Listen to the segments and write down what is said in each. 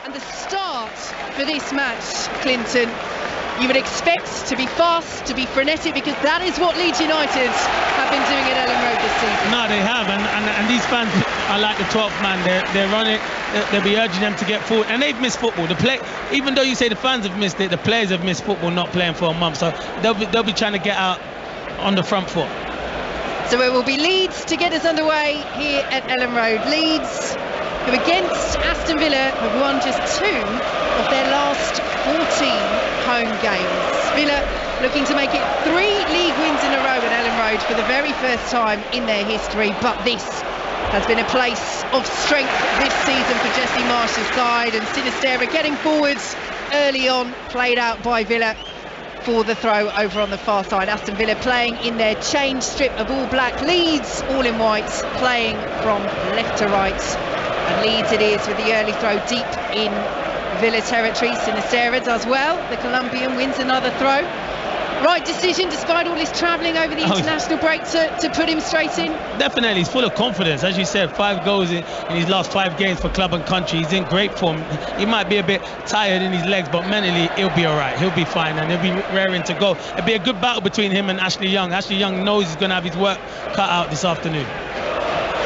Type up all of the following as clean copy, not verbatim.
And the start for this match, Clinton, you would expect to be fast, to be frenetic, because that is what Leeds United have been doing at Ellen Road this season. No, they have, and these fans are like the 12th man. They're on it. They'll be urging them to get forward, and they've missed football. Even though you say the fans have missed it, the players have missed football, not playing for a month. So they'll be trying to get out on the front foot. So it will be Leeds to get us underway here at Ellen Road. Leeds, who against Aston Villa have won just 2 of their last 14 home games. Villa looking to make it 3 league wins in a row at Ellen Road for the very first time in their history, but this has been a place of strength this season for Jesse Marsh's side, and Sinisterra getting forwards early on, played out by Villa for the throw over on the far side. Aston Villa playing in their change strip of all black, Leeds all in white, playing from left to right. And Leeds it is with the early throw deep in Villa territory. Sinisterra does well. The Colombian wins another throw. Right decision despite all his travelling over the international break to put him straight in. Definitely, he's full of confidence. As you said, 5 goals in his last 5 games for club and country. He's in great form. He might be a bit tired in his legs, but mentally he'll be all right. He'll be fine, and he'll be raring to go. It'll be a good battle between him and Ashley Young. Ashley Young knows he's going to have his work cut out this afternoon.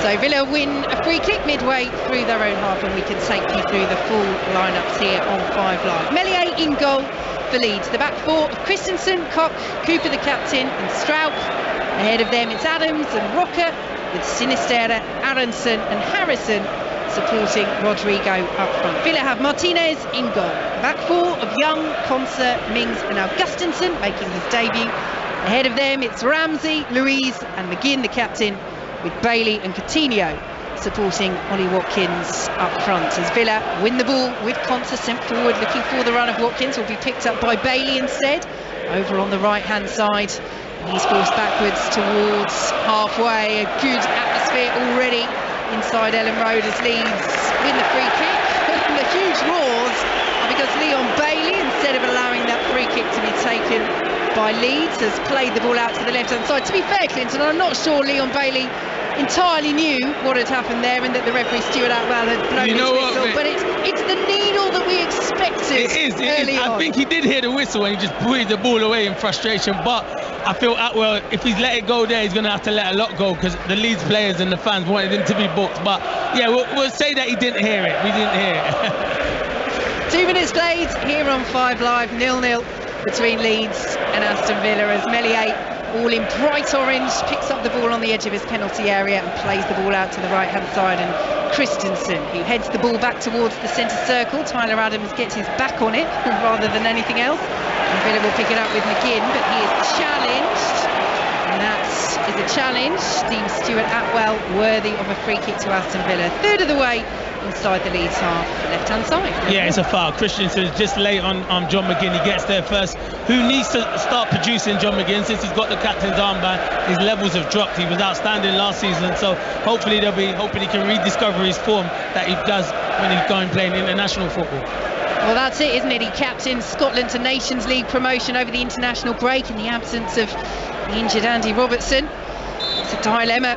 So Villa win a free kick midway through their own half, and we can take you through the full lineups here on 5 Live. Meslier in goal for Leeds. The back 4 of Christensen, Koch, Cooper the captain, and Straub. Ahead of them it's Adams and Rocker, with Sinisterra, Aronson and Harrison supporting Rodrigo up front. Villa have Martinez in goal. The back 4 of Young, Conser, Mings and Augustinsson making his debut. Ahead of them it's Ramsey, Louise and McGinn the captain, with Bailey and Coutinho supporting Ollie Watkins up front. As Villa win the ball with Conser sent forward, looking for the run of Watkins, will be picked up by Bailey instead, over on the right hand side. He's forced backwards towards halfway. A good atmosphere already inside Ellen Road as Leeds win the free kick. The huge roars are because Leon Bailey, instead of allowing that free kick to be taken by Leeds, has played the ball out to the left hand side. To be fair, Clinton, I'm not sure Leon Bailey entirely knew what had happened there, and that the referee Stuart Atwell had blown his whistle, but it's the needle that we expected. It is. I think he did hear the whistle and he just breathed the ball away in frustration, but I feel Atwell, if he's let it go there, he's going to have to let a lot go, because the Leeds players and the fans wanted him to be booked. But yeah, we'll say that he didn't hear it. We didn't hear it. 2 minutes played here on 5 Live, 0-0 between Leeds and Aston Villa, as Meslier, all in bright orange, picks up the ball on the edge of his penalty area and plays the ball out to the right hand side. And Christensen, who heads the ball back towards the centre circle. Tyler Adams gets his back on it rather than anything else, and Villa will pick it up with McGinn, but he is challenged, and that is a challenge deemed Stuart Atwell worthy of a free kick to Aston Villa. Third of the way inside the Leeds half, left hand side. Yeah, it's a foul. Christensen's just late on John McGinn. He gets there first. Who needs to start producing John McGinn since he's got the captain's armband? His levels have dropped. He was outstanding last season, so hopefully they'll be hoping he can rediscover his form that he does when he's going playing international football. Well, that's it, isn't it? He captained Scotland to Nations League promotion over the international break in the absence of the injured Andy Robertson. It's a dilemma.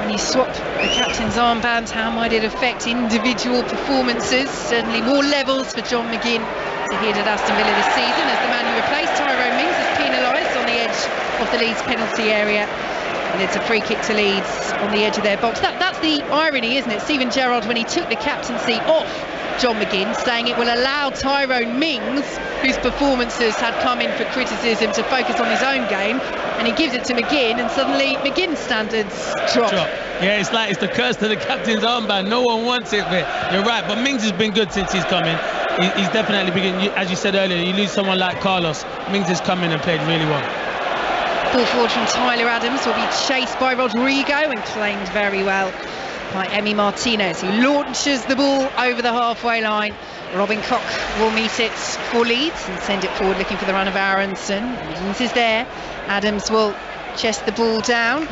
When you swap the captain's armband, how might it affect individual performances? Certainly more levels for John McGinn to hit at Aston Villa this season, as the man who replaced Tyrone Mings is penalised on the edge of the Leeds penalty area. And it's a free kick to Leeds on the edge of their box. That's the irony, isn't it? Stephen Gerrard, when he took the captaincy off John McGinn, saying it will allow Tyrone Mings, whose performances had come in for criticism, to focus on his own game, and he gives it to McGinn, and suddenly McGinn's standards drop. Yeah, it's the curse to the captain's armband. No one wants it, but you're right. But Mings has been good since he's come in. He's definitely been, as you said earlier, you lose someone like Carlos. Mings has come in and played really well. Ball forward from Tyler Adams will be chased by Rodrigo and claimed very well by Emi Martinez, who launches the ball over the halfway line. Robin Koch will meet it for Leeds and send it forward, looking for the run of Aronson. Higgins is there. Adams will chest the ball down.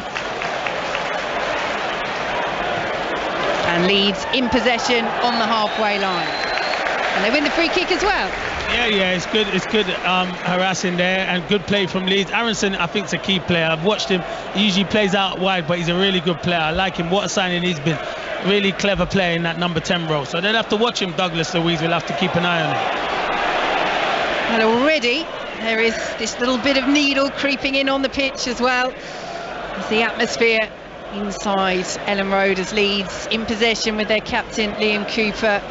And Leeds in possession on the halfway line. And they win the free kick as well. Yeah, it's good. It's good harassing there, and good play from Leeds. Aronson, I think, is a key player. I've watched him. He usually plays out wide, but he's a really good player. I like him. What a signing he's been. really clever player in that number 10 role. So they'll have to watch him. Douglas Luiz will have to keep an eye on him. And already there is this little bit of needle creeping in on the pitch as well. As the atmosphere inside Ellen Road as Leeds in possession with their captain Liam Cooper.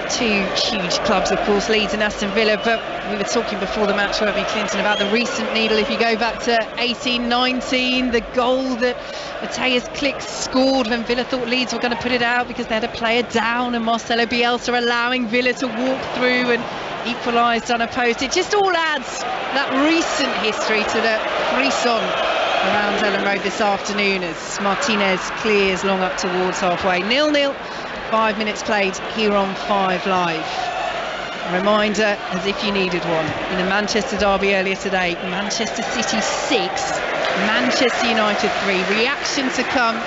Two huge clubs, of course, Leeds and Aston Villa, but we were talking before the match, weren't we, Clinton, about the recent needle. If you go back to 18-19, the goal that Matthias Klich scored when Villa thought Leeds were going to put it out because they had a player down, and Marcelo Bielsa allowing Villa to walk through and equalised unopposed. It just all adds that recent history to the frisson around Ellen Road this afternoon as Martinez clears long up towards halfway. 0-0. 5 minutes played here on 5 Live. A reminder, as if you needed one, in the Manchester derby earlier today, Manchester City 6, Manchester United 3. Reaction to come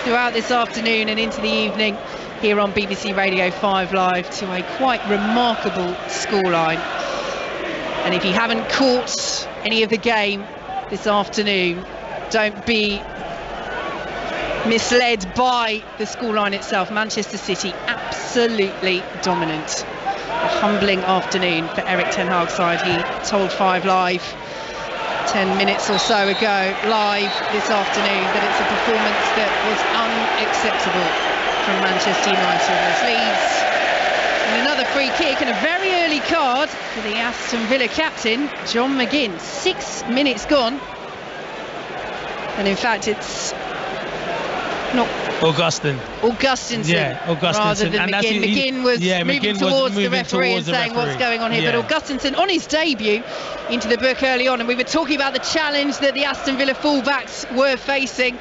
throughout this afternoon and into the evening here on BBC Radio 5 Live to a quite remarkable scoreline. And if you haven't caught any of the game this afternoon, don't be misled by the scoreline itself. Manchester City absolutely dominant. A humbling afternoon for Eric Ten Hag's side. He told 5 Live 10 minutes or so ago live this afternoon that it's a performance that was unacceptable from Manchester United as Leeds, and another free kick and a very early card for the Aston Villa captain John McGinn. 6 minutes gone, and in fact it's not Augustinson, yeah, Augustinson, rather than McGinn. McGinn was moving towards the referee and saying what's going on here. Yeah. But Augustinson on his debut into the book early on, and we were talking about the challenge that the Aston Villa fullbacks were facing.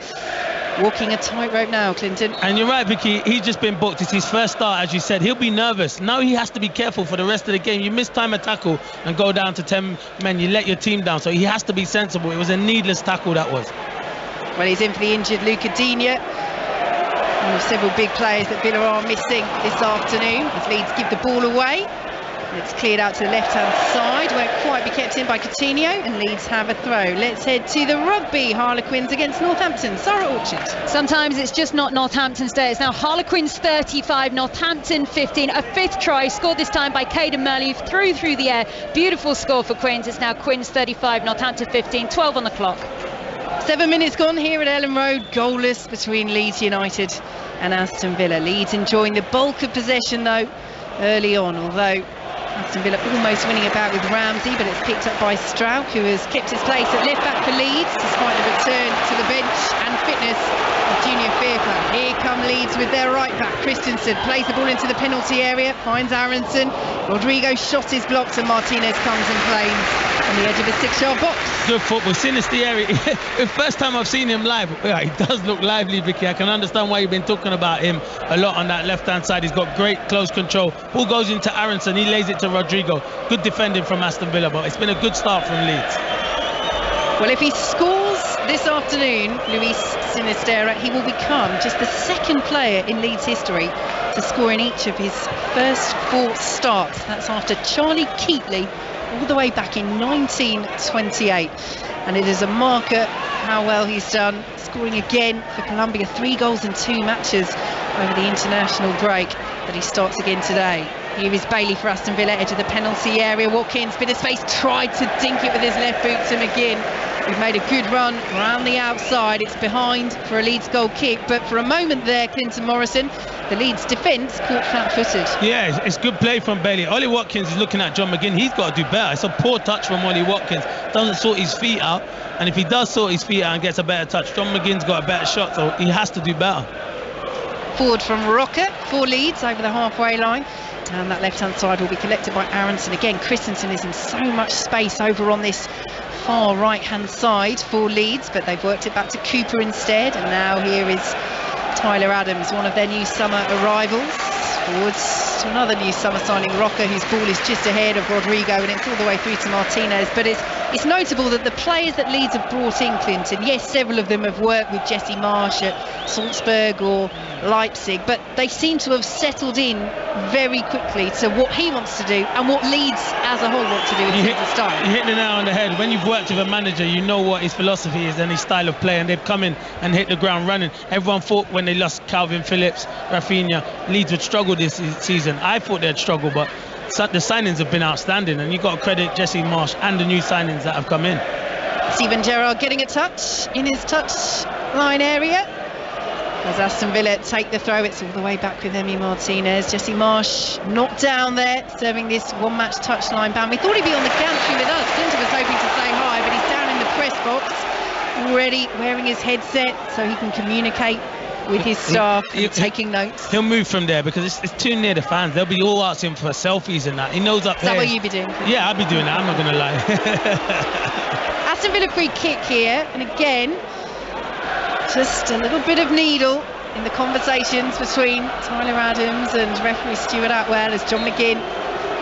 Walking a tightrope now, Clinton. And you're right, Vicky, he's just been booked. It's his first start, as you said. He'll be nervous. Now he has to be careful for the rest of the game. You miss time a tackle and go down to 10 men, you let your team down. So he has to be sensible. It was a needless tackle, that was. Well, he's in for the injured Luca Digne. One of several big players that Villa are missing this afternoon as Leeds give the ball away. It's cleared out to the left-hand side, won't quite be kept in by Coutinho, and Leeds have a throw. Let's head to the rugby. Harlequins against Northampton. Sarah Orchard. Sometimes it's just not Northampton's day. It's now Harlequins 35, Northampton 15. A fifth try scored this time by Caden Murley, through the air. Beautiful score for Quins. It's now Quins 35, Northampton 15, 12 on the clock. 7 minutes gone here at Ellen Road, goalless between Leeds United and Aston Villa. Leeds enjoying the bulk of possession though early on, although Aston Villa almost winning about with Ramsey, but it's picked up by Strauch, who has kept his place at left back for Leeds despite the return to the bench and fitness of Junior Fairplay. Here come Leeds with their right back. Christensen plays the ball into the penalty area, finds Aronson. Rodrigo shot is blocked and Martinez comes and claims on the edge of a 6-yard box. Good football, Sinisterra. The first time I've seen him live, yeah, he does look lively, Vicky. I can understand why you've been talking about him a lot on that left-hand side. He's got great close control. Ball goes into Aronson, he lays it to Rodrigo. Good defending from Aston Villa, but it's been a good start from Leeds. Well, if he scores this afternoon, Luis Sinisterra, he will become just the second player in Leeds history to score in each of his first 4 starts. That's after Charlie Keatley all the way back in 1928. And it is a marker how well he's done, scoring again for Colombia. 3 goals in 2 matches over the international break, but he starts again today. Here is Bailey for Aston Villa, edge of the penalty area. Watkins, bit of space, tried to dink it with his left boot to McGinn. We've made a good run around the outside. It's behind for a Leeds goal kick, but for a moment there, Clinton Morrison, the Leeds defence caught flat-footed. Yeah, it's good play from Bailey. Ollie Watkins is looking at John McGinn. He's got to do better. It's a poor touch from Ollie Watkins. Doesn't sort his feet out, and if he does sort his feet out and gets a better touch, John McGinn's got a better shot, so he has to do better. Forward from Rocker for Leeds over the halfway line. Down that left-hand side will be collected by Aronson. Again, Christensen is in so much space over on this far right-hand side for Leeds, but they've worked it back to Cooper instead. And now here is Tyler Adams, one of their new summer arrivals. Forwards to another new summer signing, Roca, whose ball is just ahead of Rodrigo, and it's all the way through to Martinez. But it's notable that the players that Leeds have brought in, Clinton, yes, several of them have worked with Jesse Marsch at Salzburg or Leipzig, but they seem to have settled in very quickly to what he wants to do and what Leeds as a whole want to do in terms of style. You hit the nail on the head. When you've worked with a manager, you know what his philosophy is and his style of play, and they've come in and hit the ground running. Everyone thought when they lost Calvin Phillips, Rafinha, Leeds would struggle this season. I thought they'd struggle, but the signings have been outstanding, and you've got to credit Jesse Marsch and the new signings that have come in. Steven Gerrard getting a touch in his touch line area. As Aston Villa take the throw, it's all the way back with Emi Martinez. Jesse Marsch not down there, serving this one-match touchline ban. We thought he'd be on the gantry with us. Clinton was hoping to say hi, but he's down in the press box, already wearing his headset so he can communicate with his staff, taking notes. He'll move from there because it's too near the fans. They'll be all asking for selfies and that. He knows up there. Is that what you'd be doing? Yeah, I'd be doing that. I'm not going to lie. Aston Villa free kick here, and again, just a little bit of needle in the conversations between Tyler Adams and referee Stuart Atwell as John McGinn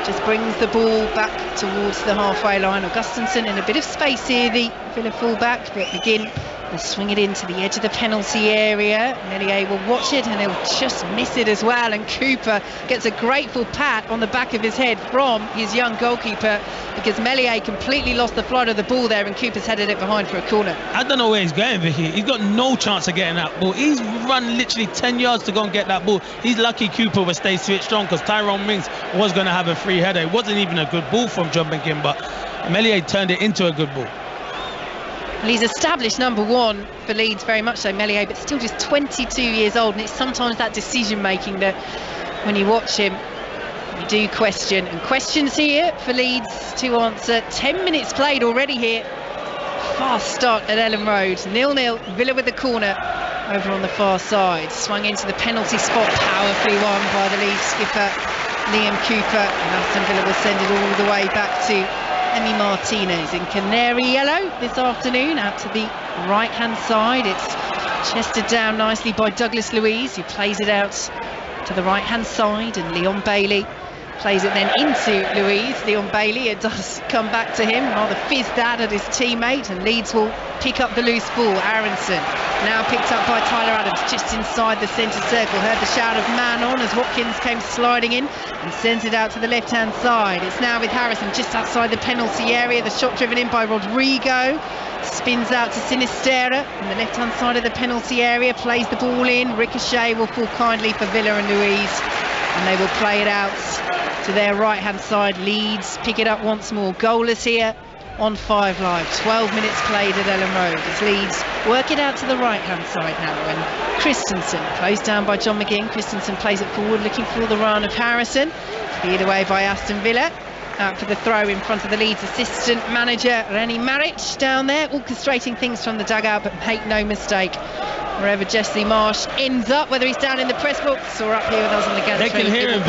just brings the ball back towards the halfway line. Augustinson in a bit of space here, the Villa fullback, but McGinn will swing it into the edge of the penalty area. Meslier will watch it and he'll just miss it as well, and Cooper gets a grateful pat on the back of his head from his young goalkeeper, because Meslier completely lost the flight of the ball there and Cooper's headed it behind for a corner. I don't know where he's going, Vicky. He's got no chance of getting that ball. He's run literally 10 yards to go and get that ball. He's lucky Cooper will stay switched on, because Tyrone Mings was going to have a free header. It wasn't even a good ball from John McGinn, but Meslier turned it into a good ball. Well, he's established number one for Leeds, very much so, Meslier, but still just 22 years old, and it's sometimes that decision making that when you watch him you do question. And questions here for Leeds to answer. 10 minutes played already here. Fast start at Ellen Road, 0-0, Villa with the corner over on the far side. Swung into the penalty spot, powerfully won by the Leeds skipper Liam Cooper, and Aston Villa will send it all the way back to Emi Martinez in canary yellow this afternoon, out to the right hand side. It's chested down nicely by Douglas Luiz, who plays it out to the right hand side, and Leon Bailey plays it then into Luiz. Leon Bailey, it does come back to him, rather fizzed that at his teammate, and Leeds will pick up the loose ball. Aronson now picked up by Tyler Adams just inside the centre circle. Heard the shout of man on as Watkins came sliding in and sends it out to the left hand side. It's now with Harrison just outside the penalty area. The shot driven in by Rodrigo, spins out to Sinisterra on the left hand side of the penalty area, plays the ball in. Ricochet will fall kindly for Villa and Luiz, and they will play it out to their right hand side. Leeds pick it up once more, goalless here on 5 Live. 12 minutes played at Ellen Road as Leeds work it out to the right hand side now, and Christensen closed down by John McGinn. Christensen plays it forward, looking for the run of Harrison, cleared away by Aston Villa. Out for the throw in front of the Leeds assistant manager Reni Maric down there, orchestrating things from the dugout, but make no mistake, wherever Jesse Marsch ends up, whether he's down in the press box or up here with us on the gantry, they can hear him.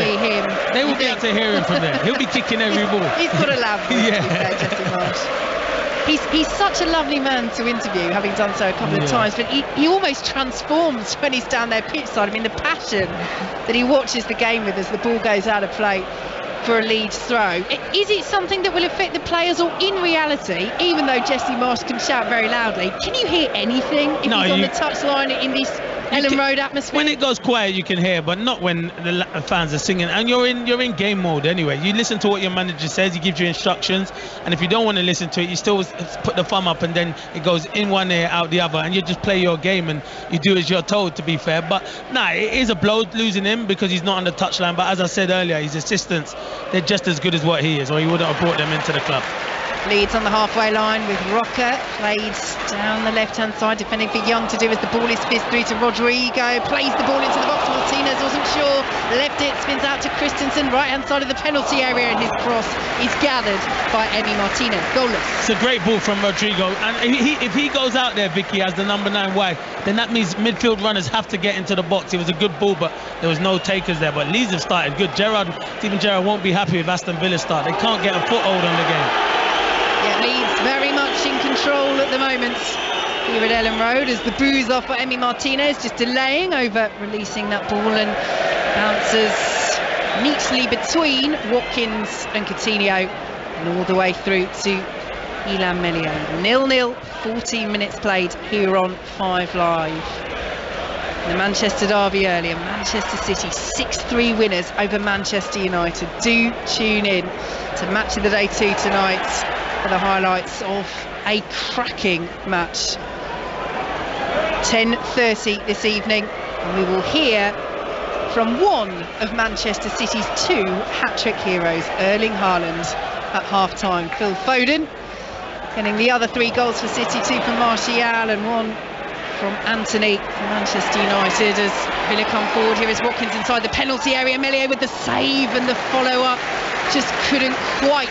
They will be able to hear him from there. He'll be kicking every ball. He's got a loud voice, to be fair, Jesse Marsch. He's such a lovely man to interview, having done so a couple of times, but he almost transforms when he's down there pitch side. I mean, the passion that he watches the game with as the ball goes out of play for a Leeds throw. Is it something that will affect the players, or in reality, even though Jesse Marsch can shout very loudly, can you hear anything if he's on the touchline in this Ellen Road atmosphere? When it goes quiet you can hear, but not when the fans are singing, and you're in game mode anyway. You listen to what your manager says, he gives you instructions, and if you don't want to listen to it, you still put the thumb up, and then it goes in one ear out the other, and you just play your game and you do as you're told, to be fair. But it is a blow losing him because he's not on the touchline, but as I said earlier, his assistants, they're just as good as what he is, or he wouldn't have brought them into the club. Leeds on the halfway line with Roca, played down the left hand side, defending for Young to do as the ball is fizzed through to Rodrigo, plays the ball into the box. Martinez wasn't sure, left it, spins out to Christensen, right hand side of the penalty area, and his cross is gathered by Emi Martinez. Goalless. It's a great ball from Rodrigo, and if he goes out there, Vicky, as the number 9 wide, then that means midfield runners have to get into the box. It was a good ball, but there was no takers there. But Leeds have started good. Steven Gerrard won't be happy with Aston Villa's start. They can't get a foothold on the game. Yeah, Leeds very much in control at the moment here at Ellen Road, as the booze off for Emi Martinez, just delaying over releasing that ball, and bounces neatly between Watkins and Coutinho, and all the way through to Illan Meslier. 0-0, 14 minutes played here on 5 Live. The Manchester derby earlier, Manchester City 6-3 winners over Manchester United. Do tune in to Match of the Day 2 tonight for the highlights of a cracking match. 10:30 this evening, and we will hear from one of Manchester City's 2 hat-trick heroes, Erling Haaland, at half-time. Phil Foden getting the other 3 goals for City, 2 from Martial and 1 from Anthony for Manchester United. As Villa come forward, here is Watkins inside the penalty area. Meslier with the save and the follow-up, just couldn't quite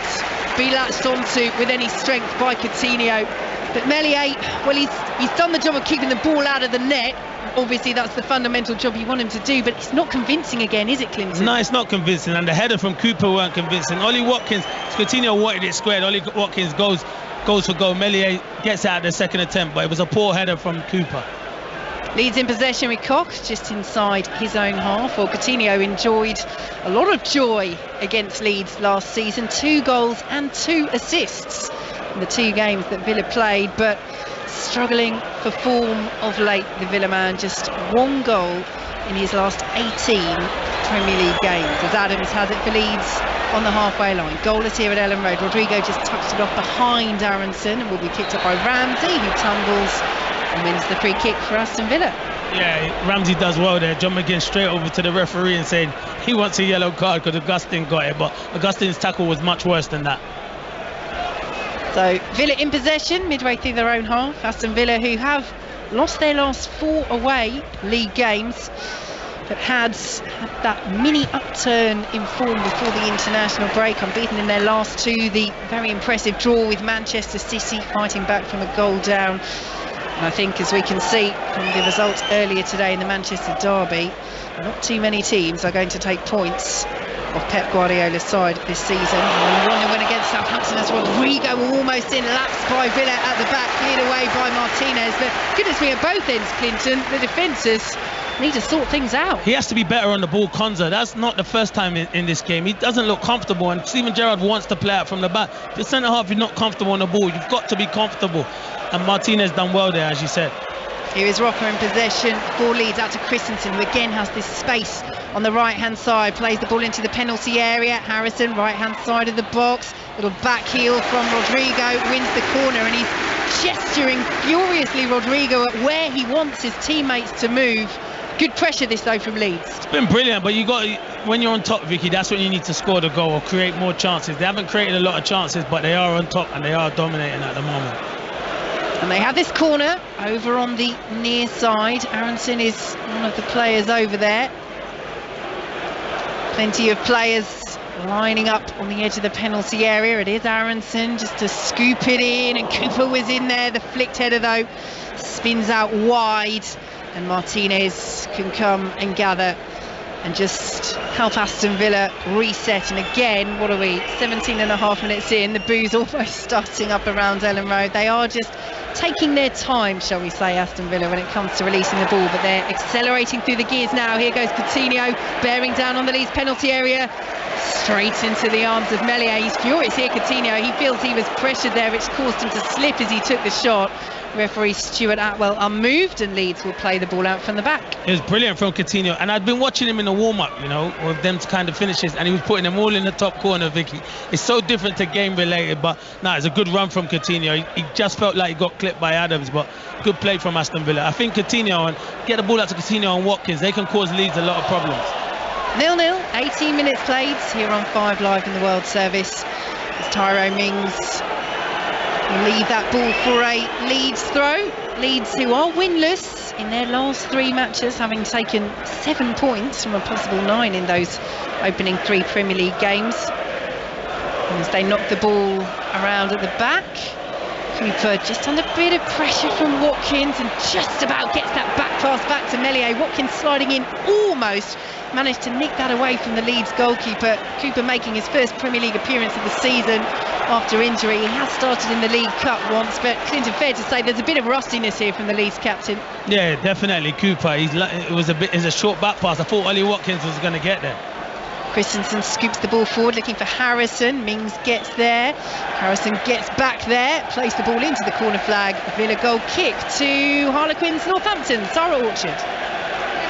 be latched onto with any strength by Coutinho. But Meslier, well, he's done the job of keeping the ball out of the net. Obviously that's the fundamental job you want him to do, but it's not convincing again, is it, Clinton? No, it's not convincing, and the header from Cooper weren't convincing. Ollie Watkins, Coutinho wanted it squared. Ollie Watkins goes for goal. Meslier gets out the second attempt, but it was a poor header from Cooper. Leeds in possession with Koch just inside his own half. Well, Coutinho enjoyed a lot of joy against Leeds last season. 2 goals and 2 assists in the 2 games that Villa played, but struggling for form of late, the Villa man. Just 1 goal in his last 18 Premier League games, as Adams has it for Leeds on the halfway line. Goalless here at Ellen Road. Rodrigo just touched it off behind Aronson and will be picked up by Ramsey, who tumbles and wins the free kick for Aston Villa. Yeah, Ramsey does well there. John McGinn straight over to the referee and saying he wants a yellow card because Augustin got it, but Augustin's tackle was much worse than that. So Villa in possession midway through their own half. Aston Villa, who have lost their last 4 away league games, but had that mini upturn in form before the international break, unbeaten in their last 2. The very impressive draw with Manchester City, fighting back from a goal down. And I think, as we can see from the results earlier today in the Manchester derby, not too many teams are going to take points of Pep Guardiola's side this season. And 1-0 win against Southampton as Rodrigo almost in, lapsed by Villa at the back, cleared away by Martinez. But goodness me, at both ends, Clinton, the defences need to sort things out. He has to be better on the ball, Konza. That's not the first time in this game. He doesn't look comfortable, and Steven Gerrard wants to play out from the back. If you're centre half, you're not comfortable on the ball. You've got to be comfortable. And Martinez done well there, as you said. Here is Rocker in possession for Leeds, out to Christensen, who again has this space on the right-hand side, plays the ball into the penalty area. Harrison, right-hand side of the box, little back heel from Rodrigo, wins the corner, and he's gesturing furiously, Rodrigo, at where he wants his teammates to move. Good pressure this though from Leeds. It's been brilliant, but when you're on top, Vicky, that's when you need to score the goal or create more chances. They haven't created a lot of chances, but they are on top and they are dominating at the moment. And they have this corner over on the near side. Aronson is one of the players over there. Plenty of players lining up on the edge of the penalty area. It is Aronson just to scoop it in, and Cooper was in there. The flicked header though spins out wide, and Martinez can come and gather and just help Aston Villa reset. And again, what are we, 17.5 minutes in, the boo's almost starting up around Ellen Road. They are just taking their time, shall we say, Aston Villa, when it comes to releasing the ball, but they're accelerating through the gears now. Here goes Coutinho, bearing down on the Leeds penalty area, straight into the arms of Meslier. He's furious here, Coutinho. He feels he was pressured there, which caused him to slip as he took the shot. Referee Stuart Atwell unmoved, and Leeds will play the ball out from the back. It was brilliant from Coutinho, and I'd been watching him in the warm-up, you know, with them kind of finishes, and he was putting them all in the top corner, Vicky. It's so different to game-related, but no, it's a good run from Coutinho. He just felt like he got clipped by Adams, but good play from Aston Villa. I think Coutinho, and get the ball out to Coutinho and Watkins, they can cause Leeds a lot of problems. 0-0, 18 minutes played here on 5 Live in the World Service. As Tyrone Mings leave that ball for a Leeds throw. Leeds, who are winless in their last 3 matches, having taken 7 points from a possible 9 in those opening 3 Premier League games. And as they knock the ball around at the back, Cooper just under a bit of pressure from Watkins and just about gets that back pass back to Meslier. Watkins sliding in, almost managed to nick that away from the Leeds goalkeeper. Cooper making his first Premier League appearance of the season after injury. He has started in the League Cup once, but Clinton, fair to say there's a bit of rustiness here from the Leeds captain. Yeah, definitely Cooper. It was a short back pass. I thought Ollie Watkins was going to get there. Christensen scoops the ball forward, looking for Harrison. Mings gets there. Harrison gets back there, plays the ball into the corner flag. Villa goal kick to Harlequins Northampton. Sarah Orchard.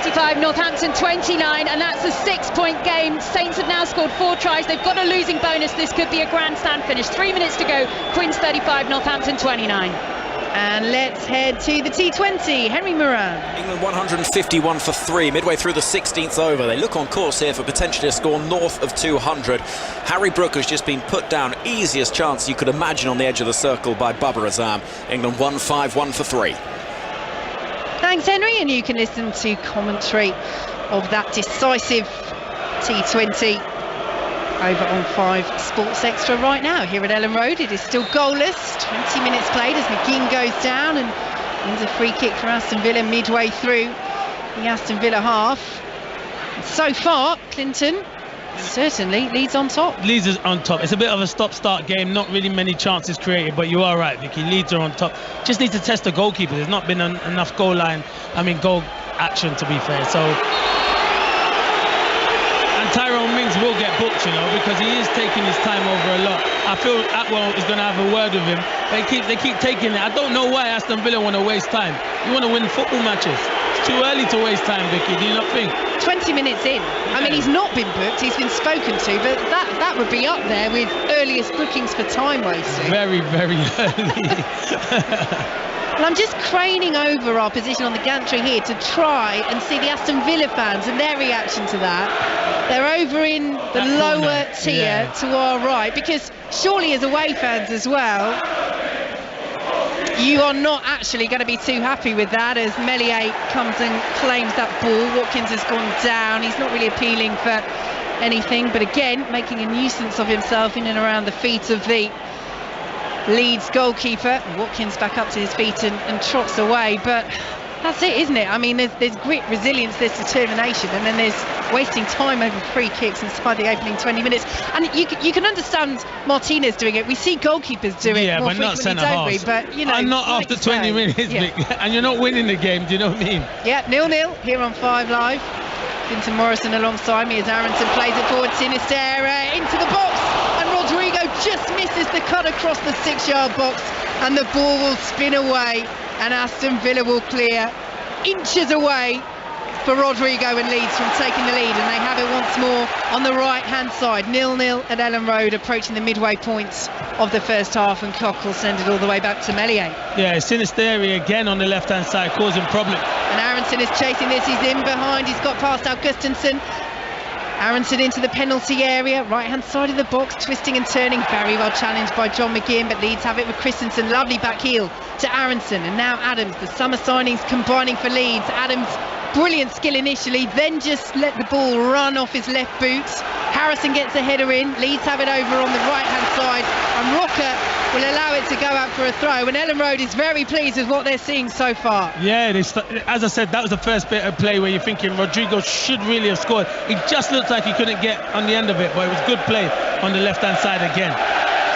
25, Northampton 29, and that's a 6-point game. Saints have now scored 4 tries. They've got a losing bonus. This could be a grandstand finish. 3 minutes to go. Quins 35, Northampton 29. And let's head to the T20. Henry Moran. England 151 for 3, midway through the 16th over. They look on course here for potentially a score north of 200. Harry Brook has just been put down. Easiest chance you could imagine on the edge of the circle by Babar Azam. England 151 for 3. Thanks, Henry. And you can listen to commentary of that decisive T20 over on 5 Sports Extra right now here at Ellen Road. It is still goalless. 20 minutes played as McGinn goes down and wins a free kick for Aston Villa midway through the Aston Villa half. And so far, Clinton, certainly Leeds on top. Leeds is on top. It's a bit of a stop-start game, not really many chances created, but you are right, Vicky. Leeds are on top. Just need to test the goalkeeper. There's not been enough goal action, to be fair. So, and Tyrone Mings will get booked, you know, because he is taking his time over a lot. I feel Atwell is going to have a word with him. They keep taking it. I don't know why Aston Villa want to waste time. You want to win football matches. It's too early to waste time, Vicky. Do you not think? 20 minutes in. I mean, he's not been booked, he's been spoken to, but that would be up there with earliest bookings for time wasting. Very, very early. Well, I'm just craning over our position on the gantry here to try and see the Aston Villa fans and their reaction to that. They're over in the lower tier to our right, because surely as away fans as well, you are not actually going to be too happy with that, as Meslier comes and claims that ball. Watkins has gone down. He's not really appealing for anything, but again, making a nuisance of himself in and around the feet of the Leeds goalkeeper. Watkins back up to his feet and trots away, but that's it, isn't it? I mean, there's grit, resilience, there's determination, and then there's wasting time over free kicks inside the opening 20 minutes. And you can understand Martinez doing it. We see goalkeepers do it more frequently, don't we? But, you know, and not after 20 minutes, and you're not winning the game, do you know what I mean? Yeah, 0-0 here on 5 Live. Vincent Morrison alongside me as Aronson plays it forward. Sinisterra into the box, and Rodrigo just misses the cut across the 6-yard box, and the ball will spin away, and Aston Villa will clear inches away for Rodrigo and Leeds from taking the lead, and they have it once more on the right-hand side. 0-0 at Ellen Road, approaching the midway points of the first half, and Koch will send it all the way back to Meslier. Yeah, Sinisteri again on the left-hand side, causing problems. And Aronson is chasing this. He's in behind. He's got past Augustinsson. Aronson into the penalty area, right-hand side of the box, twisting and turning. Very well challenged by John McGinn, but Leeds have it with Christensen. Lovely back heel to Aronson, and now Adams. The summer signings combining for Leeds. Adams, brilliant skill initially, then just let the ball run off his left boot. Harrison gets a header in. Leeds have it over on the right-hand side, and Rocker will allow it to go out for a throw. And Ellen Road is very pleased with what they're seeing so far. Yeah, as I said, that was the first bit of play where you're thinking Rodrigo should really have scored. It just looked like he couldn't get on the end of it, but it was good play on the left-hand side again.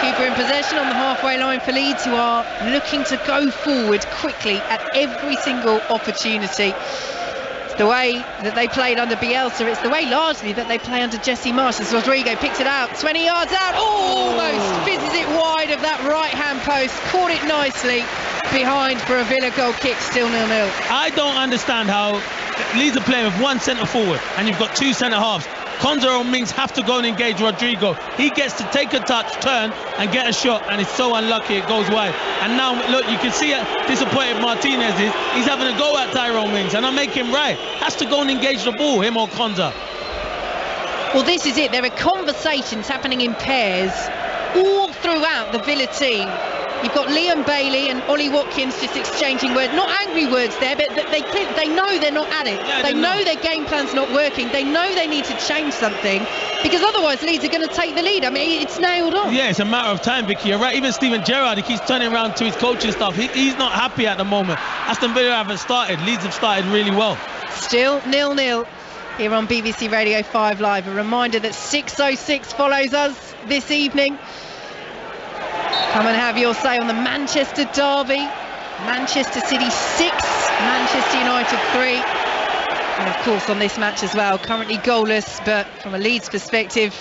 Cooper in possession on the halfway line for Leeds, who are looking to go forward quickly at every single opportunity. It's the way that they played under Bielsa. It's the way largely that they play under Jesse Marsh. As Rodrigo picks it out, 20 yards out, almost fizzes it wide of that right-hand post. Caught it nicely behind for a Villa goal kick, still 0-0. I don't understand how Leeds are playing with one centre forward and you've got 2 centre halves. Konza or Mings have to go and engage Rodrigo. He gets to take a touch, turn and get a shot, and it's so unlucky it goes wide. And now look, you can see how disappointed Martinez is. He's having a go at Tyrone Mings, and I make him right. Has to go and engage the ball, him or Konza. Well, this is it. There are conversations happening in pairs all throughout the Villa team. You've got Liam Bailey and Ollie Watkins just exchanging words, not angry words there, but they know they're not at it. Yeah, they know their game plan's not working. They know they need to change something, because otherwise Leeds are going to take the lead. I mean, it's nailed on. Yeah, it's a matter of time, Vicky. You're right. Even Steven Gerrard, he keeps turning around to his coaching staff. He's not happy at the moment. Aston Villa haven't started. Leeds have started really well. Still 0-0 here on BBC Radio 5 Live. A reminder that 6:06 follows us this evening. Come and have your say on the Manchester derby. Manchester City 6, Manchester United 3. And of course on this match as well, currently goalless, but from a Leeds perspective,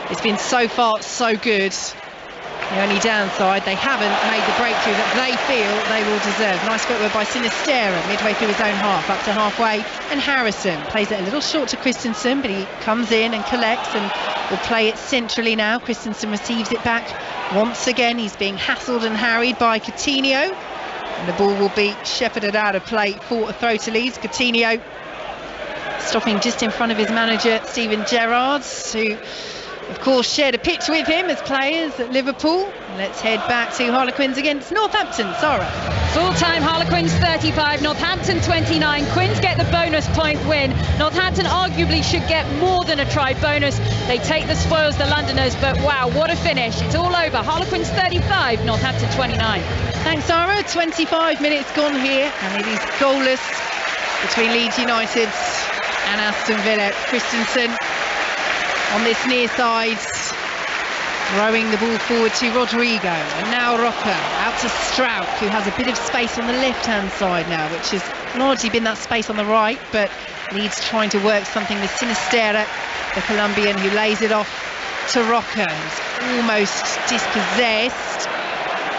it's been so far so good. The only downside, they haven't made the breakthrough that they feel they will deserve. Nice footwork by Sinistera, midway through his own half, up to halfway, and Harrison plays it a little short to Christensen, but he comes in and collects and will play it centrally now. Christensen receives it back once again. He's being hassled and harried by Coutinho, and the ball will be shepherded out of play for a throw to Leeds. Coutinho stopping just in front of his manager, Steven Gerrard, who of course shared a pitch with him as players at Liverpool. Let's head back to Harlequins against Northampton. Sarah. Full-time Harlequins 35, Northampton 29. Quins get the bonus point win. Northampton arguably should get more than a try bonus. They take the spoils, the Londoners, but wow, what a finish. It's all over. Harlequins 35, Northampton 29. Thanks, Sarah. 25 minutes gone here, and it is goalless between Leeds United and Aston Villa. Christensen on this near side, throwing the ball forward to Rodrigo, and now Roca out to Strauch, who has a bit of space on the left-hand side now, which has largely been that space on the right, but Leeds trying to work something with Sinistera, the Colombian, who lays it off to Roca, who's almost dispossessed.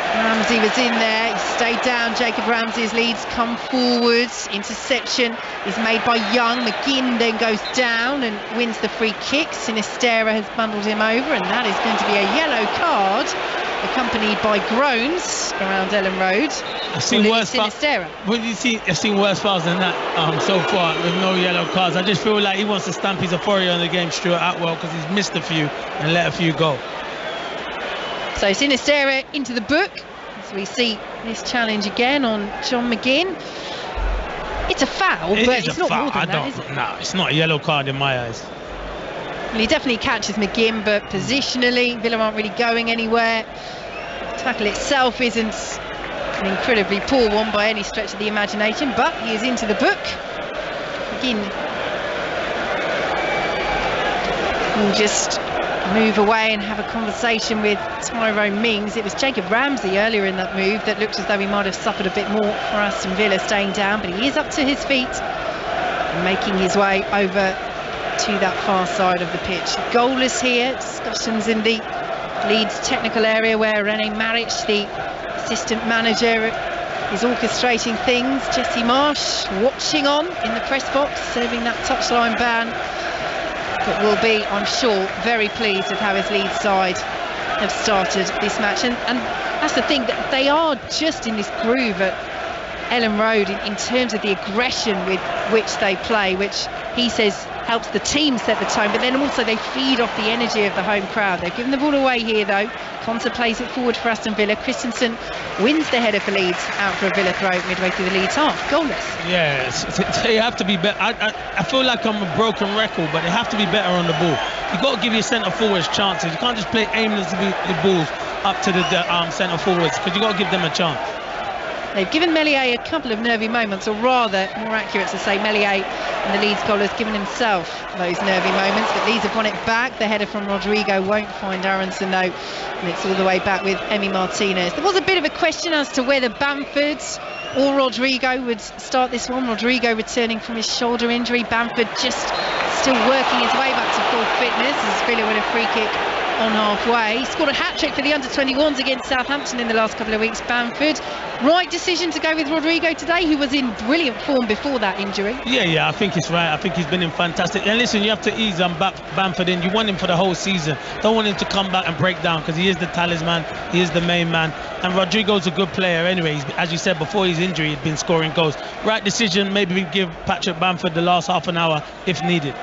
Ramsey was in there, he stayed down. Jacob Ramsey's Leeds come forwards. Interception is made by Young. McGinn then goes down and wins the free kick. Sinistera has bundled him over, and that is going to be a yellow card, accompanied by groans around Ellen Road. I've seen worse Sinistera. I've seen worse fouls than that so far, with no yellow cards. I just feel like he wants to stamp his authority on the game, Stuart Atwell, because he's missed a few and let a few go. So Sinistera into the book, as we see this challenge again on John McGinn. It's a foul, but it's not more than that, is it? No, it's not a yellow card in my eyes. Well, he definitely catches McGinn, but positionally, Villa aren't really going anywhere. The tackle itself isn't an incredibly poor one by any stretch of the imagination, but he is into the book. McGinn will just move away and have a conversation with Tyrone Mings. It was Jacob Ramsey earlier in that move that looked as though he might have suffered a bit more for Aston Villa staying down, but he is up to his feet and making his way over to that far side of the pitch. Goalless here. Discussions in the Leeds technical area where René Maric, the assistant manager, is orchestrating things. Jesse Marsh watching on in the press box, serving that touchline ban, but will be, I'm sure, very pleased with how his Leeds side have started this match. And that's the thing, that they are just in this groove at Ellen Road in terms of the aggression with which they play, which he says helps the team set the tone, but then also they feed off the energy of the home crowd. They've given the ball away here though. Conter plays it forward for Aston Villa. Christensen wins the header for Leeds, out for a Villa throw midway through the Leeds half. Goalless. Yes, they have to be better. I feel like I'm a broken record, but they have to be better on the ball. You've got to give your centre forwards chances. You can't just play aimlessly the balls up to the centre forwards, because you've got to give them a chance. They've given Meslier a couple of nervy moments, or rather, more accurate to say, Meslier and the Leeds goal has given himself those nervy moments, but Leeds have won it back. The header from Rodrigo won't find Aronson though, and it's all the way back with Emi Martinez. There was a bit of a question as to whether Bamford or Rodrigo would start this one. Rodrigo returning from his shoulder injury, Bamford just still working his way back to full fitness as Villa win a free kick on halfway. He scored a hat-trick for the under-21s against Southampton in the last couple of weeks, Bamford. Right decision to go with Rodrigo today, who was in brilliant form before that injury. Yeah, I think it's right. I think he's been in fantastic. And listen, you have to ease Bamford in. You want him for the whole season. Don't want him to come back and break down, because he is the talisman, he is the main man. And Rodrigo's a good player anyway. As you said, before his injury, he'd been scoring goals. Right decision, maybe we give Patrick Bamford the last half an hour if needed.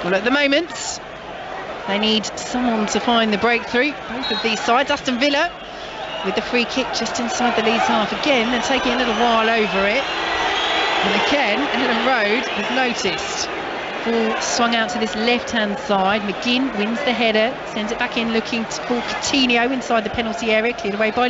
Well, at the moment, they need someone to find the breakthrough. Both of these sides. Aston Villa with the free kick just inside the Leeds half again. They're taking a little while over it. And again, Ellen Road has noticed. Ball swung out to this left-hand side. McGinn wins the header, sends it back in, looking for Coutinho inside the penalty area. Cleared away by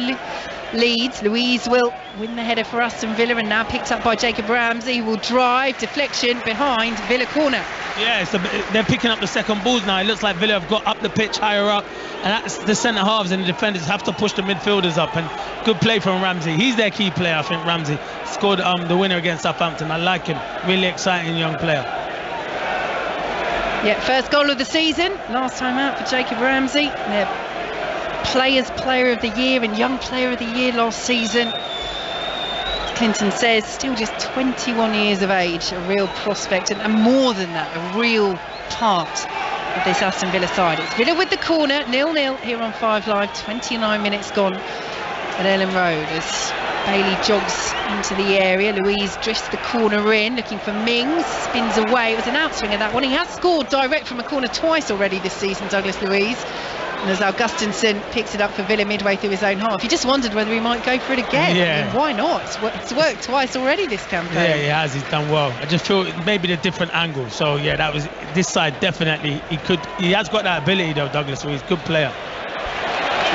Leeds. Louise will win the header for Aston Villa, and now picked up by Jacob Ramsey, who will drive, deflection behind Villa corner. Yeah, they're picking up the second balls now. It looks like Villa have got up the pitch, higher up, and that's the centre halves and the defenders have to push the midfielders up. And good play from Ramsey. He's their key player, I think. Ramsey scored the winner against Southampton. I like him. Really exciting young player. Yeah, first goal of the season. Last time out for Jacob Ramsey. Their Player of the Year and Young Player of the Year last season. Clinton says, still just 21 years of age, a real prospect, and more than that, a real part of this Aston Villa side. It's Villa with the corner, 0-0 here on 5 Live, 29 minutes gone at Ellen Road as Bailey jogs into the area. Louise drifts the corner in, looking for Mings, spins away. It was an outswinger, that one. He has scored direct from a corner twice already this season, Douglas Louise. And as Augustinson picks it up for Villa midway through his own half, you just wondered whether he might go for it again. Yeah. I mean, why not? It's worked twice already this campaign. Yeah, he has. He's done well. I just feel maybe the different angle. So yeah, that was this side definitely. He has got that ability though, Douglas. So he's a good player.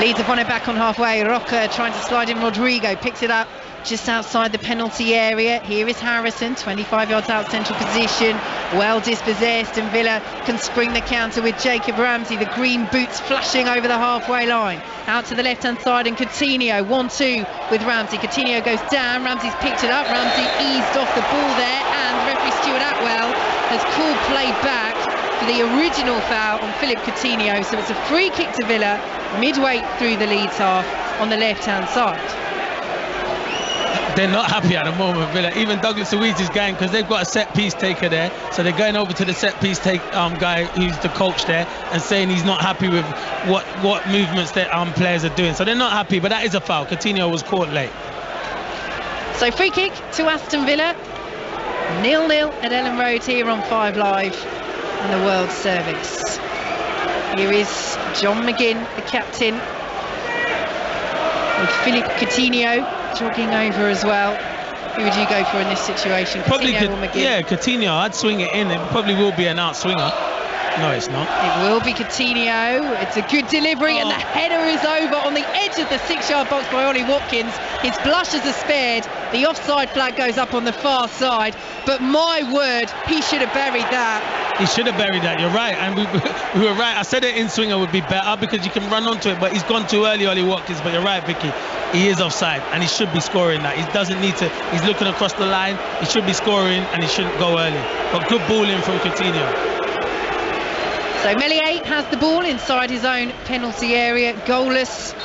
Leeds have won it back on halfway. Roca trying to slide in. Rodrigo picks it up just outside the penalty area. Here is Harrison, 25 yards out central position, well dispossessed, and Villa can spring the counter with Jacob Ramsey, the green boots flashing over the halfway line. Out to the left hand side, and Coutinho 1-2 with Ramsey. Coutinho goes down, Ramsey's picked it up, Ramsey eased off the ball there, and referee Stuart Atwell has called play back for the original foul on Philip Coutinho. So it's a free kick to Villa midway through the Leeds half on the left hand side. They're not happy at the moment, Villa. Even Douglas Luiz is going because they've got a set piece taker there, so they're going over to the set piece guy who's the coach there and saying he's not happy with what movements that players are doing. So they're not happy, but that is a foul. Coutinho was caught late. So free kick to Aston Villa, 0-0 at Ellen Road here on 5 Live and the World Service. Here is John McGinn, the captain, with Philip Coutinho jogging over as well. Who would you go for in this situation? Probably Coutinho or McGinn? Yeah, Coutinho. I'd swing it in. It probably will be an out swinger. No, it's not. It will be Coutinho. It's a good delivery, and the header is over on the edge of the 6-yard box by Ollie Watkins. His blushes are spared. The offside flag goes up on the far side, but my word, he should have buried that. He should have buried that. You're right, and we were right. I said an in swinger would be better because you can run onto it, but he's gone too early, Ollie Watkins. But you're right, Vicky. He is offside, and he should be scoring that. He doesn't need to. He's looking across the line. He should be scoring, and he shouldn't go early. But good ball in from Coutinho. So Meslier has the ball inside his own penalty area, goalless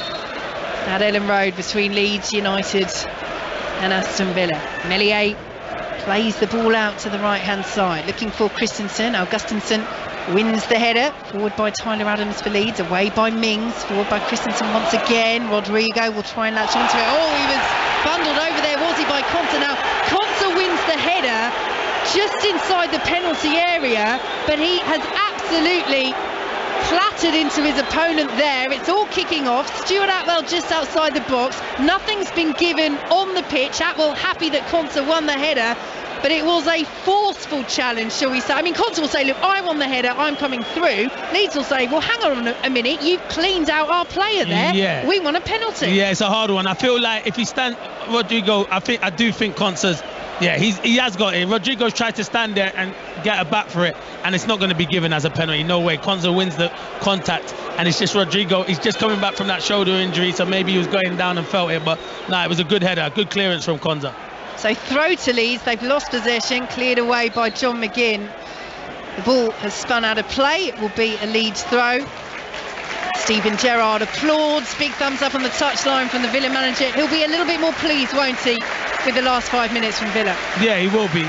at Ellen Road between Leeds United and Aston Villa. Meslier plays the ball out to the right hand side, looking for Christensen. Augustinson wins the header, forward by Tyler Adams for Leeds, away by Mings, forward by Christensen once again. Rodrigo will try and latch onto it. Oh, he was bundled over there, was he, by Conta. Now Conta wins the header just inside the penalty area, but he has absolutely clattered into his opponent there. It's all kicking off. Stuart Atwell just outside the box. Nothing's been given on the pitch. Atwell happy that Conta won the header, but it was a forceful challenge, shall we say. I mean, Conta will say, look, I won the header, I'm coming through. Leeds will say, well, hang on a minute, you've cleaned out our player there. Yeah. We want a penalty. Yeah, it's a hard one. I feel like if he stand Rodrigo, I do think Conta's. Yeah, he has got it. Rodrigo's tried to stand there and get a back for it, and it's not going to be given as a penalty. No way. Konza wins the contact, and it's just Rodrigo. He's just coming back from that shoulder injury, so maybe he was going down and felt it. But no, it was a good header, good clearance from Konza. So throw to Leeds. They've lost possession, cleared away by John McGinn. The ball has spun out of play. It will be a Leeds throw. Stephen Gerrard applauds. Big thumbs up on the touchline from the Villa manager. He'll be a little bit more pleased, won't he, with the last 5 minutes from Villa? Yeah, he will be.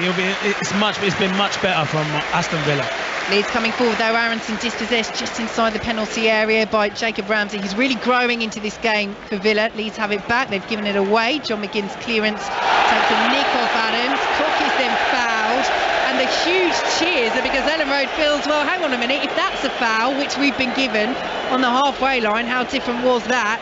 It's been much better from Aston Villa. Leeds coming forward though. Aronson dispossessed just inside the penalty area by Jacob Ramsey. He's really growing into this game for Villa. Leeds have it back. They've given it away. John McGinn's clearance takes a nick off Adams. Cook is then fouled. And the huge cheers are because Ellen Road feels, well, hang on a minute, if that's a foul, which we've been given on the halfway line, how different was that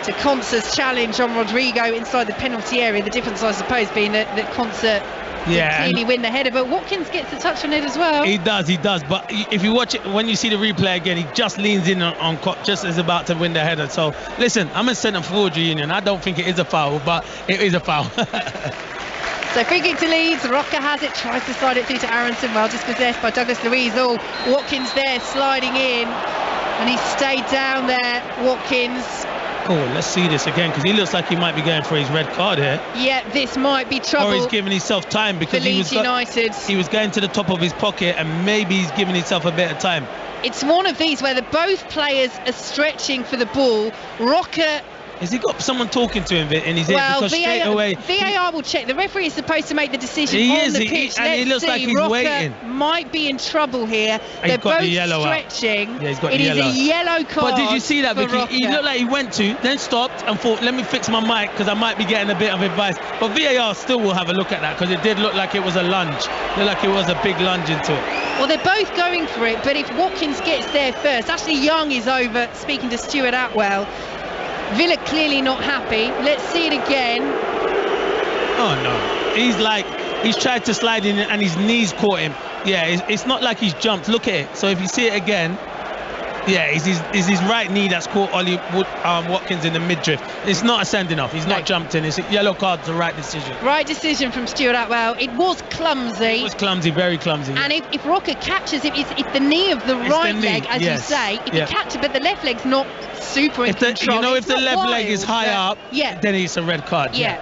to Consa's challenge on Rodrigo inside the penalty area? The difference, I suppose, being that Consa clearly win the header, but Watkins gets a touch on it as well. He does. But if you watch it, when you see the replay again, he just leans in on just as about to win the header. So, listen, I'm a centre forward reunion. I don't think it is a foul, but it is a foul. So free kick to Leeds. Rocker has it, tries to slide it through to Aronson. Well dispossessed by Douglas Luiz. Oh, Watkins there sliding in, and he stayed down there, Watkins. Oh, let's see this again, because he looks like he might be going for his red card here. Yeah, this might be trouble. Or he's giving himself time, because for Leeds United. He was going to the top of his pocket, and maybe he's giving himself a bit of time. It's one of these where both players are stretching for the ball. Rocker... Has he got someone talking to him in his ear? Because straight away... VAR will check. The referee is supposed to make the decision on the pitch. And he looks like he's Rocker waiting. Might be in trouble here. They're both the yellow stretching. Yeah, he's got it the yellow. Is a yellow card. But did you see that, Vicky? He looked like he went to, then stopped and thought, let me fix my mic, because I might be getting a bit of advice. But VAR still will have a look at that, because it did look like it was a lunge. It looked like it was a big lunge into it. Well, they're both going for it, but if Watkins gets there first, Ashley Young is over speaking to Stuart Atwell. Villa clearly not happy. Let's see it again. Oh no, he's tried to slide in and his knees caught him. Yeah, it's not like he's jumped. Look at it. So if you see it again, yeah, it's his right knee that's caught Watkins in the midriff. It's not a sending off. He's not jumped in. It's a yellow card. The right decision. Right decision from Stuart Atwell. It was clumsy. It was clumsy, very clumsy. And if Rocker catches it, it's the knee of the right leg, as you say. If he catches, but the left leg's not super in control. You know, if the left wild, leg is high up, then it's a red card. Yeah.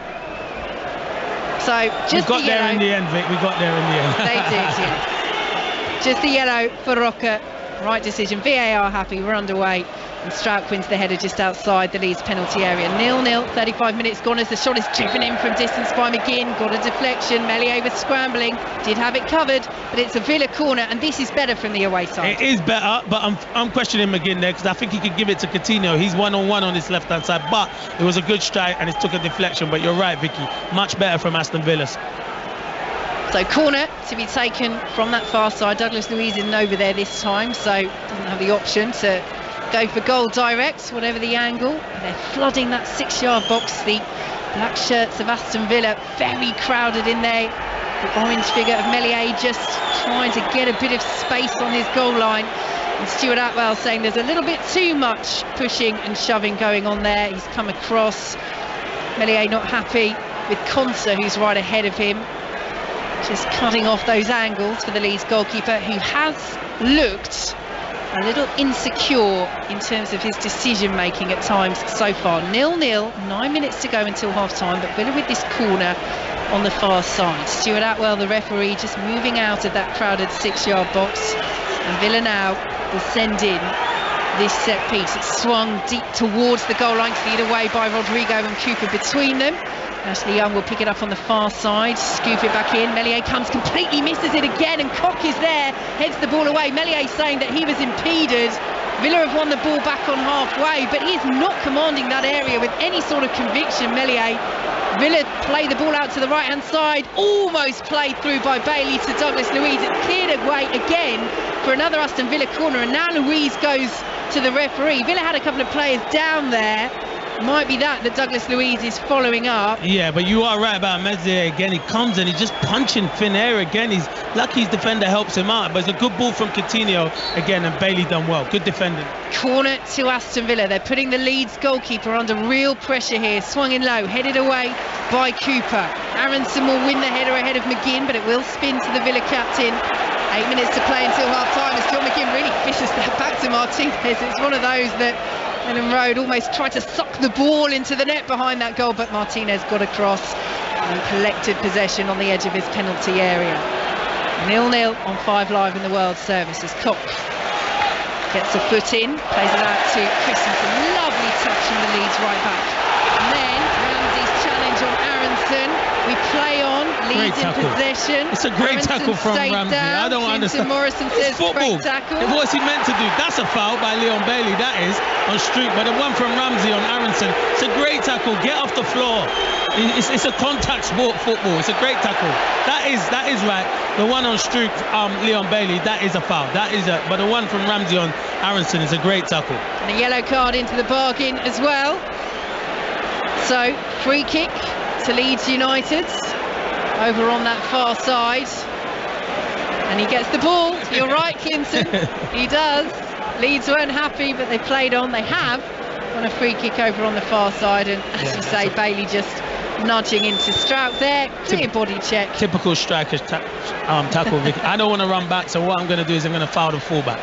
So just we got there in the end, Vic. We got there in the end. They did, yeah. Just the yellow for Rocker. Right decision. VAR happy. We're underway. And Strout wins the header just outside the Leeds penalty area. 0-0. 35 minutes gone as the shot is driven in from distance by McGinn. Got a deflection. Meslier was scrambling. Did have it covered, but it's a Villa corner, and this is better from the away side. It is better, but I'm questioning McGinn there, because I think he could give it to Coutinho. He's one-on-one on his left-hand side, but it was a good strike and it took a deflection. But you're right, Vicky. Much better from Aston Villa. So corner to be taken from that far side. Douglas Luiz isn't over there this time, so doesn't have the option to go for goal direct, whatever the angle. They're flooding that 6-yard box. The black shirts of Aston Villa very crowded in there. The orange figure of Meslier just trying to get a bit of space on his goal line. And Stuart Atwell saying there's a little bit too much pushing and shoving going on there. He's come across. Meslier not happy with Konsa, who's right ahead of him. Just cutting off those angles for the Leeds goalkeeper, who has looked a little insecure in terms of his decision making at times so far. 0-0, 9 minutes to go until half time, but Villa with this corner on the far side. Stuart Atwell, the referee, just moving out of that crowded 6-yard box, and Villa now will send in this set piece. It's swung deep towards the goal line, cleared away by Rodrigo and Cooper between them. Ashley Young will pick it up on the far side, scoop it back in. Meslier comes, completely misses it again, and Koch is there, heads the ball away. Meslier saying that he was impeded. Villa have won the ball back on halfway, but he is not commanding that area with any sort of conviction, Meslier. Villa play the ball out to the right-hand side, almost played through by Bailey to Douglas Luiz. It's cleared away again for another Aston Villa corner, and now Luiz goes to the referee. Villa had a couple of players down there. Might be that Douglas Luiz is following up. Yeah, but you are right about Meslier again. He comes and he's just punching thin air again. He's lucky his defender helps him out, but it's a good ball from Coutinho again, and Bailey done well. Good defending. Corner to Aston Villa. They're putting the Leeds goalkeeper under real pressure here. Swung in low, headed away by Cooper. Aronson will win the header ahead of McGinn, but it will spin to the Villa captain. 8 minutes to play until half time as John McGinn really fishes that back to Martinez. It's one of those that Ellen Road almost tried to suck the ball into the net behind that goal, but Martinez got across and collected possession on the edge of his penalty area. 0-0 on 5 Live in the World Service as Koch gets a foot in, plays it out to Christensen. Lovely touch from the Leeds right back. And then Ramsey's challenge on Aronson. We play on, Leeds in possession. It's a great tackle from Ramsey. I don't understand. Morrison says football. Great tackle. What's he meant to do? That's a foul by Leon Bailey, that is, on Stroop. But the one from Ramsey on Aronson, it's a great tackle. Get off the floor. It's a contact sport, football. It's a great tackle. That is right. The one on Stroop, Leon Bailey, that is a foul. But the one from Ramsey on Aronson is a great tackle. And a yellow card into the bargain as well. So free kick to Leeds United over on that far side, and he gets the ball. You're right, Clinton. He does. Leeds weren't happy, but they played on. They have on a free kick over on the far side, and as you say, Bailey just nudging into Strout there. Clear body check. Typical striker's tackle, Vicky. I don't want to run back, so what I'm going to do is I'm going to foul the fullback.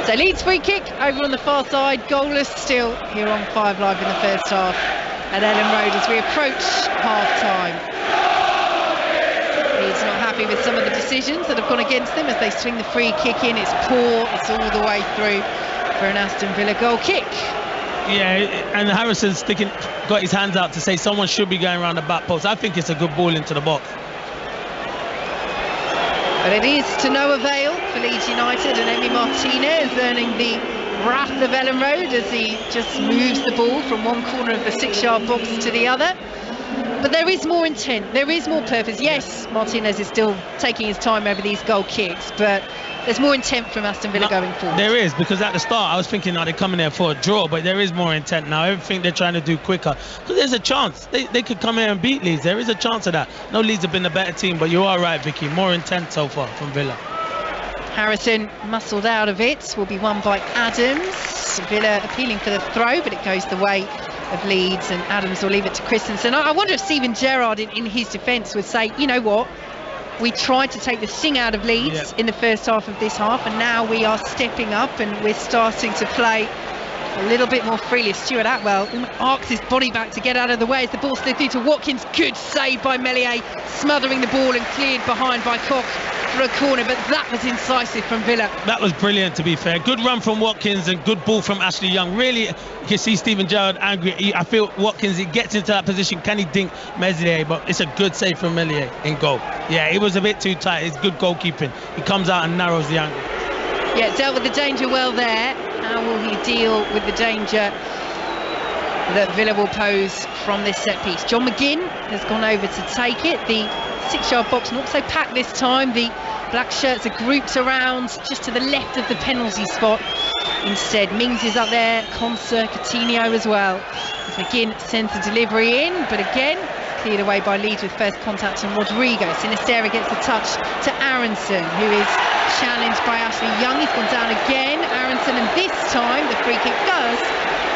So Leeds free kick over on the far side. Goalless still here on 5 Live in the first half at Ellen Road as we approach half-time. Leeds not happy with some of the decisions that have gone against them as they swing the free kick in. It's poor, it's all the way through for an Aston Villa goal kick. Yeah, and Harrison's got his hands out to say someone should be going around the back post. I think it's a good ball into the box. But it is to no avail for Leeds United, and Emi Martinez earning the wrath of Ellen Road as he just moves the ball from one corner of the 6-yard box to the other. But there is more intent, there is more purpose. Yes, Martinez is still taking his time over these goal kicks, but there's more intent from Aston Villa going forward. There is, because at the start I was thinking, they're coming there for a draw, but there is more intent now. Everything they're trying to do quicker, because there's a chance they could come here and beat Leeds. There is a chance of that. No, Leeds have been the better team, but you are right, Vicky, more intent so far from Villa. Harrison muscled out of it, will be won by Adams. Villa appealing for the throw, but it goes the way of Leeds, and Adams will leave it to Christensen. I wonder if Steven Gerrard in his defence would say, you know what, we tried to take the sting out of Leeds in the first half of this half, and now we are stepping up and we're starting to play a little bit more freely. Stuart Atwell arcs his body back to get out of the way as the ball slid through to Watkins. Good save by Meslier, smothering the ball and cleared behind by Koch for a corner, but that was incisive from Villa. That was brilliant, to be fair. Good run from Watkins and good ball from Ashley Young. Really, you can see Steven Gerrard angry. I feel Watkins, he gets into that position, can he dink Meslier? But it's a good save from Meslier in goal. Yeah, it was a bit too tight. It's good goalkeeping. He comes out and narrows the angle. Yeah, dealt with the danger well there. How will he deal with the danger that Villa will pose from this set piece? John McGinn has gone over to take it. The 6-yard box not so packed this time. The black shirts are grouped around just to the left of the penalty spot. Instead, Mings is up there, Conser, Coutinho as well. As McGinn sends the delivery in, but again, cleared away by Leeds with first contact on Rodrigo. Sinisterra gets the touch to Aronson, who is challenged by Ashley Young. He's gone down again, Aronson, and this time the free kick does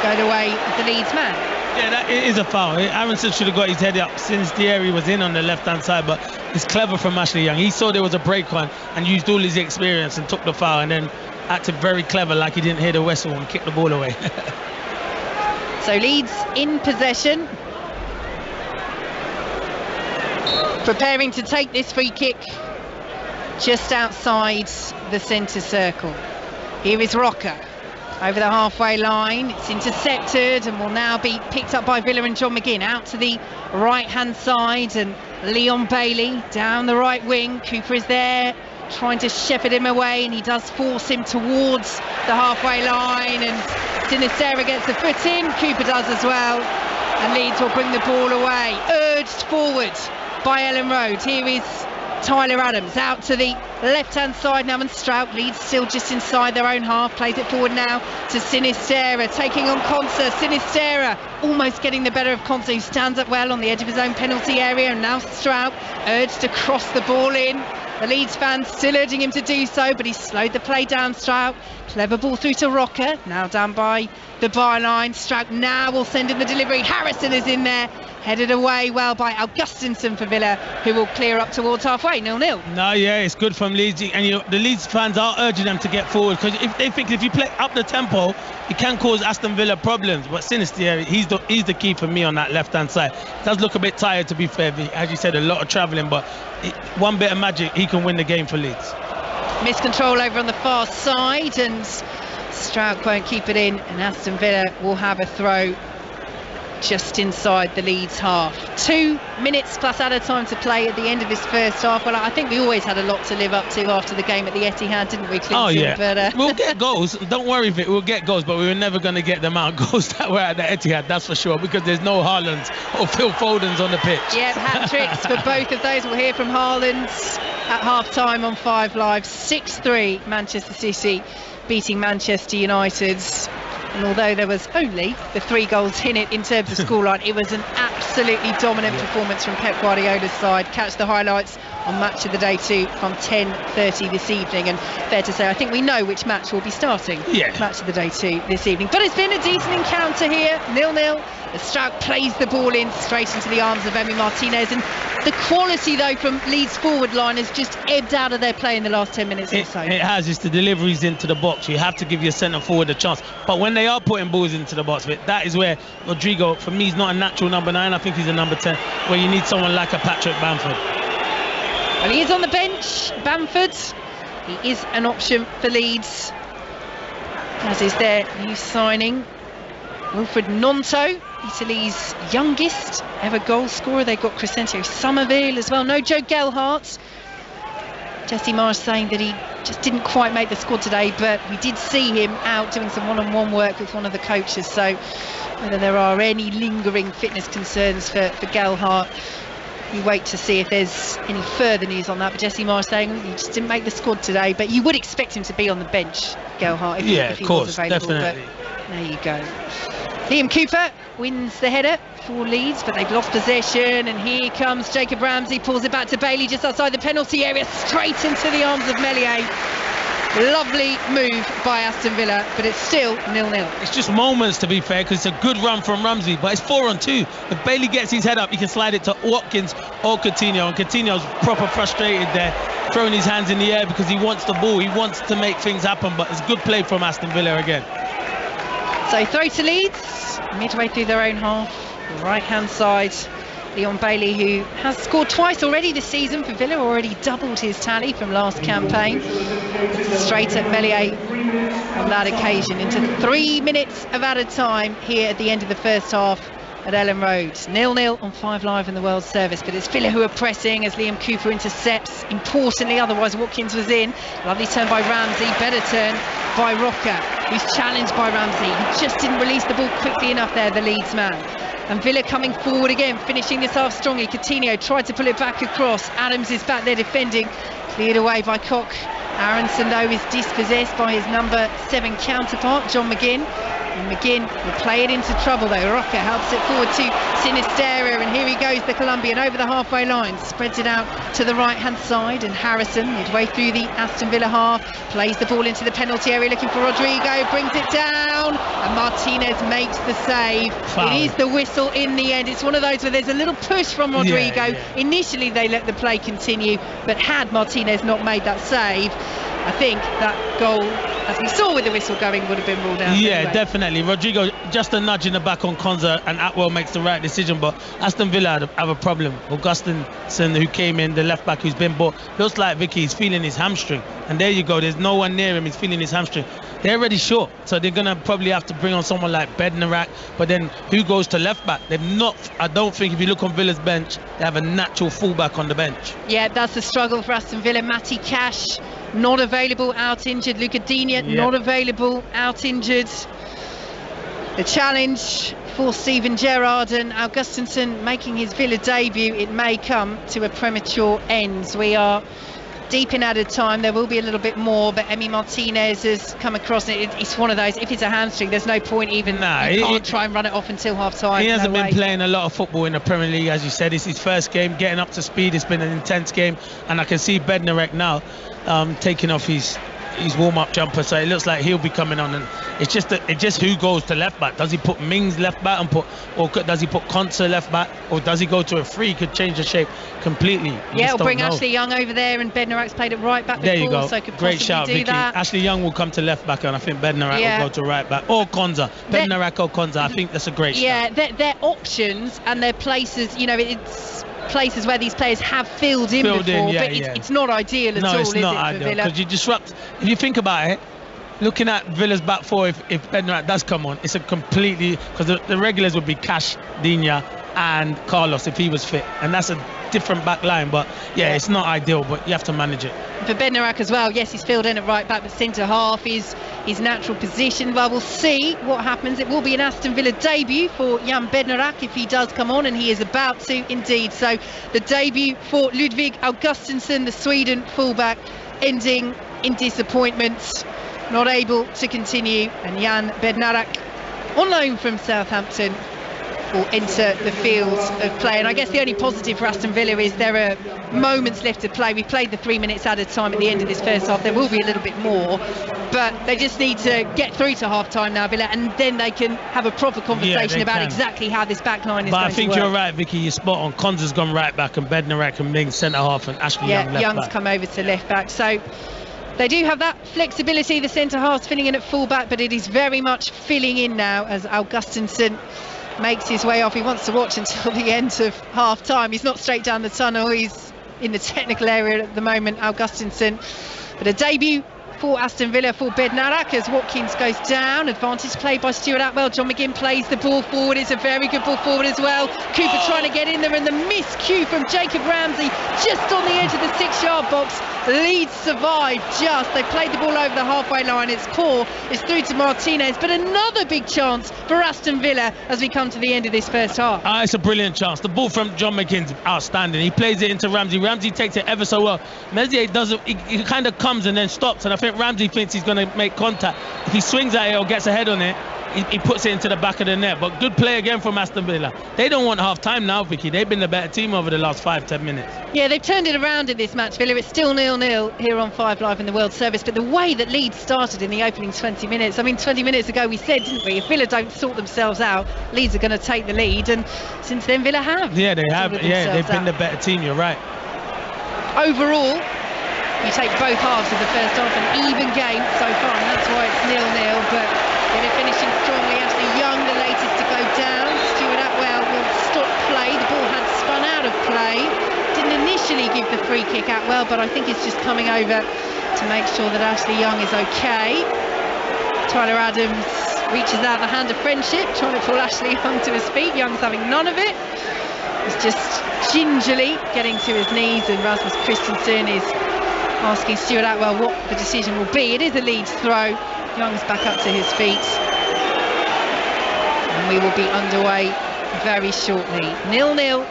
go the way of the Leeds man. Yeah, that is a foul. Aronson should have got his head up Sinisterra was in on the left-hand side, but it's clever from Ashley Young. He saw there was a break on and used all his experience and took the foul, and then acted very clever like he didn't hear the whistle and kicked the ball away. So Leeds in possession, preparing to take this free kick just outside the centre circle. Here is Rocker over the halfway line. It's intercepted and will now be picked up by Villa and John McGinn out to the right hand side, and Leon Bailey down the right wing. Cooper is there trying to shepherd him away, and he does force him towards the halfway line, and Sinisterra gets the foot in, Cooper does as well, and Leeds will bring the ball away. Urged forward by Ellen Road. Here is Tyler Adams out to the left-hand side now, and Strout. Leeds still just inside their own half, plays it forward now to Sinisterra, taking on Conser. Sinisterra almost getting the better of Conser, who stands up well on the edge of his own penalty area, and now Strout urged to cross the ball in. The Leeds fans still urging him to do so, but he slowed the play down, Strout. Clever ball through to Rocker, now down by the byline. Strout now will send in the delivery. Harrison is in there, headed away well by Augustinson for Villa, who will clear up towards halfway, 0-0. No, yeah, it's good from Leeds, and the Leeds fans are urging them to get forward, because if they think if you play up the tempo, it can cause Aston Villa problems. But Sinisterra, he's the key for me on that left-hand side. It does look a bit tired, to be fair. As you said, a lot of travelling, but one bit of magic, he can win the game for Leeds. Miscontrol over on the far side, and Strout won't keep it in, and Aston Villa will have a throw just inside the Leeds half. 2 minutes plus added time to play at the end of this first half. Well, I think we always had a lot to live up to after the game at the Etihad, didn't we, Clinton? Oh yeah, but, we'll get goals, don't worry, Vic, we'll get goals, but we were never going to get the amount of goals that were at the Etihad, that's for sure, because there's no Haalands or Phil Fodens on the pitch. Yep, hat-tricks for both of those. We'll hear from Haaland at half-time on 5 Live. 6-3 Manchester City beating Manchester United. And although there was only the 3 goals in it in terms of scoreline, it was an absolutely dominant performance from Pep Guardiola's side. Catch the highlights on Match of the Day 2 from 10:30 this evening. And fair to say, I think we know which match will be starting. Match of the Day 2 this evening. But it's been a decent encounter here, 0-0. As Strout plays the ball in straight into the arms of Emi Martinez, and the quality though from Leeds forward line has just ebbed out of their play in the last 10 minutes or so. It has. It's the deliveries into the box. You have to give your centre forward a chance. But when they are putting balls into the box, that is where Rodrigo, for me, is not a natural number 9. I think he's a number 10, where you need someone like a Patrick Bamford. Well, he is on the bench, Bamford. He is an option for Leeds, as is their new signing, Wilfred Gnonto, Italy's youngest ever goal scorer. They've got Crescencio Somerville as well. No Joe Gelhardt. Jesse Marsh saying that he just didn't quite make the squad today, but we did see him out doing some one-on-one work with one of the coaches. So whether there are any lingering fitness concerns for Gelhardt, we wait to see if there's any further news on that. But Jesse Marsh saying he just didn't make the squad today, but you would expect him to be on the bench, Gelhardt, if he was available. Definitely. But there you go. Liam Cooper wins the header for Leeds, but they've lost possession, and here comes Jacob Ramsey, pulls it back to Bailey just outside the penalty area, straight into the arms of Meslier. Lovely move by Aston Villa, but it's still 0-0. It's just moments, to be fair, because it's a good run from Ramsey, but it's 4-on-2. If Bailey gets his head up, he can slide it to Watkins or Coutinho, and Coutinho's proper frustrated there, throwing his hands in the air because he wants the ball, he wants to make things happen, but it's good play from Aston Villa again. So throw to Leeds, midway through their own half, the right-hand side. Leon Bailey, who has scored twice already this season for Villa, already doubled his tally from last campaign. Straight at Meslier on that occasion, into 3 minutes of added time here at the end of the first half at Ellen Road. 0-0 on 5 Live in the World Service, but it's Villa who are pressing as Liam Cooper intercepts importantly, otherwise Watkins was in. Lovely turn by Ramsey, better turn by Roca, who's challenged by Ramsey. He just didn't release the ball quickly enough there, the Leeds man. And Villa coming forward again, finishing this half strongly. Coutinho tried to pull it back across. Adams is back there defending, cleared away by Koch. Aronson though is dispossessed by his number 7 counterpart, John McGinn. And McGinn will play it into trouble though. Roca helps it forward to Sinisterra, and here he goes, the Colombian, over the halfway line, spreads it out to the right hand side, and Harrison, midway through the Aston Villa half, plays the ball into the penalty area looking for Rodrigo, brings it down, and Martinez makes the save. Foul. It is the whistle in the end. It's one of those where there's a little push from Rodrigo. Initially they let the play continue, but had Martinez not made that save, I think that goal, as we saw with the whistle going, would have been ruled out. Yeah, anyway. Definitely. Rodrigo just a nudge in the back on Konza, and Atwell makes the right decision, but Aston Villa have a problem. Augustinson, who came in, the left back who's been bought, looks like Vicky, he's feeling his hamstring, and there you go, there's no one near him, he's feeling his hamstring. They're already short, so they're going to probably have to bring on someone like Bednarak, but then who goes to left back? They've not, I don't think, if you look on Villa's bench, they have a natural fullback on the bench. Yeah, that's the struggle for Aston Villa. Matty Cash not available, out injured. Luca Digne not available, out injured. The challenge for Steven Gerrard, and Augustinson making his Villa debut. It may come to a premature end. We are deep in added time. There will be a little bit more, but Emi Martinez has come across it. It's one of those, if it's a hamstring, there's no point even. You can't try and run it off until half time. He hasn't been playing a lot of football in the Premier League, as you said. It's his first game, getting up to speed. It's been an intense game, and I can see Bednarek now taking off his warm-up jumper, so it looks like he'll be coming on, and it's just who goes to left back. Does he put Mings left back or does he put Konsa left back, or does he go to a free? Could change the shape completely. We'll bring Ashley Young over there, and Bednarak's played it right back before, there you go. So could Great shout, do Vicky. that. Ashley Young will come to left back, and I think Bednarak will go to right back, or Konza. Bednarak or Konza. I think that's a great shout. They're options, and they're places, it's places where these players have filled in before, but it's not ideal at all, it's not ideal, because you disrupt. If you think about it, looking at Villa's back four, if Bednarak does come on, it's a completely, because the regulars would be Cash, Digne and Carlos if he was fit, and that's a different back line, but it's not ideal, but you have to manage it. For Bednarak as well, yes, he's filled in at right back, but centre half is his natural position. Well, we'll see what happens. It will be an Aston Villa debut for Jan Bednarak if he does come on, and he is about to indeed. So the debut for Ludvig Augustinsson, the Sweden fullback, ending in disappointment, not able to continue, and Jan Bednarak on loan from Southampton will enter the field of play. And I guess the only positive for Aston Villa is there are moments left to play. We played the 3 minutes added time at the end of this first half. There will be a little bit more, but they just need to get through to half time now, Villa, and then they can have a proper conversation about exactly how this back line is going to work. But I think you're right, Vicky, you're spot on. Konsa's gone right back, and Bednarek and Ming centre half, and Ashley Young left Young's back. come over to left back. So they do have that flexibility, the centre halves filling in at full back, but it is very much filling in now as Augustinsson makes his way off. He wants to watch until the end of half time. He's not straight down the tunnel, he's in the technical area at the moment, Augustinsson. But a debut for Aston Villa for Bednarek as Watkins goes down. Advantage played by Stuart Atwell. John McGinn plays the ball forward. It's a very good ball forward as well. Cooper trying to get in there, and the miscue from Jacob Ramsey just on the edge of the 6-yard box. Leeds survive just. They played the ball over the halfway line. It's poor. It's through to Martinez, but another big chance for Aston Villa as we come to the end of this first half. It's a brilliant chance. The ball from John McGinn's outstanding. He plays it into Ramsey. Ramsey takes it ever so well. Messier doesn't. He kind of comes and then stops, and I think Ramsey thinks he's going to make contact. If he swings at it or gets ahead on it, he puts it into the back of the net. But good play again from Aston Villa. They don't want half time now, Vicky. They've been the better team over the last 5-10 minutes. Yeah, they've turned it around in this match, Villa. It's still 0-0 here on 5 Live in the World Service, but the way that Leeds started in the opening 20 minutes, I mean, 20 minutes ago we said, didn't we, if Villa don't sort themselves out, Leeds are going to take the lead, and since then Villa have. Yeah, they have. Yeah, they've been the better team, you're right. Overall, you take both halves of the first half, an even game so far, and that's why it's 0-0, but Villa finishing strongly. Ashley Young, the latest to go down. Stuart Atwell will stop play. The ball had spun out of play. Didn't initially give the free kick Atwell, but I think it's just coming over to make sure that Ashley Young is okay. Tyler Adams reaches out the hand of friendship, trying to pull Ashley Young to his feet. Young's having none of it. He's just gingerly getting to his knees, and Rasmus Christensen is asking Stuart Atwell what the decision will be. It is a Leeds throw. Young's back up to his feet, and we will be underway very shortly. 0-0.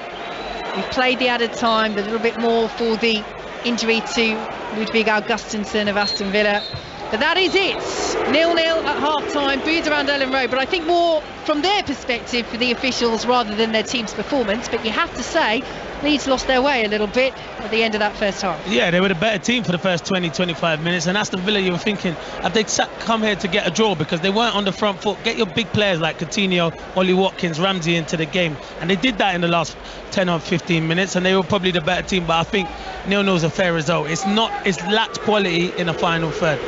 We've played the added time, a little bit more for the injury to Ludvig Augustinsson of Aston Villa, but that is it. 0-0 at half-time. Boos around Ellen Road, but I think more from their perspective for the officials rather than their team's performance. But you have to say Leeds lost their way a little bit at the end of that first half. Yeah, they were the better team for the first 20-25 minutes, and Aston Villa, you were thinking, have they come here to get a draw, because they weren't on the front foot? Get your big players like Coutinho, Ollie Watkins, Ramsey into the game, and they did that in the last 10 or 15 minutes, and they were probably the better team. But I think 0-0 is a fair result. It's lacked quality in the final third.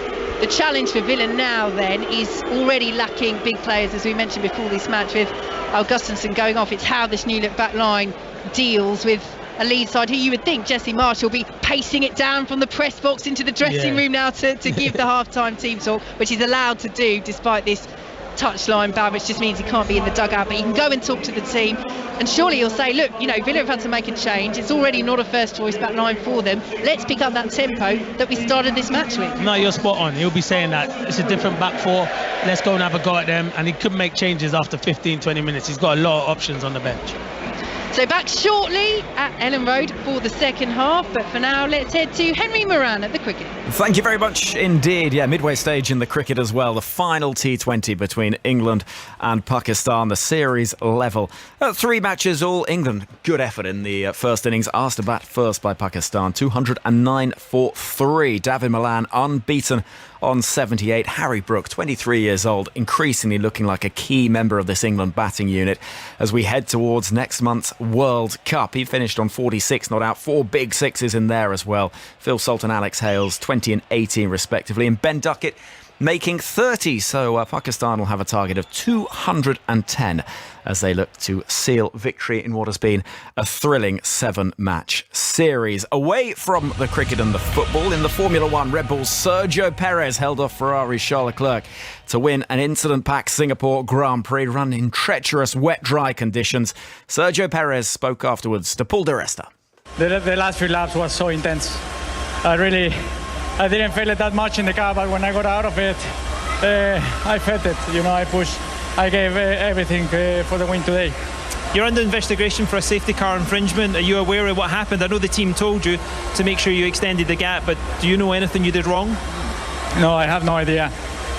The challenge for Villa now then is already lacking big players, as we mentioned before this match, with Augustinsson going off. It's how this new look back line deals with a Leeds side who you would think Jesse Marsh will be pacing it down from the press box into the dressing room now to give the half-time team talk, which he's allowed to do despite this touchline ban, which just means he can't be in the dugout, but he can go and talk to the team, and surely he'll say, look, you know, Villa have had to make a change. It's already not a first choice back line for them. Let's pick up that tempo that we started this match with. No, you're spot on. He'll be saying that it's a different back four, let's go and have a go at them, and he could make changes after 15-20 minutes. He's got a lot of options on the bench. So back shortly at Ellen Road for the second half, but for now let's head to Henry Moran at the cricket. Thank you very much indeed. Yeah, midway stage in the cricket as well. The final T20 between England and Pakistan, the series level. 3 matches all. England, good effort in the first innings. Asked to bat first by Pakistan, 209 for 3. David Malan unbeaten on 78. Harry Brook, 23 years old, increasingly looking like a key member of this England batting unit as we head towards next month's World Cup. He finished on 46, not out. 4 big sixes in there as well. Phil Salt and Alex Hales, 20 and 18 respectively. And Ben Duckett making 30. So Pakistan will have a target of 210 as they look to seal victory in what has been a thrilling 7-match series. Away from the cricket and the football, in the Formula One, Red Bull's Sergio Perez held off Ferrari's Charles Leclerc to win an incident-packed Singapore Grand Prix run in treacherous wet-dry conditions. Sergio Perez spoke afterwards to Paul Di Resta. The last few laps was so intense. I didn't feel it that much in the car, but when I got out of it, I felt it. You know, I pushed. I gave everything for the win today. You're under investigation for a safety car infringement. Are you aware of what happened? I know the team told you to make sure you extended the gap, but do you know anything you did wrong? No, I have no idea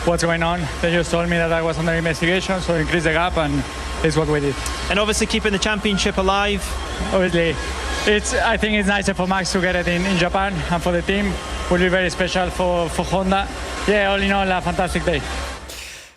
what's going on. They just told me that I was under investigation, so increase the gap, and is what we did. And obviously keeping the championship alive. Obviously, I think it's nicer for Max to get it in Japan, and for the team will be very special for Honda. Yeah, all in all, a fantastic day.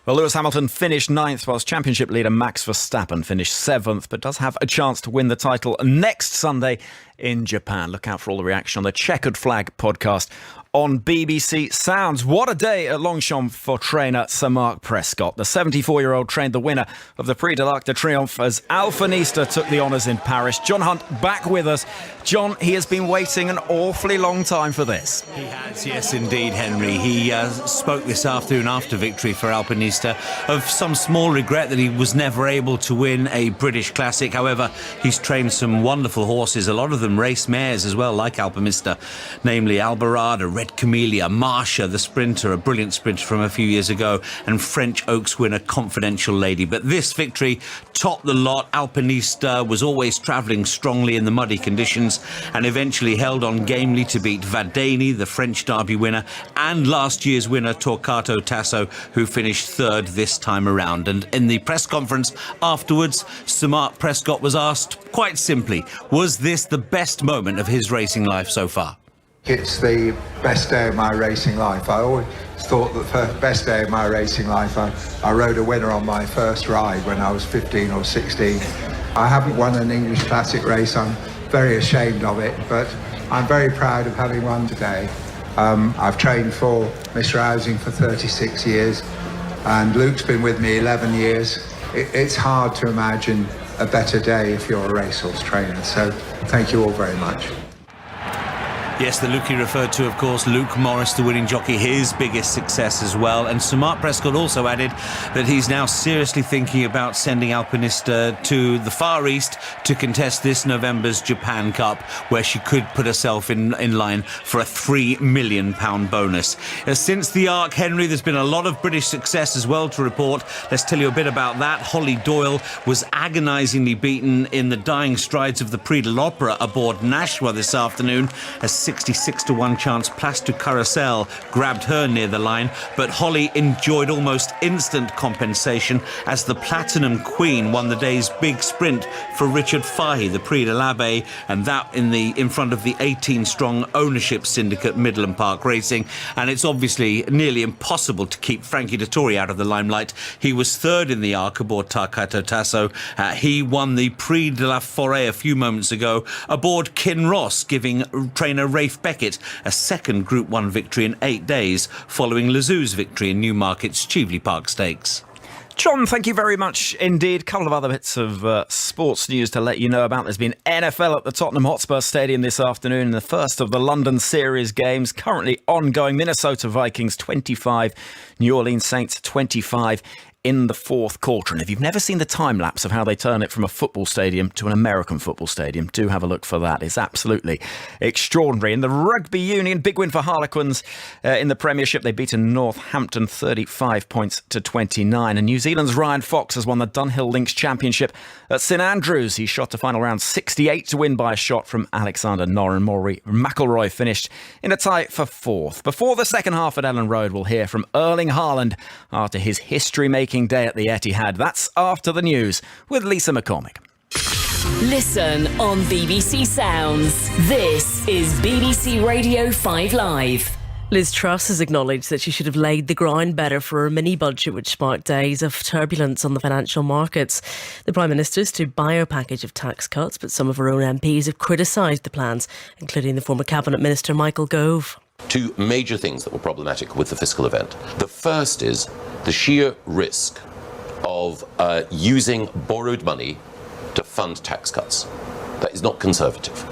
Well, Lewis Hamilton finished 9th, whilst championship leader Max Verstappen finished 7th, but does have a chance to win the title next Sunday in Japan. Look out for all the reaction on the Checkered Flag podcast on BBC Sounds. What a day at Longchamp for trainer Sir Mark Prescott. The 74-year-old trained the winner of the Prix de l'Arc de Triomphe as Alpinista took the honours in Paris. John Hunt back with us. John, he has been waiting an awfully long time for this. He has, yes indeed, Henry. He spoke this afternoon after victory for Alpinista of some small regret that he was never able to win a British Classic. However, he's trained some wonderful horses, a lot of them race mares as well, like Alpinista, namely Albarada, Red Camellia, Marsha, the sprinter, a brilliant sprinter from a few years ago, and French Oaks winner Confidential Lady. But this victory topped the lot. Alpinista was always travelling strongly in the muddy conditions and eventually held on gamely to beat Vadeni, the French Derby winner, and last year's winner Torquato Tasso, who finished 3rd this time around. And in the press conference afterwards, Sir Mark Prescott was asked quite simply, was this the best moment of his racing life so far? It's the best day of my racing life. I always thought that the best day of my racing life, I rode a winner on my first ride when I was 15 or 16. I haven't won an English Classic race. I'm very ashamed of it, but I'm very proud of having won today. I've trained for Mr. Housing for 36 years, and Luke's been with me 11 years. It's hard to imagine a better day if you're a racehorse trainer, so thank you all very much. Yes, the Luke he referred to, of course, Luke Morris, the winning jockey, his biggest success as well. And Sir Mark Prescott also added that he's now seriously thinking about sending Alpinista to the Far East to contest this November's Japan Cup, where she could put herself in line for a £3 million bonus. Since the Arc, Henry, there's been a lot of British success as well to report. Let's tell you a bit about that. Holly Doyle was agonisingly beaten in the dying strides of the Prix de l'Opera aboard Nashua this afternoon. A 66-1 chance Place du Carrousel grabbed her near the line, but Holly enjoyed almost instant compensation as the Platinum Queen won the day's big sprint for Richard Fahey, the Prix de l'Abbé, and that in front of the 18-strong ownership syndicate Midland Park Racing. And it's obviously nearly impossible to keep Frankie Dettori out of the limelight. He was 3rd in the Arc aboard Torquato Tasso. He won the Prix de la Forêt a few moments ago aboard Kinross, giving trainer Rafe Beckett a second Group 1 victory in 8 days, following Lazou's victory in Newmarket's Cheveley Park Stakes. John, thank you very much indeed. A couple of other bits of sports news to let you know about. There's been NFL at the Tottenham Hotspur Stadium this afternoon in the first of the London Series games, currently ongoing. Minnesota Vikings 25, New Orleans Saints 25 in the fourth quarter. And if you've never seen the time lapse of how they turn it from a football stadium to an American football stadium, do have a look for that. It's absolutely extraordinary. In the Rugby Union, big win for Harlequins in the Premiership. They beaten Northampton 35 points to 29. And New Zealand's Ryan Fox has won the Dunhill Links Championship at St Andrews. He shot to final round 68 to win by a shot from Alexander Noren. Maury McIlroy finished in a tie for 4th. Before the second half at Ellen Road, we'll hear from Erling Haaland after his history-making day at the Etihad. That's after the news with Lisa McCormick. Listen on BBC Sounds. This is BBC Radio 5 Live. Liz Truss has acknowledged that she should have laid the ground better for a mini-budget which sparked days of turbulence on the financial markets. The Prime Minister stood by her package of tax cuts, but some of her own MPs have criticised the plans, including the former Cabinet Minister Michael Gove. Two major things that were problematic with the fiscal event. The first is the sheer risk of using borrowed money to fund tax cuts. That is not conservative.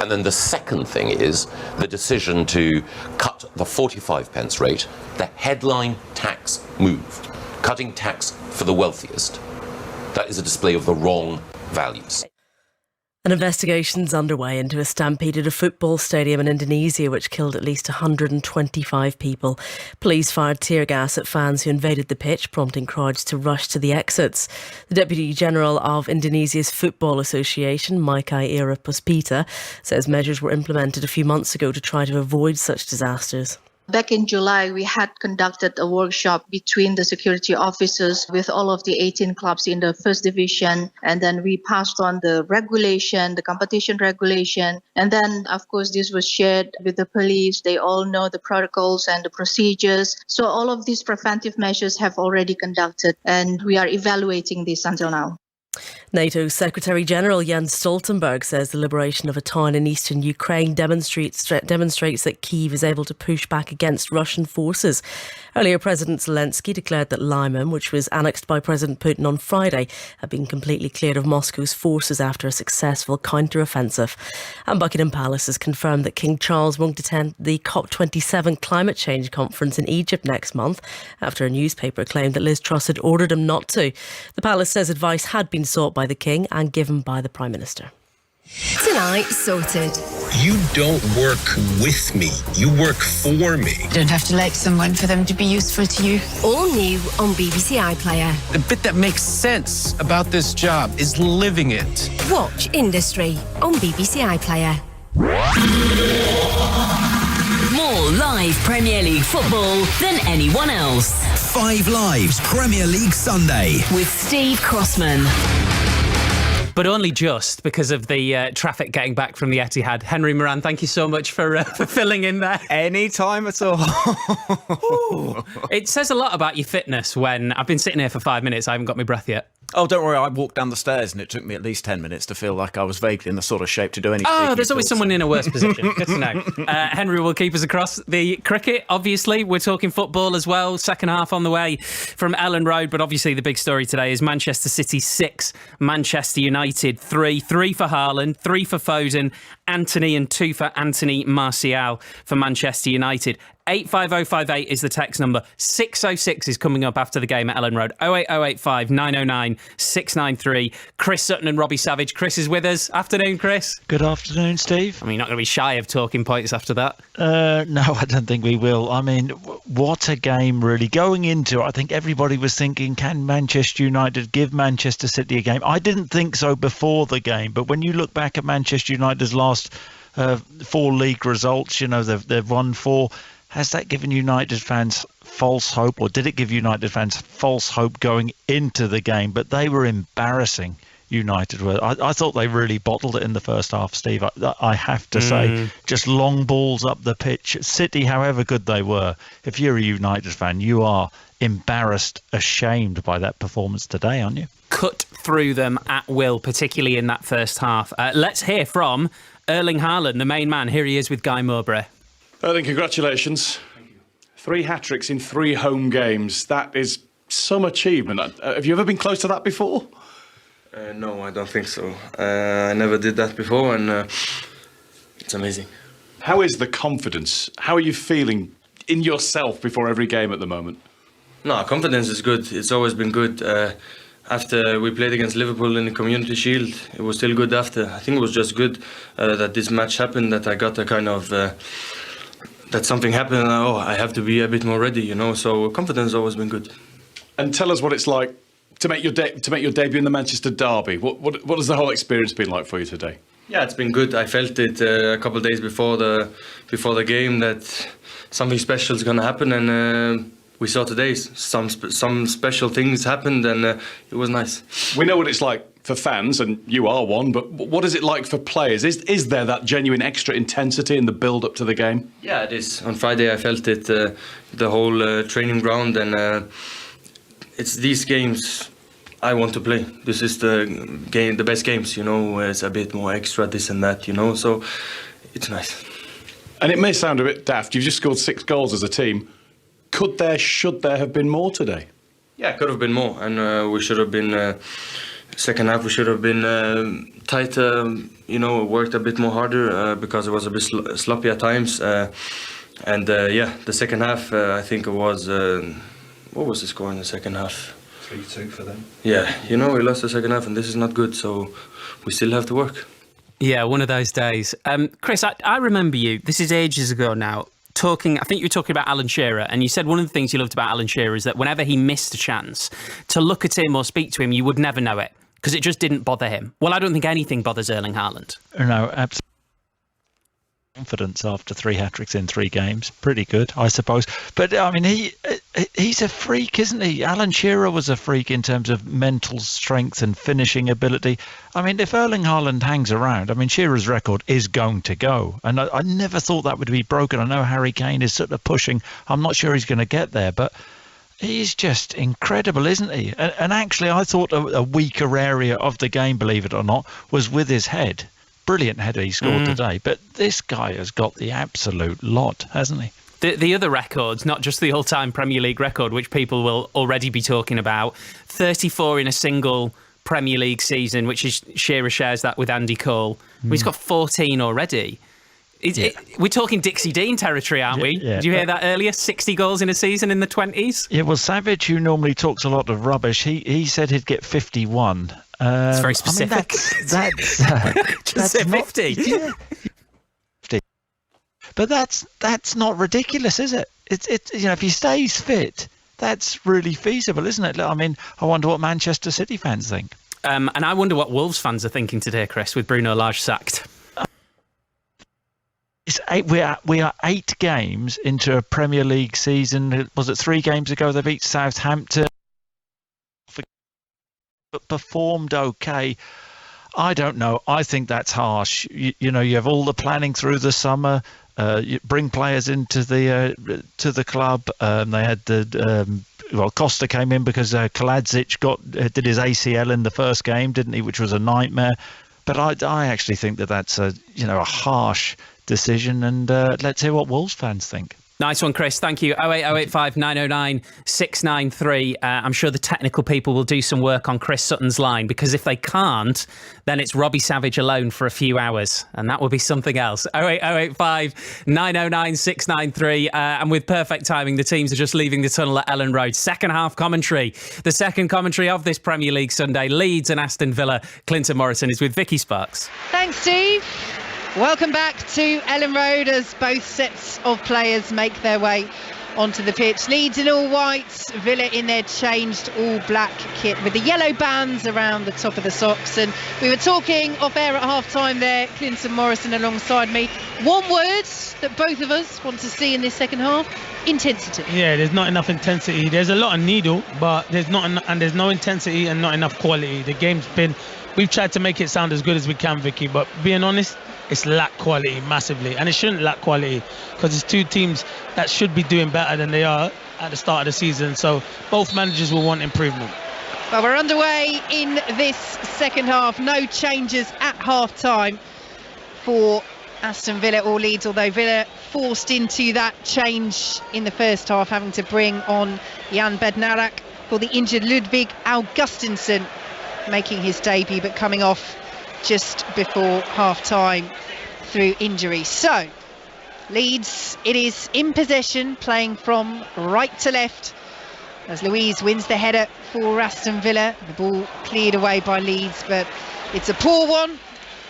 And then the second thing is the decision to cut the 45 pence rate, the headline tax move, cutting tax for the wealthiest. That is a display of the wrong values. An investigation's underway into a stampede at a football stadium in Indonesia which killed at least 125 people. Police fired tear gas at fans who invaded the pitch, prompting crowds to rush to the exits. The Deputy General of Indonesia's Football Association, Maikai Ira Puspita, says measures were implemented a few months ago to try to avoid such disasters. Back in July, we had conducted a workshop between the security officers with all of the 18 clubs in the first division. And then we passed on the regulation, the competition regulation. And then, of course, this was shared with the police. They all know the protocols and the procedures. So all of these preventive measures have already conducted, and we are evaluating this until now. NATO Secretary-General Jens Stoltenberg says the liberation of a town in eastern Ukraine demonstrates that Kyiv is able to push back against Russian forces. Earlier, President Zelensky declared that Lyman, which was annexed by President Putin on Friday, had been completely cleared of Moscow's forces after a successful counter-offensive. And Buckingham Palace has confirmed that King Charles won't attend the COP27 climate change conference in Egypt next month after a newspaper claimed that Liz Truss had ordered him not to. The palace says advice had been sought by the King and given by the Prime Minister. Tonight, sorted. You don't work with me, you work for me. You don't have to like someone for them to be useful to you. All new on BBC iPlayer. The bit that makes sense about this job is living it. Watch Industry on BBC iPlayer. More live Premier League football than anyone else. 5 Live's Premier League Sunday. With Steve Crossman. But only just because of the traffic getting back from the Etihad. Henry Moran, thank you so much for filling in there. Any time at all. It says a lot about your fitness when I've been sitting here for 5 minutes, I haven't got my breath yet. Oh, don't worry, I walked down the stairs and it took me at least 10 minutes to feel like I was vaguely in the sort of shape to do anything. Oh, there's always someone in a worse position. Good to know. Henry will keep us across the cricket, obviously. We're talking football as well. Second half on the way from Ellen Road. But obviously the big story today is Manchester City 6, Manchester United 3. 3 for Haaland, 3 for Foden, Anthony and 2 for Anthony Martial for Manchester United. 85058 is the text number. 606 is coming up after the game at Ellen Road. 08085 909 693. Chris Sutton and Robbie Savage. Chris is with us. Afternoon, Chris. Good afternoon, Steve. I mean, you're not going to be shy of talking points after that. No, I don't think we will. I mean, what a game, really. Going into it, I think everybody was thinking, can Manchester United give Manchester City a game? I didn't think so before the game, but when you look back at Manchester United's last 4 league results, you know, they've won 4. Has that given United fans false hope, or did it give United fans false hope going into the game? But they were embarrassing, United were. I thought they really bottled it in the first half, Steve. I have to say, just long balls up the pitch. City, however good they were, if you're a United fan, you are embarrassed, ashamed by that performance today, aren't you? Cut through them at will, particularly in that first half. Let's hear from Erling Haaland, the main man. Here he is with Guy Mowbray. Erling, congratulations. Thank you. 3 hat-tricks in 3 home games. That is some achievement. Have you ever been close to that before? No, I don't think so. I never did that before, and it's amazing. How is the confidence? How are you feeling in yourself before every game at the moment? No, confidence is good. It's always been good. After we played against Liverpool in the Community Shield, it was still good after. I think it was just good that this match happened, that I got a kind of... that something happened, and I have to be a bit more ready, you know. So confidence has always been good. And tell us what it's like to make your debut in the Manchester Derby. What has the whole experience been like for you today? Yeah, it's been good. I felt it a couple of days before the game that something special is going to happen, and we saw today some special things happened, and it was nice. We know what it's like for fans, and you are one, but what is it like for players? Is there that genuine extra intensity in the build-up to the game? Yeah, it is. On Friday I felt it, the whole training ground, and it's these games I want to play. This is the best games, you know, where it's a bit more extra, this and that, you know, so it's nice. And it may sound a bit daft, you've just scored 6 goals as a team. Should there have been more today? Yeah, it could have been more, and we should have been... second half we should have been tighter, you know, worked a bit more harder because it was a bit sloppy at times. The second half, I think it was... what was the score in the second half? 3-2 for them. Yeah, you know, we lost the second half, and this is not good, so we still have to work. Yeah, one of those days. Chris, I remember you, this is ages ago now, I think you were talking about Alan Shearer, and you said one of the things you loved about Alan Shearer is that whenever he missed a chance to look at him or speak to him, you would never know it, because it just didn't bother him. Well, I don't think anything bothers Erling Haaland. No, absolutely. confidence after 3 hat-tricks in 3 games. Pretty good, I suppose. But I mean, he's a freak, isn't he? Alan Shearer was a freak in terms of mental strength and finishing ability. I mean, if Erling Haaland hangs around, I mean, Shearer's record is going to go. And I never thought that would be broken. I know Harry Kane is sort of pushing. I'm not sure he's going to get there, but he's just incredible, isn't he? And actually, I thought a weaker area of the game, believe it or not, was with his head. Brilliant header he scored today, but this guy has got the absolute lot, hasn't he? The other records, not just the all-time Premier League record, which people will already be talking about, 34 in a single Premier League season, which is Shearer shares that with Andy Cole. He's got 14 already. We're talking Dixie Dean territory, aren't we? Yeah. Did you hear that earlier? 60 goals in a season in the 20s? Yeah, well, Savage, who normally talks a lot of rubbish, he said he'd get 51. It's very specific. I mean, that's say 50. Yeah. 50. But that's not ridiculous, is it? It's if he stays fit, that's really feasible, isn't it? I mean, I wonder what Manchester City fans think. And I wonder what Wolves fans are thinking today, Chris, with Bruno Lage sacked. We are 8 games into a Premier League season. Was it 3 games ago they beat Southampton? But performed okay. I don't know. I think that's harsh. You have all the planning through the summer. You bring players into the club. They had Costa came in because Kaladzic did his ACL in the first game, didn't he? Which was a nightmare. But I actually think that's a harsh decision. And let's hear what Wolves fans think. Nice one, Chris. Thank you. 08085 909 693. I'm sure the technical people will do some work on Chris Sutton's line, because if they can't, then it's Robbie Savage alone for a few hours, and that will be something else. 08085 909 693. And with perfect timing, the teams are just leaving the tunnel at Ellen Road. Second half commentary. The second commentary of this Premier League Sunday. Leeds and Aston Villa. Clinton Morrison is with Vicky Sparks. Thanks, Steve. Welcome back to Ellen Road as both sets of players make their way onto the pitch. Leeds in all whites, Villa in their changed all black kit with the yellow bands around the top of the socks. And we were talking off air at half time there, Clinton Morrison alongside me. One word that both of us want to see in this second half: intensity. Yeah, there's not enough intensity. There's a lot of needle, but there's no intensity and not enough quality. The game's been, we've tried to make it sound as good as we can, Vicky, but being honest, it's lacked quality massively, and it shouldn't lack quality because it's 2 teams that should be doing better than they are at the start of the season. So both managers will want improvement. Well, we're underway in this second half. No changes at half time for Aston Villa or Leeds, although Villa forced into that change in the first half, having to bring on Jan Bednarak for the injured Ludvig Augustinsson, making his debut but coming off just before half time through injury. So Leeds, it is in possession, playing from right to left as Louise wins the header for Aston Villa. The ball cleared away by Leeds, but it's a poor one,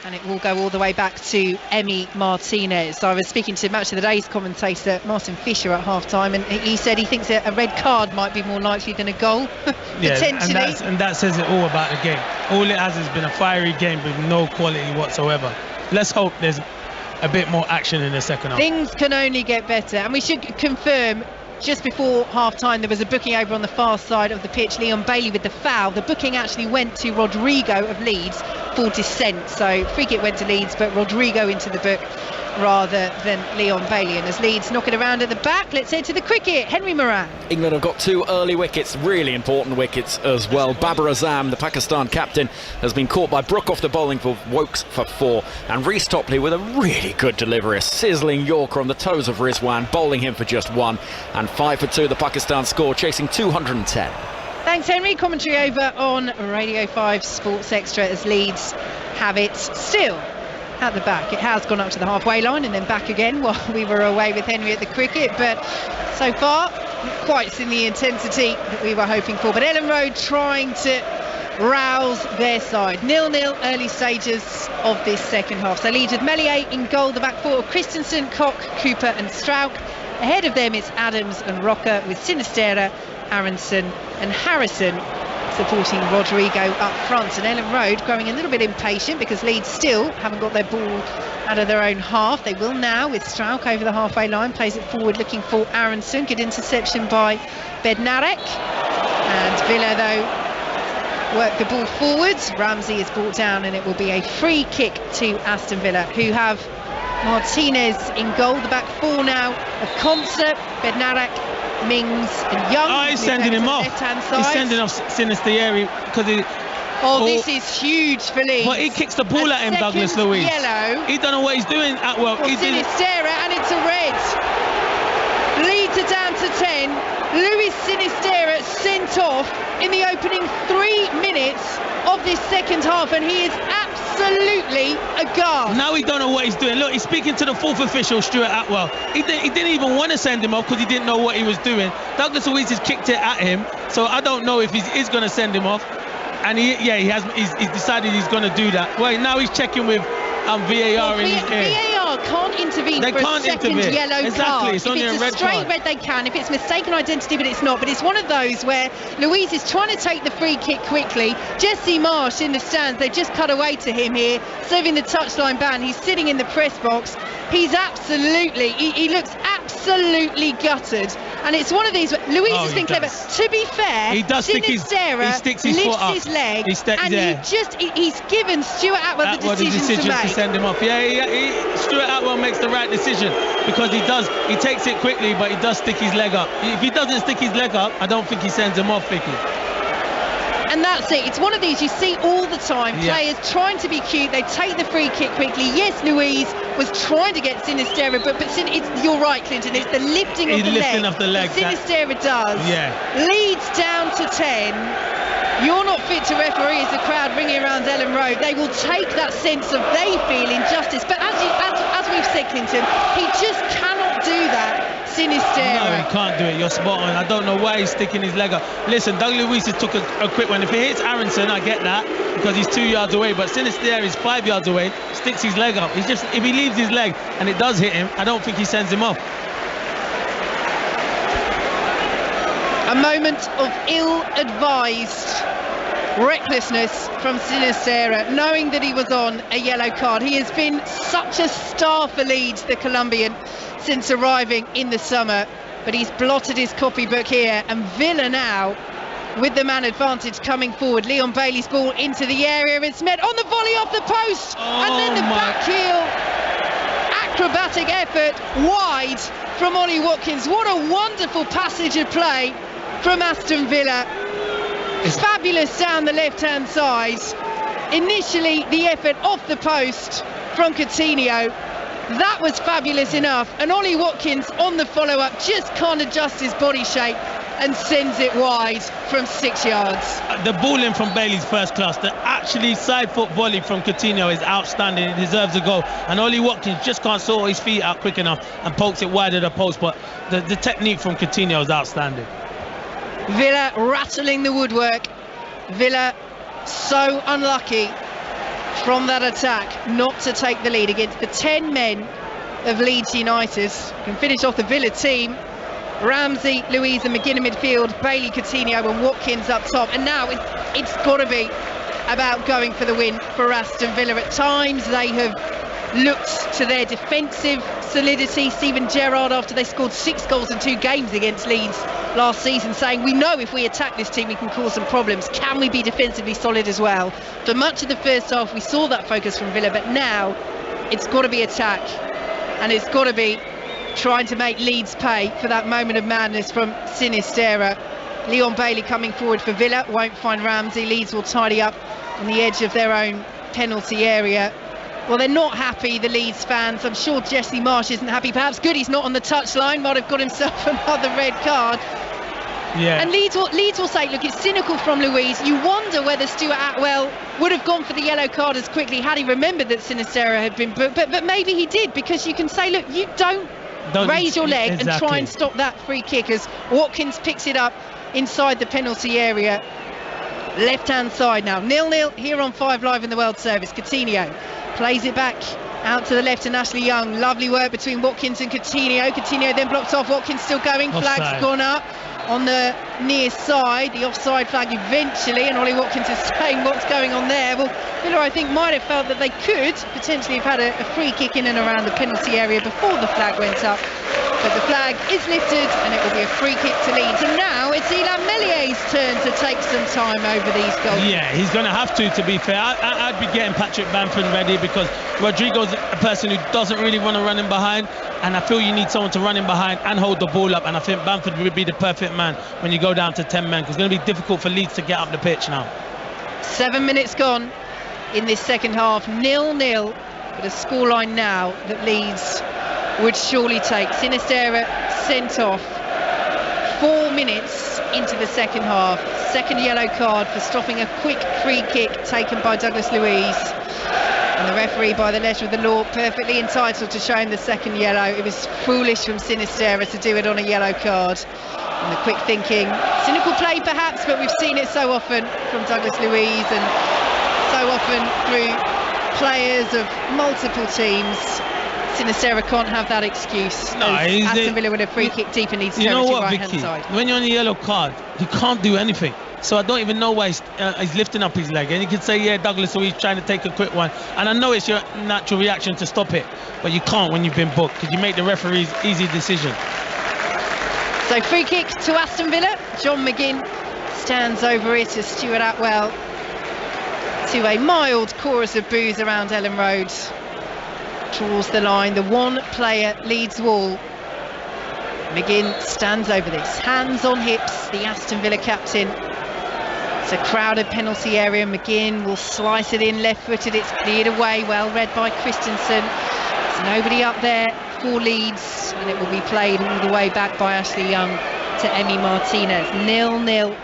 and it will go all the way back to Emi Martinez. I was speaking to Match of the Day's commentator Martin Fisher at half time, and he said he thinks a red card might be more likely than a goal. Potentially. And that says it all about the game. All it has been a fiery game with no quality whatsoever. Let's hope there's a bit more action in the second half. Things can only get better, and we should confirm just before half time there was a booking over on the far side of the pitch. Leon Bailey with the foul. The booking actually went to Rodrigo of Leeds for dissent, so free kick went to Leeds, but Rodrigo into the book rather than Leon Bailey. And as Leeds knock it around at the back, let's head to the cricket. Henry Moran. England have got 2 early wickets, really important wickets as well. Babar Azam, the Pakistan captain, has been caught by Brook off the bowling for Wokes for 4, and Reece Topley with a really good delivery, a sizzling Yorker on the toes of Rizwan, bowling him for just 1, and 5 for 2 the Pakistan score, chasing 210. Thanks, Henry. Commentary over on Radio 5 Sports Extra as Leeds have it still at the back. It has gone up to the halfway line and then back again while we were away with Henry at the cricket, but so far not quite seen the intensity that we were hoping for. But Ellen Road trying to rouse their side. 0-0 early stages of this second half. So Leeds with Melier in goal, the back 4 Christensen, Koch, Cooper and Strauch. Ahead of them it's Adams and Rocker with Sinistera, Aronson and Harrison supporting Rodrigo up front. And Ellen Road growing a little bit impatient because Leeds still haven't got their ball out of their own half. They will now with Strauch over the halfway line, plays it forward looking for Aronson. Good interception by Bednarek. And Villa, though, work the ball forwards. Ramsey is brought down and it will be a free kick to Aston Villa, who have Martinez in goal. The back four now of Concert, Bednarek, Mings and Young. Oh, he's sending him off. He's sending off Sinisterra because he... this is huge for Leeds. But he kicks the ball at him, Douglas Luiz. Yellow. He don't know what he's doing at well. Sinisterra, and it's a red. Leeds are down to 10. Luis Sinisterra sent off in the opening 3 minutes of this second half, and he is absolutely aghast. Now he don't know what he's doing. Look, he's speaking to the fourth official, Stuart Atwell. He didn't even want to send him off because he didn't know what he was doing. Douglas Luiz has kicked it at him, so I don't know if he is going to send him off. And he's decided he's going to do that. Well, now he's checking with VAR in his ear. VAR can't intervene they for can't a second intervene. yellow exactly. card. It's only if it's a red straight card. red, they can. If it's mistaken identity, but it's not. But it's one of those where Luiz is trying to take the free kick quickly. Jesse Marsh in the stands, they just cut away to him here, serving the touchline ban. He's sitting in the press box. He's absolutely, he looks absolutely gutted. And it's one of these, Luiz has been clever. To be fair, he does Sinisterra he sticks his foot up. his leg, and he's given Stuart Atwell the decision to make. To send him off. Stuart Atwell makes the right decision because he takes it quickly, but he does stick his leg up. If he doesn't stick his leg up, I don't think he sends him off, Vicky. And that's it. It's one of these you see all the time. Players trying to be cute. They take the free kick quickly. Yes, Luiz was trying to get Sinisterra, but you're right, Clinton. It's the lifting of the leg. He's lifting off the leg. Sinisterra does. Yeah. Leeds down to 10. You're not fit to referee as the crowd ringing around Ellen Road. They will take that sense of they feel injustice. But as we've said, Clinton, he just cannot do that. Sinisterra. No, he can't do it. You're spot on. I don't know why he's sticking his leg up. Listen, Doug Luiz has took a quick one. If he hits Aronson, I get that because he's 2 yards away. But Sinisterra is 5 yards away, sticks his leg up. If he leaves his leg and it does hit him, I don't think he sends him off. A moment of ill-advised recklessness from Sinisterra, knowing that he was on a yellow card. He has been such a star for Leeds, the Colombian, since arriving in the summer, but he's blotted his copybook here. And Villa now with the man advantage coming forward. Leon Bailey's ball into the area. It's met on the volley off the post, and then the back heel acrobatic effort wide from Ollie Watkins. What a wonderful passage of play from Aston Villa. Fabulous down the left-hand side. Initially the effort off the post from Coutinho. That was fabulous enough, and Ollie Watkins on the follow-up just can't adjust his body shape and sends it wide from 6 yards. The ball in from Bailey's first class. The actually side foot volley from Coutinho is outstanding. It deserves a goal, and Ollie Watkins just can't sort his feet out quick enough and pokes it wide of the post, but the technique from Coutinho is outstanding. Villa rattling the woodwork. Villa so unlucky from that attack not to take the lead against the 10 men of Leeds United. Can finish off the Villa team. Ramsey, Luiz and McGinn in midfield, Bailey, Coutinho and Watkins up top. And now it's got to be about going for the win for Aston Villa. At times they have looked to their defensive solidity. Steven Gerrard, after they scored 6 goals in 2 games against Leeds last season, saying we know if we attack this team we can cause some problems. Can we be defensively solid as well? For much of the first half we saw that focus from Villa, but now it's got to be attack, and it's got to be trying to make Leeds pay for that moment of madness from Sinisterra. Leon Bailey coming forward for Villa, won't find Ramsey. Leeds will tidy up on the edge of their own penalty area. Well, they're not happy, the Leeds fans. I'm sure Jesse Marsh isn't happy. Perhaps good he's not on the touchline, might have got himself another red card. Yeah. And Leeds will say, look, it's cynical from Luiz. You wonder whether Stuart Atwell would have gone for the yellow card as quickly had he remembered that Sinisterra had been booked. But maybe he did, because you can say, look, you don't raise your leg and try and stop that free kick, as Watkins picks it up inside the penalty area. Left-hand side now, 0-0 here on 5 Live in the World Service. Coutinho plays it back out to the left to Ashley Young. Lovely work between Watkins and Coutinho. Coutinho then blocked off. Watkins still going. Flag's gone up. on the near side. The offside flag eventually, and Ollie Watkins is saying what's going on there. Well, Villa, I think, might have felt that they could potentially have had a free kick in and around the penalty area before the flag went up. But the flag is lifted and it will be a free kick to Leeds. And now it's Illan Mellier's turn to take some time over these goals. Yeah, he's going to have to be fair. I'd be getting Patrick Bamford ready, because Rodrigo's a person who doesn't really want to run in behind, and I feel you need someone to run in behind and hold the ball up, and I think Bamford would be the perfect man when you go down to 10 men, because it's going to be difficult for Leeds to get up the pitch now. 7 minutes gone in this second half, 0-0, but a scoreline now that Leeds would surely take. Sinisterra sent off 4 minutes into the second half. Second yellow card for stopping a quick free kick taken by Douglas Luiz. And the referee, by the letter of the law, perfectly entitled to show him the second yellow. It was foolish from Sinisterra to do it on a yellow card. And the quick thinking, cynical play perhaps, but we've seen it so often from Douglas Luiz and so often through players of multiple teams. Sinisterra can't have that excuse. No, Aston Villa with a free kick deep in Leeds territory, right-hand side. When you're on a yellow card, you can't do anything. So I don't even know why he's lifting up his leg. And you can say, yeah, Douglas Luiz trying to take a quick one. And I know it's your natural reaction to stop it, but you can't when you've been booked, because you make the referee's easy decision. So free kick to Aston Villa. John McGinn stands over it as Stuart Atwell, to a mild chorus of boos around Ellen Road, draws the line. The one player Leeds wall. McGinn stands over this, hands on hips, the Aston Villa captain. It's a crowded penalty area. McGinn will slice it in left-footed. It's cleared away, well read by Christensen. There's nobody up there for Leeds, and it will be played all the way back by Ashley Young to Emmy Martinez. 0-0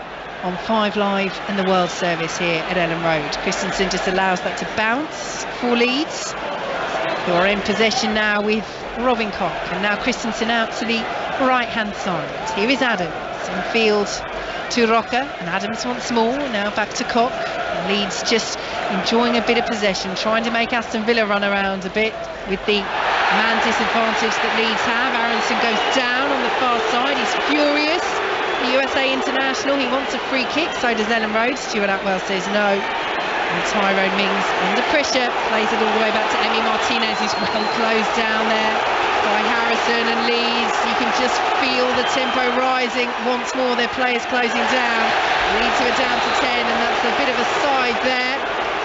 on 5 Live and the World Service here at Ellen Road. Christensen just allows that to bounce for Leeds, who are in possession now with Robin Koch, and now Christensen out to the right-hand side. Here is Adams in field to Rocker, and Adams once more, now back to Koch. Leeds just enjoying a bit of possession, trying to make Aston Villa run around a bit with the man disadvantage that Leeds have. Aronson goes down on the far side, he's furious. The USA international, he wants a free kick, so does Ellen Road. Stuart Atwell says no. And Tyrone Mings under pressure, plays it all the way back to Emmy Martinez, who's well closed down there by Harrison and Leeds. You can just feel the tempo rising. Once more, their players closing down. Leeds are down to 10, and that's a bit of a side there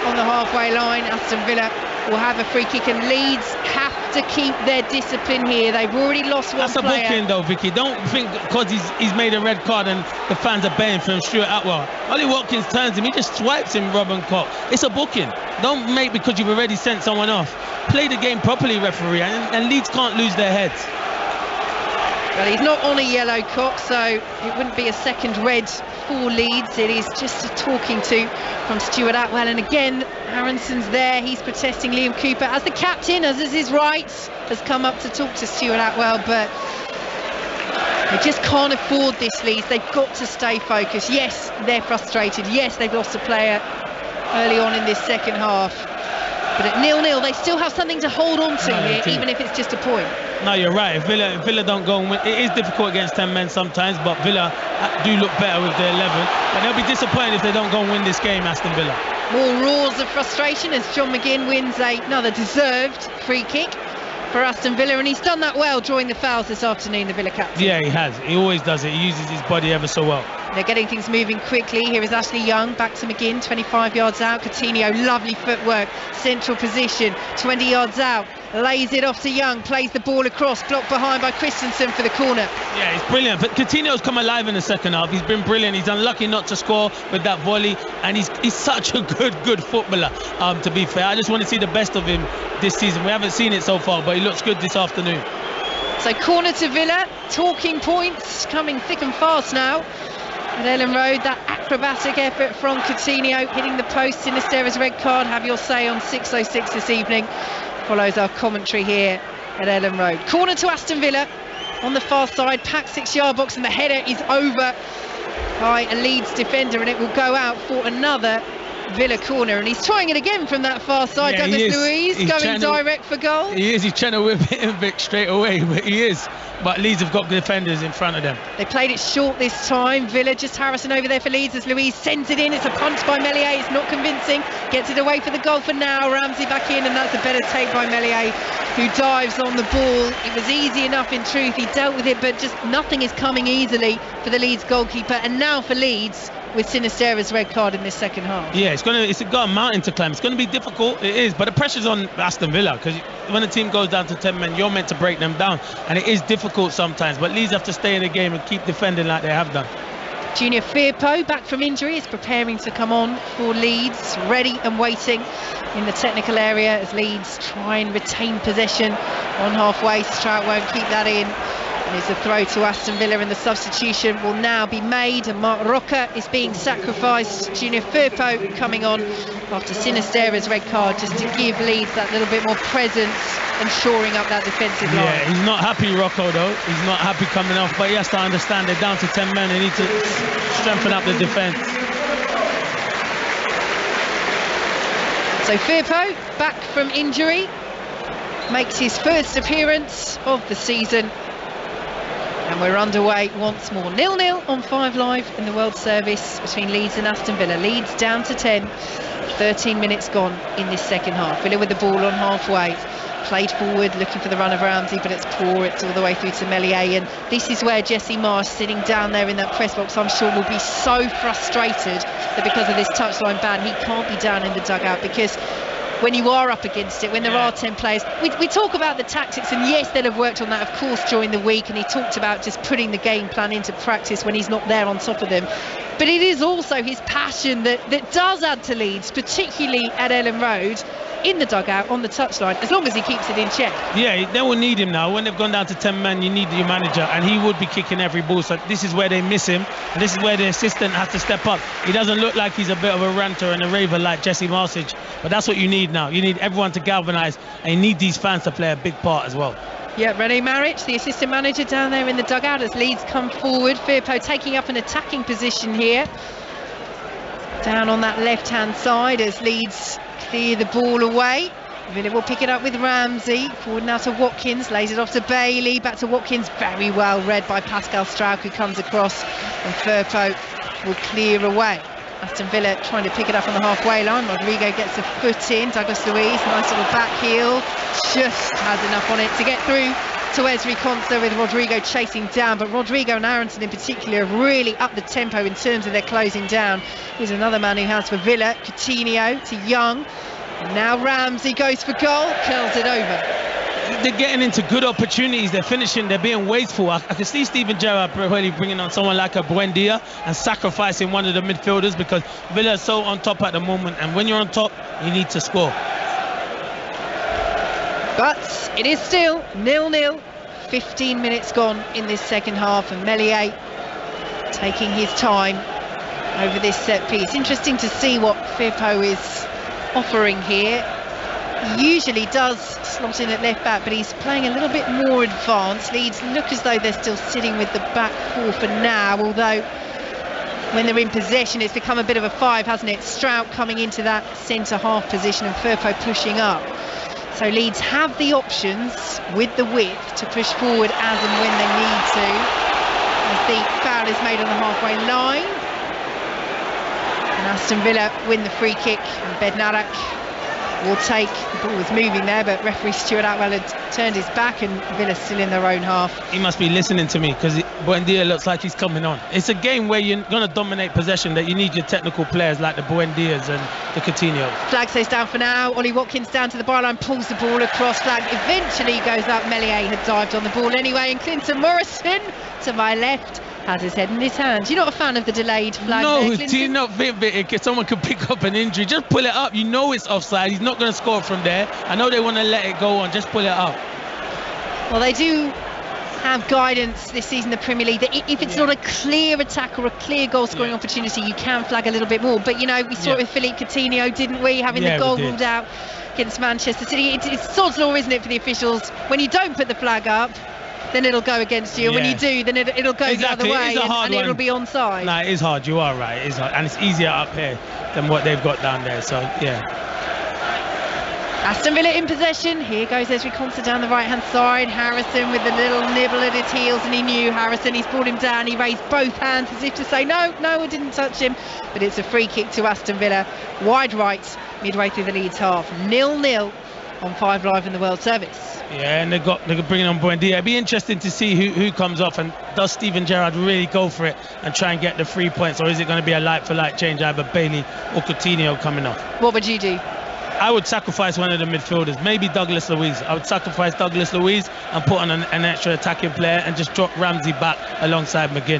on the halfway line. Aston Villa will have a free kick, and Leeds have to keep their discipline here. They've already lost one player. That's a booking though, Vicky. Don't think because he's made a red card and the fans are baying for him, Stuart Atwell. Ollie Watkins turns him, he just swipes him, Robin Koch. It's a booking. Don't make because you've already sent someone off. Play the game properly, referee, and Leeds can't lose their heads. Well, he's not on a yellow, Koch, so it wouldn't be a second red for Leeds. It is just a talking to from Stuart Atwell, and again Aronson's there. He's protesting Liam Cooper as the captain, as is his right, has come up to talk to Stuart Atwell, but they just can't afford this, Leeds. They've got to stay focused. Yes, they're frustrated. Yes, they've lost a player early on in this second half, but at 0-0 they still have something to hold on to here, even if it's just a point. No, you're right. If Villa don't go and win, it is difficult against 10 men sometimes, but Villa do look better with their 11. But they'll be disappointed if they don't go and win this game, Aston Villa. More roars of frustration as John McGinn wins another deserved free kick for Aston Villa, and he's done that well, drawing the fouls this afternoon, the Villa captain. Yeah, he has. He always does it. He uses his body ever so well. They're getting things moving quickly. Here is Ashley Young, back to McGinn, 25 yards out. Coutinho, lovely footwork, central position, 20 yards out. Lays it off to Young, plays the ball across, blocked behind by Christensen for the corner. Yeah, he's brilliant. But Coutinho's come alive in the second half. He's been brilliant. He's unlucky not to score with that volley, and he's such a good footballer, to be fair. I just want to see the best of him this season. We haven't seen it so far, but he looks good this afternoon. So corner to Villa, talking points coming thick and fast now at Ellen Road. That acrobatic effort from Coutinho, hitting the post. Sinisterra's red card. Have your say on 6:06 this evening. Follows our commentary here at Ellen Road. Corner to Aston Villa on the far side, packed 6-yard box, and the header is over by a Leeds defender, and it will go out for another Villa corner, and he's trying it again from that far side. Douglas Luiz going direct for goal. He's trying to whip it in Vic straight away, but he is. But Leeds have got defenders in front of them. They played it short this time. Villa just harassing over there for Leeds as Luiz sends it in. It's a punch by Meslier. It's not convincing. Gets it away for the goal for now. Ramsey back in, and that's a better take by Meslier, who dives on the ball. It was easy enough in truth. He dealt with it, but just nothing is coming easily for the Leeds goalkeeper. And now for Leeds, with Sinisterra's red card in this second half. Yeah, it's got a mountain to climb. It's going to be difficult. It is, but the pressure's on Aston Villa, because when a team goes down to 10 men, you're meant to break them down, and it is difficult sometimes. But Leeds have to stay in the game and keep defending like they have done. Junior Firpo, back from injury, is preparing to come on for Leeds, ready and waiting in the technical area as Leeds try and retain possession on halfway. Strout won't keep that in. And it's a throw to Aston Villa, and the substitution will now be made, and Mark Roca is being sacrificed. Junior Firpo coming on after Sinisterra's red card, just to give Leeds that little bit more presence and shoring up that defensive line. Yeah, he's not happy, Rocco, though. He's not happy coming off, but he has to understand they're down to 10 men. They need to strengthen up the defence. So Firpo, back from injury, makes his first appearance of the season. And we're underway once more. 0-0 on 5 Live in the World Service between Leeds and Aston Villa. Leeds down to 10. 13 minutes gone in this second half. Villa with the ball on halfway. Played forward, looking for the run of Ramsey, but it's poor. It's all the way through to Meslier. And this is where Jesse Marsh, sitting down there in that press box, I'm sure will be so frustrated that because of this touchline ban, he can't be down in the dugout, because when you are up against it, when there are 10 players, we talk about the tactics, and yes, they'll have worked on that, of course, during the week, and he talked about just putting the game plan into practice when he's not there on top of them. But it is also his passion that does add to Leeds, particularly at Ellen Road, in the dugout, on the touchline, as long as he keeps it in check. Yeah, they will need him now. When they've gone down to 10 men, you need your manager, and he would be kicking every ball. So this is where they miss him, and this is where the assistant has to step up. He doesn't look like he's a bit of a ranter and a raver like Jesse Marsage, but that's what you need now. You need everyone to galvanise, and you need these fans to play a big part as well. Yeah, Rene Maric, the assistant manager, down there in the dugout as Leeds come forward. Firpo taking up an attacking position here, down on that left-hand side as Leeds clear the ball away. Villa will pick it up with Ramsey. Forward now to Watkins, lays it off to Bailey, back to Watkins, very well read by Pascal Strauch, who comes across, and Firpo will clear away. Aston Villa trying to pick it up on the halfway line. Rodrigo gets a foot in. Douglas Luiz, nice little back heel, just has enough on it to get through to Ezri Konsa, with Rodrigo chasing down. But Rodrigo and Aronson in particular have really upped the tempo in terms of their closing down. Here's another man who has for Villa, Coutinho to Young. And now Ramsey goes for goal, curls it over. They're getting into good opportunities. They're finishing. They're being wasteful. I can see Steven Gerrard really bringing on someone like a Buendia and sacrificing one of the midfielders, because Villa is so on top at the moment, and when you're on top, you need to score. But it is still 0-0. 15 minutes gone in this second half, and Meslier taking his time over this set piece. Interesting to see what Firpo is offering here. He usually does slot in at left back, but he's playing a little bit more advanced. Leeds look as though they're still sitting with the back four for now, although when they're in possession it's become a bit of a 5, hasn't it? Strout coming into that centre half position and Firpo pushing up. So Leeds have the options with the width to push forward as and when they need to, as the foul is made on the halfway line. And Aston Villa win the free kick, and Bednarak will take. The ball was moving there, but referee Stuart Atwell had turned his back, and Villa's still in their own half. He must be listening to me, because Buendia looks like he's coming on. It's a game where you're going to dominate possession, that you need your technical players like the Buendias and the Coutinho. Flag stays down for now. Ollie Watkins down to the byline, pulls the ball across. Flag eventually goes up. Meslier had dived on the ball anyway, and Clinton Morrison to my left has his head in his hands. You're not a fan of the delayed flag? No, there, do you not think that someone could pick up an injury? Just pull it up. You know it's offside. He's not going to score from there. I know they want to let it go on. Just pull it up. Well, they do have guidance this season in the Premier League that if it's not a clear attack or a clear goal scoring opportunity, you can flag a little bit more. But you know, we saw it with Philippe Coutinho, didn't we, having the goal ruled out against Manchester City. It's sod's law, isn't it, for the officials? When you don't put the flag up, then it'll go against you. And when you do, then it'll go the other way, and it'll be onside. No, it is hard. You are right. It is hard, and it's easier up here than what they've got down there. So yeah. Aston Villa in possession. Here goes Ezri Konsa down the right-hand side. Harrison with a little nibble at his heels, and he knew Harrison. He's brought him down. He raised both hands as if to say, no, I didn't touch him. But it's a free kick to Aston Villa. Wide right, midway through the Leeds half. 0-0 on 5 Live in the World Service. Yeah, and they're bringing on Buendia. It'd be interesting to see who comes off, and does Steven Gerrard really go for it and try and get the 3 points, or is it going to be a like-for-like change, either Bailey or Coutinho coming off? What would you do? I would sacrifice one of the midfielders, maybe Douglas Luiz. I would sacrifice Douglas Luiz and put on an extra attacking player and just drop Ramsey back alongside McGinn.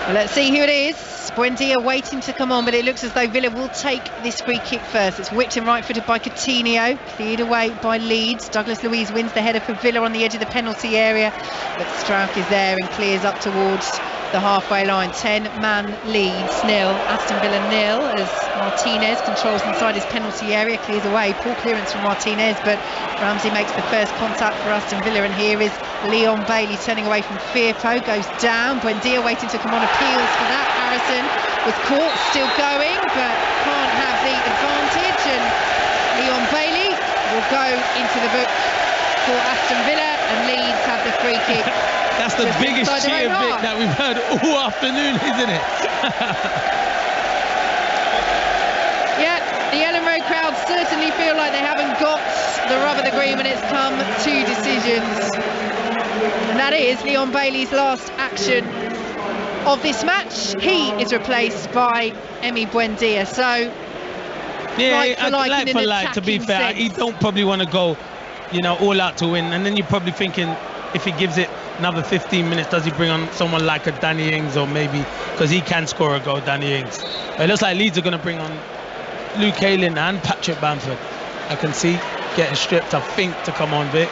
Well, let's see who it is. Buendia waiting to come on, but it looks as though Villa will take this free kick first. It's whipped and right-footed by Coutinho, cleared away by Leeds. Douglas Luiz wins the header for Villa on the edge of the penalty area, but Strauch is there and clears up towards the halfway line. 10-man Leeds 0, Aston Villa 0, as Martinez controls inside his penalty area, clears away. Poor clearance from Martinez, but Ramsey makes the first contact for Aston Villa, and here is Leon Bailey turning away from Firpo, goes down. Buendia waiting to come on, appeals for that. Harrison was caught, still going, but can't have the advantage, and Leon Bailey will go into the book for Aston Villa, and Leeds have the free kick. That's the biggest cheer bit that we've heard all afternoon, isn't it? Yeah, the Ellen Road crowd certainly feel like they haven't got the rub of the green when it's come to decisions. And that is Leon Bailey's last action of this match. He is replaced by Emi Buendia. So, yeah, like for like, to be fair, he don't probably want to go, all out to win. And then you're probably thinking, if he gives it another 15 minutes, does he bring on someone like a Danny Ings, or maybe, because he can score a goal, Danny Ings. But it looks like Leeds are going to bring on Luke Ayling and Patrick Bamford. I can see getting stripped, I think, to come on, Vic.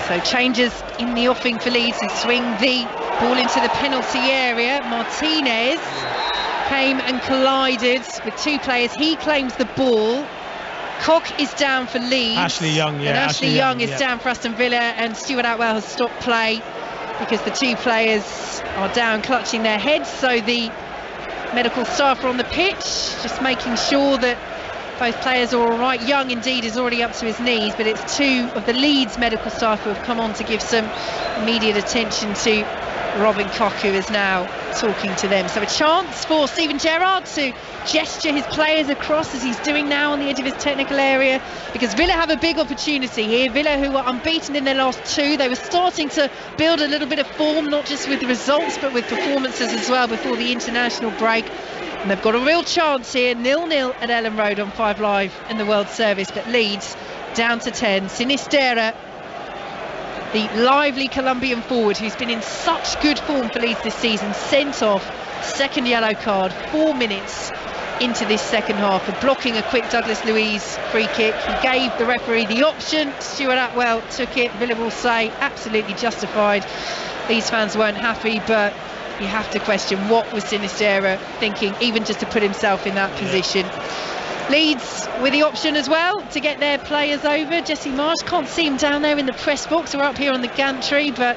So changes in the offing for Leeds and swing the ball into the penalty area. Martinez came and collided with two players. He claims the ball. Koch is down for Leeds. Ashley Young, yeah. And Ashley Young is down for Aston Villa, and Stuart Atwell has stopped play because the two players are down clutching their heads. So the medical staff are on the pitch, just making sure that both players are all right. Young indeed is already up to his knees, but it's two of the Leeds medical staff who have come on to give some immediate attention to Robin Koch, who is now talking to them. So a chance for Steven Gerrard to gesture his players across, as he's doing now on the edge of his technical area, because Villa have a big opportunity here. Villa, who were unbeaten in their last two, they were starting to build a little bit of form, not just with the results but with performances as well before the international break. And they've got a real chance here. 0-0 at Ellen Road on 5 Live in the World Service, but Leeds down to 10. Sinisterra, the lively Colombian forward who's been in such good form for Leeds this season, sent off, second yellow card, 4 minutes into this second half for blocking a quick Douglas Luiz free kick. He gave the referee the option. Stuart Atwell took it. Villa will say absolutely justified. These fans weren't happy, but you have to question what was Sinisterra thinking, even just to put himself in that position. Leeds with the option as well to get their players over. Jesse Marsh, can't see him down there in the press box. We're up here on the gantry, but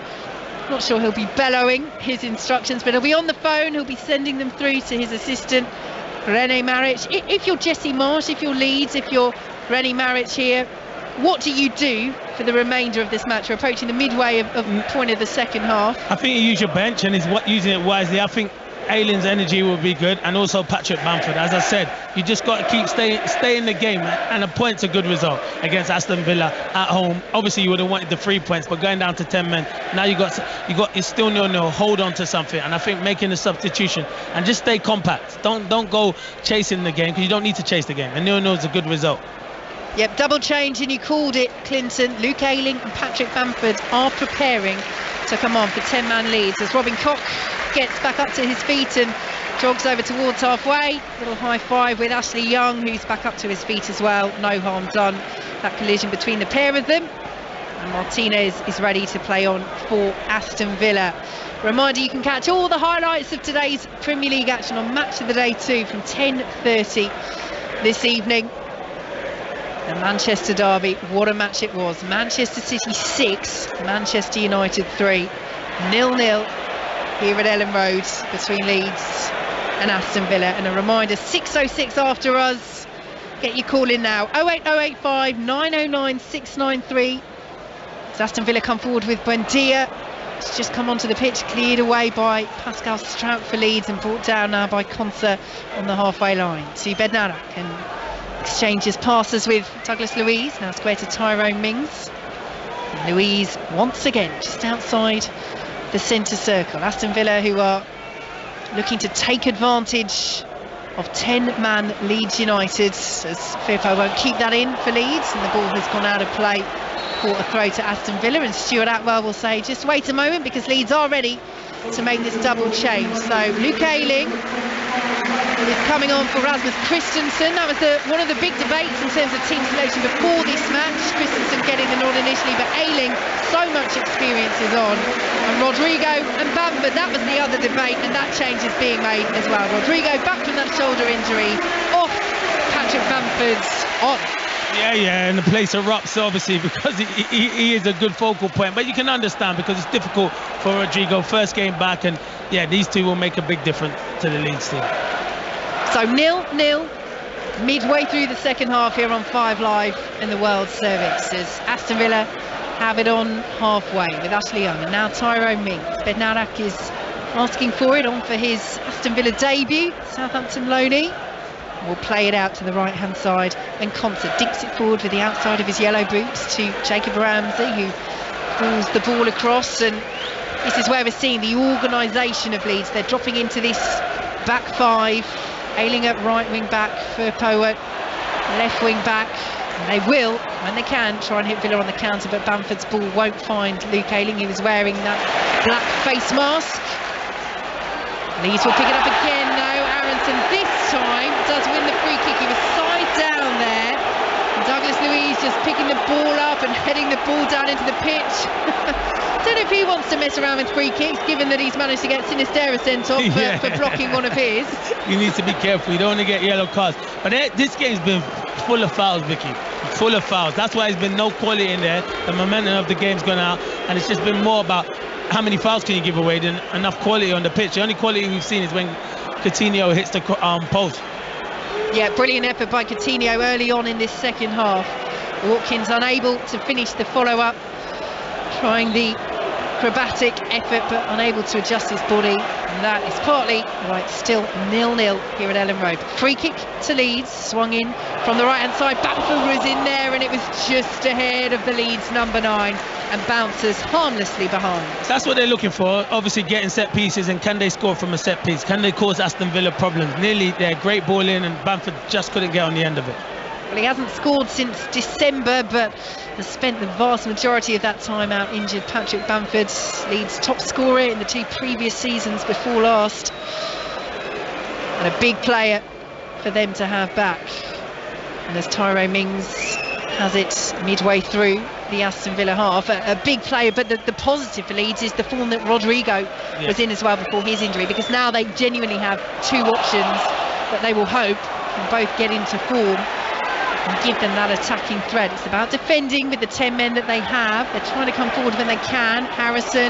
not sure he'll be bellowing his instructions, but he'll be on the phone. He'll be sending them through to his assistant, René Maric. If you're Jesse Marsh, if you're Leeds, if you're René Maric here, what do you do for the remainder of this match? We're approaching the midway of point of the second half. I think you use your bench, and using it wisely. I think Ayling's energy will be good, and also Patrick Bamford. As I said, you just got to keep stay in the game, and a point's a good result against Aston Villa at home. Obviously, you would have wanted the 3 points, but going down to 10 men, now it's still 0-0. Hold on to something, and I think making a substitution and just stay compact. Don't go chasing the game, because you don't need to chase the game. And 0-0 is a good result. Yep, double change, and you called it, Clinton. Luke Ayling and Patrick Bamford are preparing to come on for 10-man Leeds as Robin Koch gets back up to his feet and jogs over towards halfway. Little high five with Ashley Young, who's back up to his feet as well. No harm done. That collision between the pair of them. And Martinez is ready to play on for Aston Villa. Reminder, you can catch all the highlights of today's Premier League action on Match of the Day 2 from 10:30 this evening. The Manchester derby, what a match it was. Manchester City 6, Manchester United 3. 0-0 here at Ellen Road between Leeds and Aston Villa. And a reminder, 6:06 after us. Get your call in now. 08085 909 693. As Aston Villa come forward with Buendia. It's just come onto the pitch, cleared away by Pascal Strout for Leeds and brought down now by Konsa on the halfway line. To Bednarak and exchanges passes with Douglas Luiz, now square to Tyrone Mings. And Luiz once again just outside the centre circle. Aston Villa, who are looking to take advantage of 10-man Leeds United, as Firpo won't keep that in for Leeds, and the ball has gone out of play. Caught a throw to Aston Villa, and Stuart Atwell will say just wait a moment because Leeds are ready to make this double change. So Luke Ayling is coming on for Rasmus Christensen. That was one of the big debates in terms of team selection before this match. Christensen getting the nod initially, but Ayling, so much experience is on. And Rodrigo and Bamford, that was the other debate, and that change is being made as well. Rodrigo back from that shoulder injury, off Patrick Bamford's on. Yeah, and the place erupts obviously because he is a good focal point, but you can understand because it's difficult for Rodrigo, first game back, and yeah, these two will make a big difference to the Leeds team. So 0-0 midway through the second half here on 5 Live in the World Service, as Aston Villa have it on halfway with Ashley Young and now Tyrone Mings. Bednarak is asking for it on for his Aston Villa debut, Southampton loanee. Will play it out to the right hand side, and Konsa dinks it forward with the outside of his yellow boots to Jacob Ramsey, who pulls the ball across. And this is where we're seeing the organisation of Leeds. They're dropping into this back 5, Ayling at right wing back, Firpo at left wing back, and they will, when they can, try and hit Villa on the counter, but Bamford's ball won't find Luke Ayling. He was wearing that black face mask. Leeds will pick it up again now. Aronson this time does win the free kick. He was side down there. And Douglas Luiz just picking the ball up and heading the ball down into the pitch. Don't know if he wants to mess around with free kicks, given that he's managed to get Sinisterra sent off for blocking one of his. You need to be careful. You don't want to get yellow cards. But this game's been full of fouls, Vicky. Full of fouls. That's why there's been no quality in there. The momentum of the game's gone out, and it's just been more about how many fouls can you give away than enough quality on the pitch. The only quality we've seen is when Coutinho hits the post. Yeah, brilliant effort by Coutinho early on in this second half. Watkins unable to finish the follow-up, trying the acrobatic effort but unable to adjust his body, and that is partly why it's still 0-0 here at Ellen Road. Free kick to Leeds, swung in from the right hand side. Bamford was in there and it was just ahead of the Leeds number 9 and bounces harmlessly behind. That's what they're looking for, obviously getting set pieces, and can they score from a set piece? Can they cause Aston Villa problems? Nearly there, great ball in, and Bamford just couldn't get on the end of it. Well, he hasn't scored since December, but has spent the vast majority of that time out injured. Patrick Bamford, Leeds' top scorer in the 2 previous seasons before last, and a big player for them to have back. And as Tyrone Mings has it midway through the Aston Villa half, a big player, but the positive for Leeds is the form that Rodrigo was in as well before his injury, because now they genuinely have 2 options that they will hope can both get into form and give them that attacking threat. It's about defending with the 10 men that they have. They're trying to come forward when they can. Harrison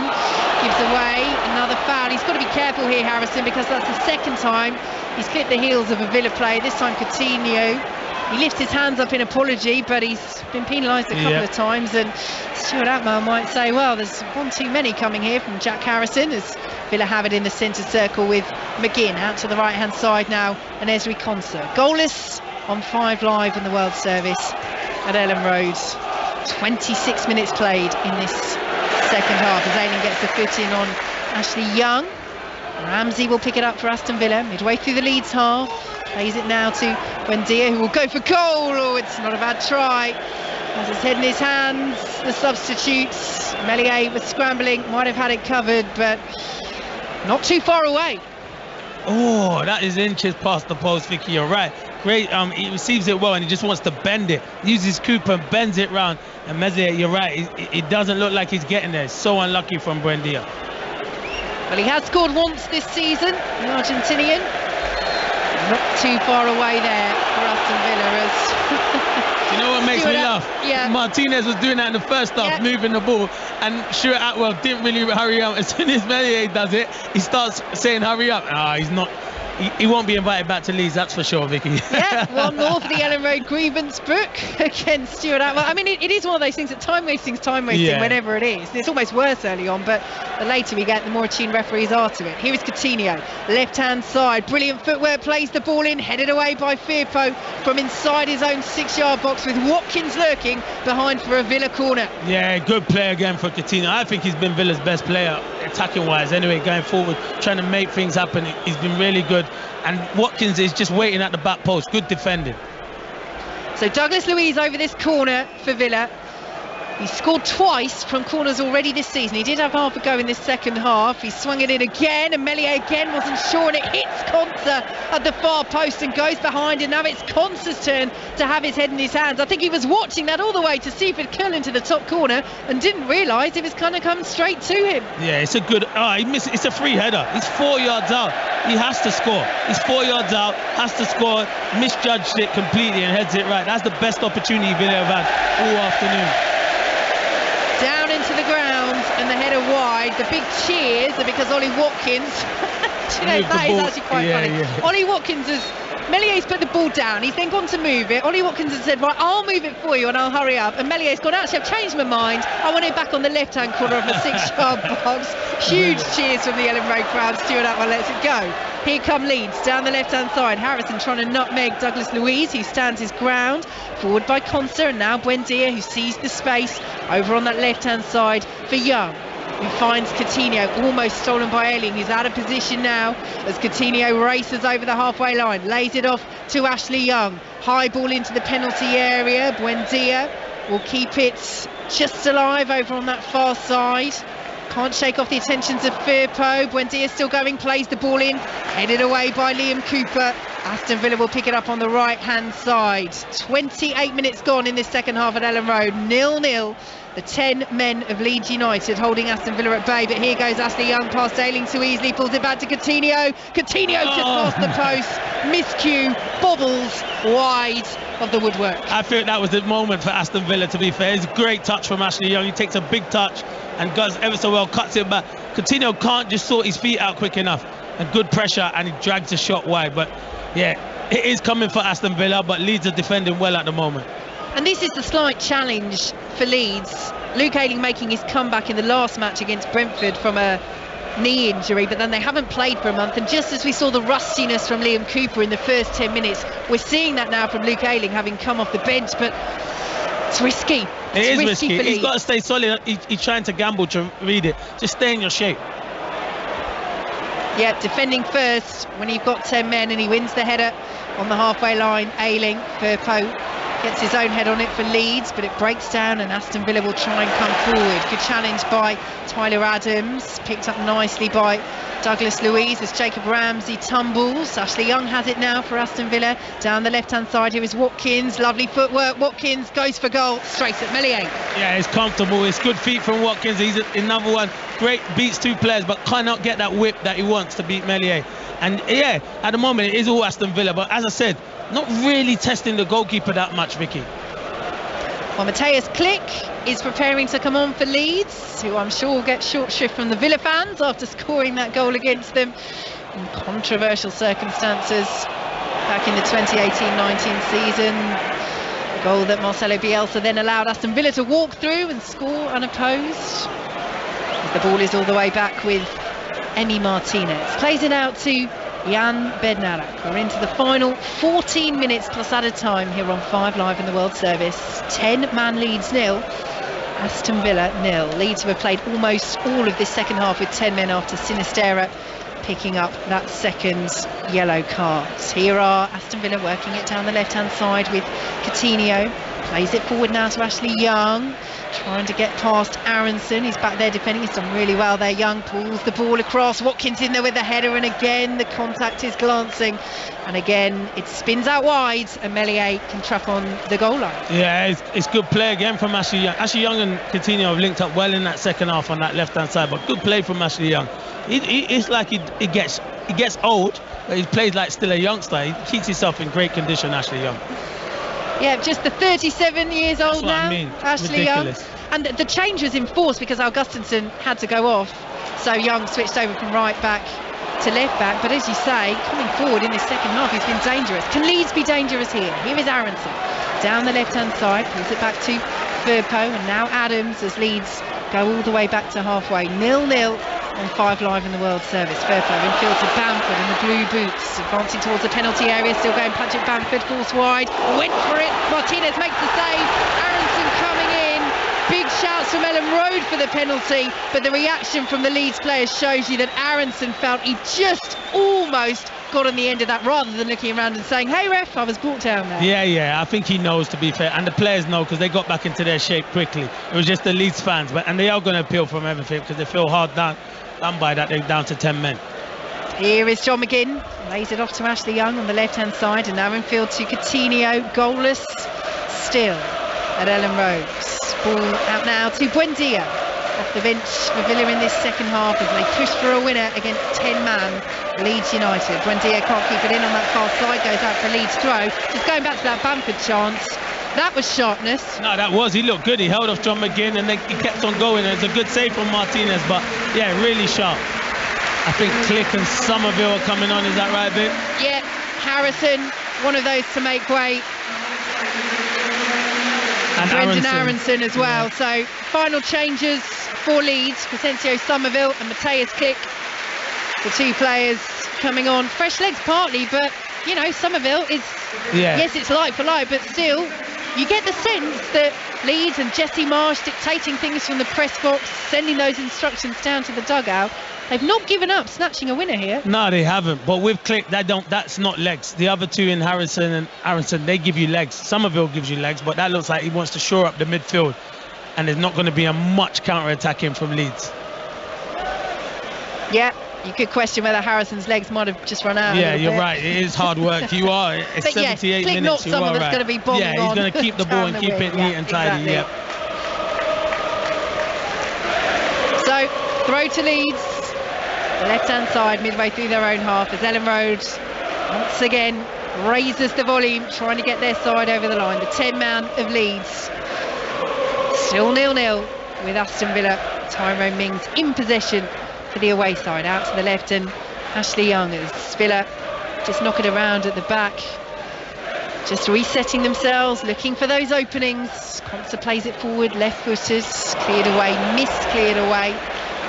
gives away another foul. He's got to be careful here, Harrison, because that's the second time he's clipped the heels of a Villa player. This time Coutinho. He lifts his hands up in apology, but he's been penalised a couple of times, and Stuart Atwell might say, well, there's one too many coming here from Jack Harrison, as Villa have it in the centre circle with McGinn out to the right hand side now, and Ezri Konsa. Goalless on 5 Live in the World Service at Ellen Road. 26 minutes played in this second half as Ayling gets the foot in on Ashley Young. Ramsey will pick it up for Aston Villa midway through the Leeds half. Plays it now to Buendia, who will go for goal. Oh, it's not a bad try. Has his head in his hands. The substitutes. Meslier was scrambling, might have had it covered, but not too far away. Oh, that is inches past the post, Vicky. You're right. Great. He receives it well, and he just wants to bend it. Uses Cooper and bends it round. And Meslier, you're right. It doesn't look like he's getting there. So unlucky from Buendia. Well, he has scored once this season, the Argentinian. Not too far away there for Aston Villa. You know what makes me laugh? Yeah. Martinez was doing that in the first half, moving the ball, and Stuart Atwell didn't really hurry up. As soon as Meslier does it, he starts saying hurry up. He's not. He won't be invited back to Leeds, that's for sure, Vicky. Yeah, 1-0 for the Ellen Road grievance book against Stuart Atwell. I mean, it is one of those things that time wasting whenever it is. And it's almost worse early on, but the later we get, the more attuned referees are to it. Here is Coutinho, left-hand side. Brilliant footwork, plays the ball in, headed away by Firpo from inside his own 6-yard box with Watkins lurking behind for a Villa corner. Yeah, good play again for Coutinho. I think he's been Villa's best player, attacking-wise. Anyway, going forward, trying to make things happen. He's been really good. And Watkins is just waiting at the back post. Good defending. So Douglas Luiz over this corner for Villa. He scored twice from corners already this season. He did have half a go in this second half. He swung it in again, and Meslier again wasn't sure, and it hits Konsa at the far post and goes behind, and now it's Konsa's turn to have his head in his hands. I think he was watching that all the way to see if it'd curl into the top corner and didn't realise it was kind of coming straight to him. Yeah, it's a good... he missed it. It's a free header. He's 4 yards out. He has to score. He's 4 yards out, has to score, misjudged it completely and heads it right. That's the best opportunity Villa have had all afternoon. Down into the ground and the header wide. The big cheers are because Ollie Watkins that is actually quite funny. Yeah. Ollie Watkins has Mellier's put the ball down, he's then gone to move it. Ollie Watkins has said, right, I'll move it for you and I'll hurry up, and Mellier's gone, actually I've changed my mind, I want it back on the left hand corner of the 6-yard box. Huge cheers from the Ellen Road crowd. Stuart Atwell lets it go. Here come Leeds down the left hand side. Harrison trying to nutmeg Douglas Luiz, who stands his ground. Forward by Konsa, and now Buendia, who sees the space over on that left hand side for Young, who finds Coutinho, almost stolen by Ayling. He's out of position now as Coutinho races over the halfway line, lays it off to Ashley Young. High ball into the penalty area. Buendia will keep it just alive over on that far side. Can't shake off the attentions of Firpo. Buendia still going, plays the ball in, headed away by Liam Cooper. Aston Villa will pick it up on the right hand side. 28 minutes gone in this second half at Ellen Road, 0-0. The 10 men of Leeds United holding Aston Villa at bay, but here goes Ashley Young past Ayling too easily, pulls it back to Coutinho. Coutinho just past the post, miscue, bobbles wide of the woodwork. I think that was the moment for Aston Villa, to be fair. It's a great touch from Ashley Young. He takes a big touch and goes ever so well, cuts it back. Coutinho can't just sort his feet out quick enough, and good pressure, and he drags the shot wide. But yeah, it is coming for Aston Villa, but Leeds are defending well at the moment. And this is the slight challenge for Leeds. Luke Ayling making his comeback in the last match against Brentford from a knee injury, but then they haven't played for a month, and just as we saw the rustiness from Liam Cooper in the first 10 minutes, we're seeing that now from Luke Ayling, having come off the bench. But it's risky. It is risky. For He's got to stay solid. He's trying to gamble to read it. Just stay in your shape. Yeah, defending first when you've got 10 men, and he wins the header on the halfway line. Ayling, Firpo gets his own head on it for Leeds, but it breaks down and Aston Villa will try and come forward. Good challenge by Tyler Adams, picked up nicely by Douglas Luiz as Jacob Ramsey tumbles. Ashley Young has it now for Aston Villa. Down the left hand side, here is Watkins, lovely footwork. Watkins goes for goal, straight at Meslier. Yeah, it's comfortable, it's good feet from Watkins. He's another one, great, beats two players, but cannot get that whip that he wants to beat Meslier. And yeah, at the moment it is all Aston Villa, but as I said, not really testing the goalkeeper that much, Vicky. Well, Matthias Klick is preparing to come on for Leeds, who I'm sure will get short shrift from the Villa fans after scoring that goal against them in controversial circumstances back in the 2018-19 season. A goal that Marcelo Bielsa then allowed Aston Villa to walk through and score unopposed. The ball is all the way back with Emi Martinez. Plays it out to Jan Bednarik. We're into the final 14 minutes plus added time here on 5 Live in the World Service. 10-man Leeds 0, Aston Villa 0. Leeds have played almost all of this second half with 10 men after Sinisterra picking up that second yellow card. Here are Aston Villa working it down the left-hand side with Coutinho. Plays it forward now to Ashley Young, trying to get past Aronson. He's back there defending. He's done really well there. Young pulls the ball across. Watkins in there with the header, and again the contact is glancing, and again it spins out wide, and Meslier can trap on the goal line. Yeah, it's good play again from Ashley Young. Ashley Young and Coutinho have linked up well in that second half on that left hand side, but good play from Ashley Young. It's like he gets he gets old, but he plays like still a youngster. He keeps himself in great condition, Ashley Young. Yeah, just the 37 years old now, I mean. Ashley Ridiculous. Young. And the change was enforced because Augustinson had to go off. So Young switched over from right back to left back. But as you say, coming forward in this second half, he's been dangerous. Can Leeds be dangerous here? Here is Aronson. Down the left-hand side, pulls it back to Firpo. And now Adams as Leeds go all the way back to halfway. 0-0 on 5 Live in the World Service. Firpo infield to Bamford in the blue boots, advancing towards the penalty area, still going Patrick Bamford, forced wide, went for it, Martinez makes the save, Aronson coming in, big shouts from Ellen Road for the penalty, but the reaction from the Leeds players shows you that Aronson felt he just almost got on the end of that rather than looking around and saying, hey ref, I was brought down there. Yeah, I think he knows, to be fair, and the players know because they got back into their shape quickly. It was just the Leeds fans, and they are going to appeal from everything because they feel hard done by that. They're down to 10 men. Here is John McGinn, lays it off to Ashley Young on the left-hand side, and now infield to Coutinho, goalless still at Ellen Road. Ball out now to Buendia, off the bench for Villa in this second half as they push for a winner against 10-man Leeds United. Buendia can't keep it in on that far side, goes out for a Leeds throw. Just going back to that Bamford chance, that was sharpness. No, that was. He looked good. He held off John McGinn and then he kept on going. And it's a good save from Martinez, but yeah, really sharp. I think Click and Somerville are coming on. Is that right, Vic? Yeah, Harrison, one of those to make way. And Brendan Aronson as well. So final changes for Leeds: Crescencio Somerville and Matthias Click. The two players coming on. Fresh legs partly, but you know, Somerville is, yes, it's like for like, but still, you get the sense that Leeds and Jesse Marsh dictating things from the press box, sending those instructions down to the dugout. They've not given up snatching a winner here. No, they haven't. But with Click, that's not legs. The other two in Harrison and Aronson, they give you legs. Somerville gives you legs, but that looks like he wants to shore up the midfield. And there's not going to be a much counter-attacking from Leeds. Yeah, you could question whether Harrison's legs might have just run out. Yeah, you're right. It is hard work. You are. It's 78 Click minutes. You are right. Going to be bombing yeah, he's going to keep the ball and keep it neat and tidy. Exactly. Yep. So, throw to Leeds. The left-hand side, midway through their own half, as Ellen Road once again raises the volume, trying to get their side over the line. The 10-man of Leeds. Still 0-0 with Aston Villa. Tyrone Mings in possession for the away side. Out to the left, and Ashley Young as Villa just knock it around at the back. Just resetting themselves, looking for those openings. Conser plays it forward, left-footers, cleared away, cleared away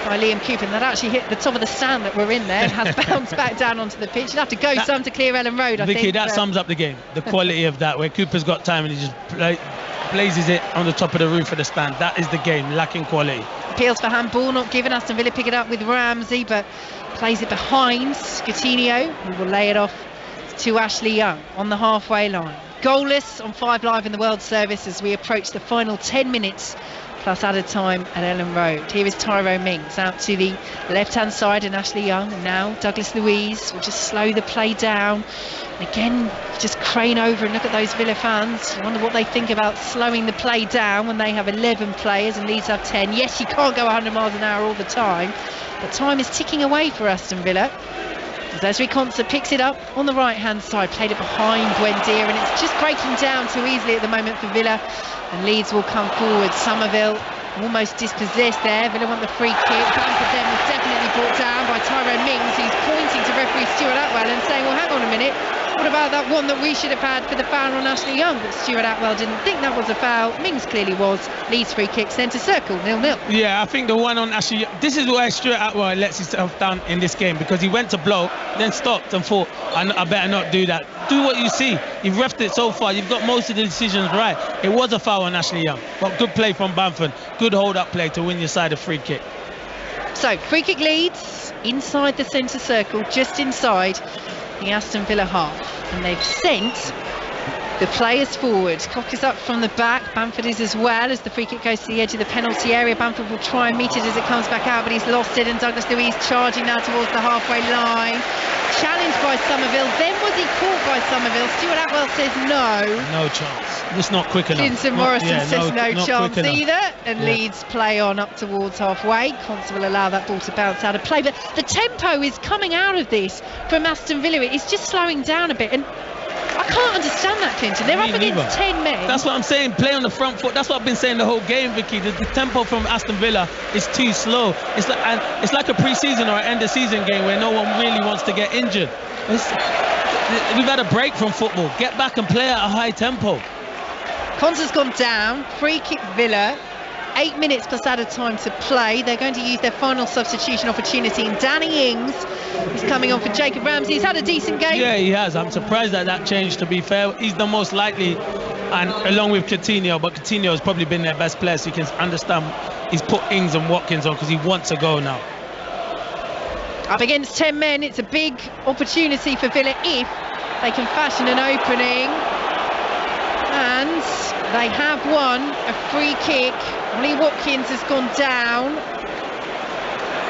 by Liam Cooper, and that actually hit the top of the stand that we're in there and has bounced back down onto the pitch. You'll have to go some to clear Ellen Road, I think. Vicky, that sums up the game. The quality of that, where Cooper's got time and he just blazes it on the top of the roof of the stand. That is the game, lacking quality. Appeals for handball, not given. Aston Villa pick it up with Ramsey, but plays it behind Coutinho, who will lay it off to Ashley Young on the halfway line. Goalless on 5 Live in the World Service as we approach the final 10 minutes plus added time at Ellen Road. Here is Tyrone Mings out to the left-hand side and Ashley Young, and now Douglas Luiz will just slow the play down. And again, just crane over and look at those Villa fans. You wonder what they think about slowing the play down when they have 11 players and Leeds have 10. Yes, you can't go 100 miles an hour all the time, but time is ticking away for Aston Villa. As Esri Conser picks it up on the right-hand side, played it behind Buendia, and it's just breaking down too easily at the moment for Villa. And Leeds will come forward. Somerville almost dispossessed there. Villa want the free kick. Bamford then was definitely brought down by Tyrone Mings, who's pointing to referee Stuart Atwell and saying, well, hang on a minute, what about that one that we should have had for the foul on Ashley Young? But Stuart Atwell didn't think that was a foul. Mings clearly was. Leeds free kick, centre circle, 0-0. Yeah, I think the one on Ashley, this is why Stuart Atwell lets himself down in this game, because he went to blow, then stopped and thought, I better not do that. Do what you see. You've refed it so far. You've got most of the decisions right. It was a foul on Ashley Young, but good play from Bamford. Good hold-up play to win your side a free kick. So, free kick Leeds inside the centre circle, just inside the Aston Villa half. And they've sent the players forward. Cock is up from the back. Bamford is as well as the free kick goes to the edge of the penalty area. Bamford will try and meet it as it comes back out, but he's lost it. And Douglas Luiz charging now towards the halfway line. Challenged by Somerville. Then was he caught by Somerville. Stuart Atwell says no. No chance. It's not quick enough. Clinton Morrison says no not chance quick enough. either. And Leeds play on up towards halfway. Conser will allow that ball to bounce out of play. But the tempo is coming out of this from Aston Villa. It's just slowing down a bit. And I can't understand that, Clinton. They're up against 10 men. That's what I'm saying. Play on the front foot. That's what I've been saying the whole game, Vicky. The tempo from Aston Villa is too slow. It's like a pre-season or an end-of-season game where no one really wants to get injured. We've had a break from football. Get back and play at a high tempo. Conser's gone down. Free kick Villa. 8 minutes plus added time to play. They're going to use their final substitution opportunity. And Danny Ings is coming on for Jacob Ramsey. He's had a decent game. Yeah, he has. I'm surprised at that change, to be fair. He's the most likely, and along with Coutinho, but Coutinho has probably been their best player, so you can understand he's put Ings and Watkins on because he wants to go now. Up against 10 men, it's a big opportunity for Villa if they can fashion an opening. And they have won a free kick. Ollie Watkins has gone down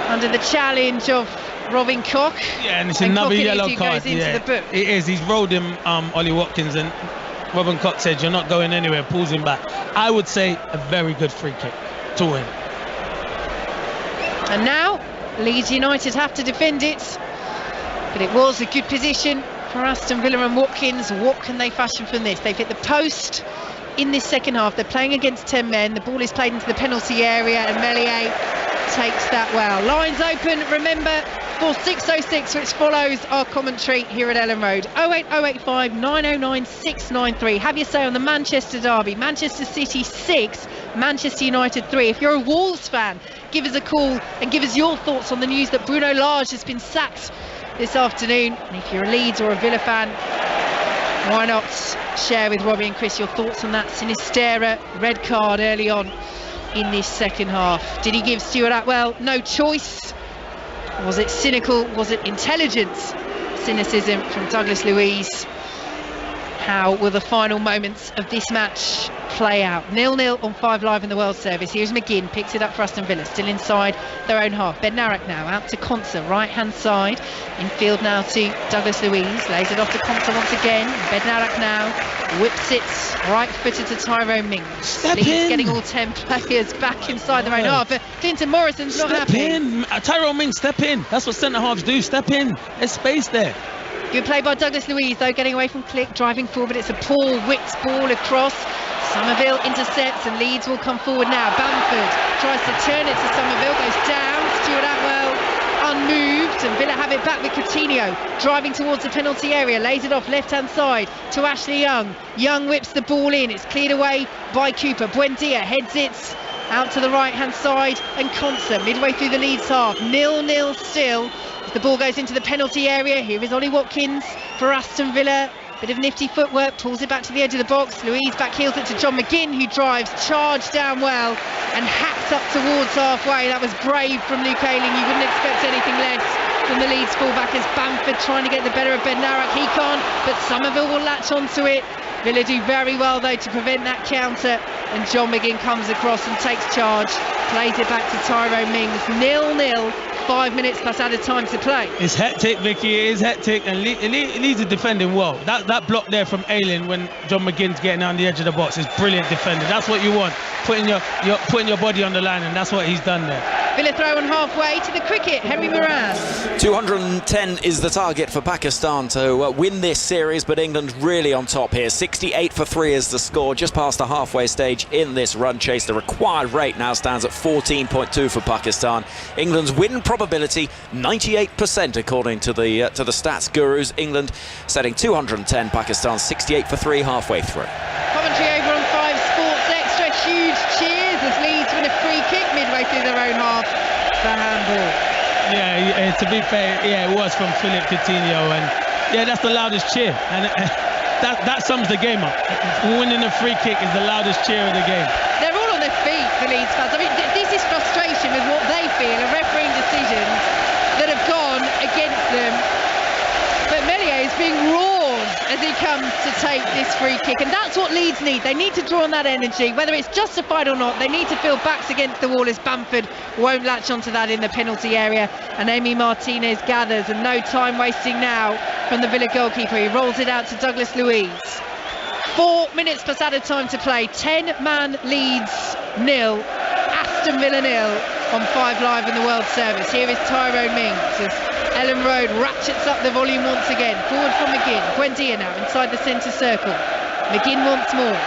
under the challenge of Robin Koch. Yeah, and it's another yellow card. Goes into the book. It is. He's rolled him, Ollie Watkins, and Robin Koch said, "You're not going anywhere," pulls him back. I would say a very good free kick to win. And now Leeds United have to defend it, but it was a good position for Aston Villa and Watkins. What can they fashion from this? They've hit the post in this second half. They're playing against 10 men. The ball is played into the penalty area and Meslier takes that well. Lines open, remember, for 6:06, which follows our commentary here at Ellen Road. 08085 909 693. Have your say on the Manchester derby. Manchester City 6, Manchester United 3. If you're a Wolves fan, give us a call and give us your thoughts on the news that Bruno Lage has been sacked this afternoon. And if you're a Leeds or a Villa fan, why not share with Robbie and Chris your thoughts on that Sinistera red card early on in this second half? Did he give Stuart Atwell no choice? Was it cynical? Was it intelligent cynicism from Douglas Luiz? How will the final moments of this match play out? 0-0 on 5 Live in the World Service. Here's McGinn, picks it up for Aston Villa, still inside their own half. Bednarik now out to Conser, right hand side. In field now to Douglas Luiz, lays it off to Conser once again. Bednarik now whips it right footed to Tyrone Mings. Leeds getting all 10 players back inside their own half, but Clinton Morrison's not happy. Step in, Tyrone Mings, step in. That's what centre halves do. Step in. There's space there. Good play by Douglas Luiz though, getting away from Click, driving forward, but it's a Paul whipped ball across. Somerville intercepts and Leeds will come forward now. Bamford tries to turn it to Somerville, goes down. Stuart Atwell unmoved, and Villa have it back with Coutinho driving towards the penalty area, lays it off left hand side to Ashley Young. Young whips the ball in, it's cleared away by Cooper. Buendia heads it out to the right hand side, and Conser midway through the Leeds half. 0-0 still. The ball goes into the penalty area. Here is Ollie Watkins for Aston Villa. Bit of nifty footwork, pulls it back to the edge of the box. Luiz back heels it to John McGinn, who drives, charged down well and hacks up towards halfway. That was brave from Luke Ayling. You wouldn't expect anything less from the Leeds fullback as Bamford trying to get the better of Bednarik. He can't, but Somerville will latch onto it. Villa do very well though to prevent that counter, and John McGinn comes across and takes charge, plays it back to Tyrone Mings. 0-0, 5 minutes plus added time to play. It's hectic, Vicky. It is hectic, and Leeds are defending well. That block there from Ayling when John McGinn's getting down the edge of the box is brilliant defending. That's what you want, putting your body on the line, and that's what he's done there. Villa throw on halfway to the cricket. Henry Moran. 210 is the target for Pakistan to win this series, but England really on top here. 68 for 3 is the score, just past the halfway stage in this run chase. The required rate now stands at 14.2 for Pakistan. England's win probability 98% according to the stats gurus. England setting 210, Pakistan 68 for 3 halfway through. Commentary over on 5 Sports Extra. Huge cheers as Leeds win a free kick midway through their own half for handball. Yeah, to be fair, yeah, it was from Philip Coutinho, and yeah, that's the loudest cheer, and that sums the game up. Winning a free kick is the loudest cheer of the game. They're all on their feet, the Leeds fans. I mean, this is frustration with what they feel are refereeing decisions that have gone against them. But Meslier is being roared as he comes to take this free kick, and that's what Leeds need. They need to draw on that energy, whether it's justified or not. They need to feel backs against the wall as Bamford won't latch onto that in the penalty area, and Emi Martinez gathers, and no time wasting now from the Villa goalkeeper. He rolls it out to Douglas Luiz. 4 minutes plus added time to play. 10-man Leeds 0, Aston Villa 0 on 5 Live in the World Service. Here is Tyrone Mings as Ellen Road ratchets up the volume once again. Forward from McGinn. Buendia now inside the centre circle. McGinn once more.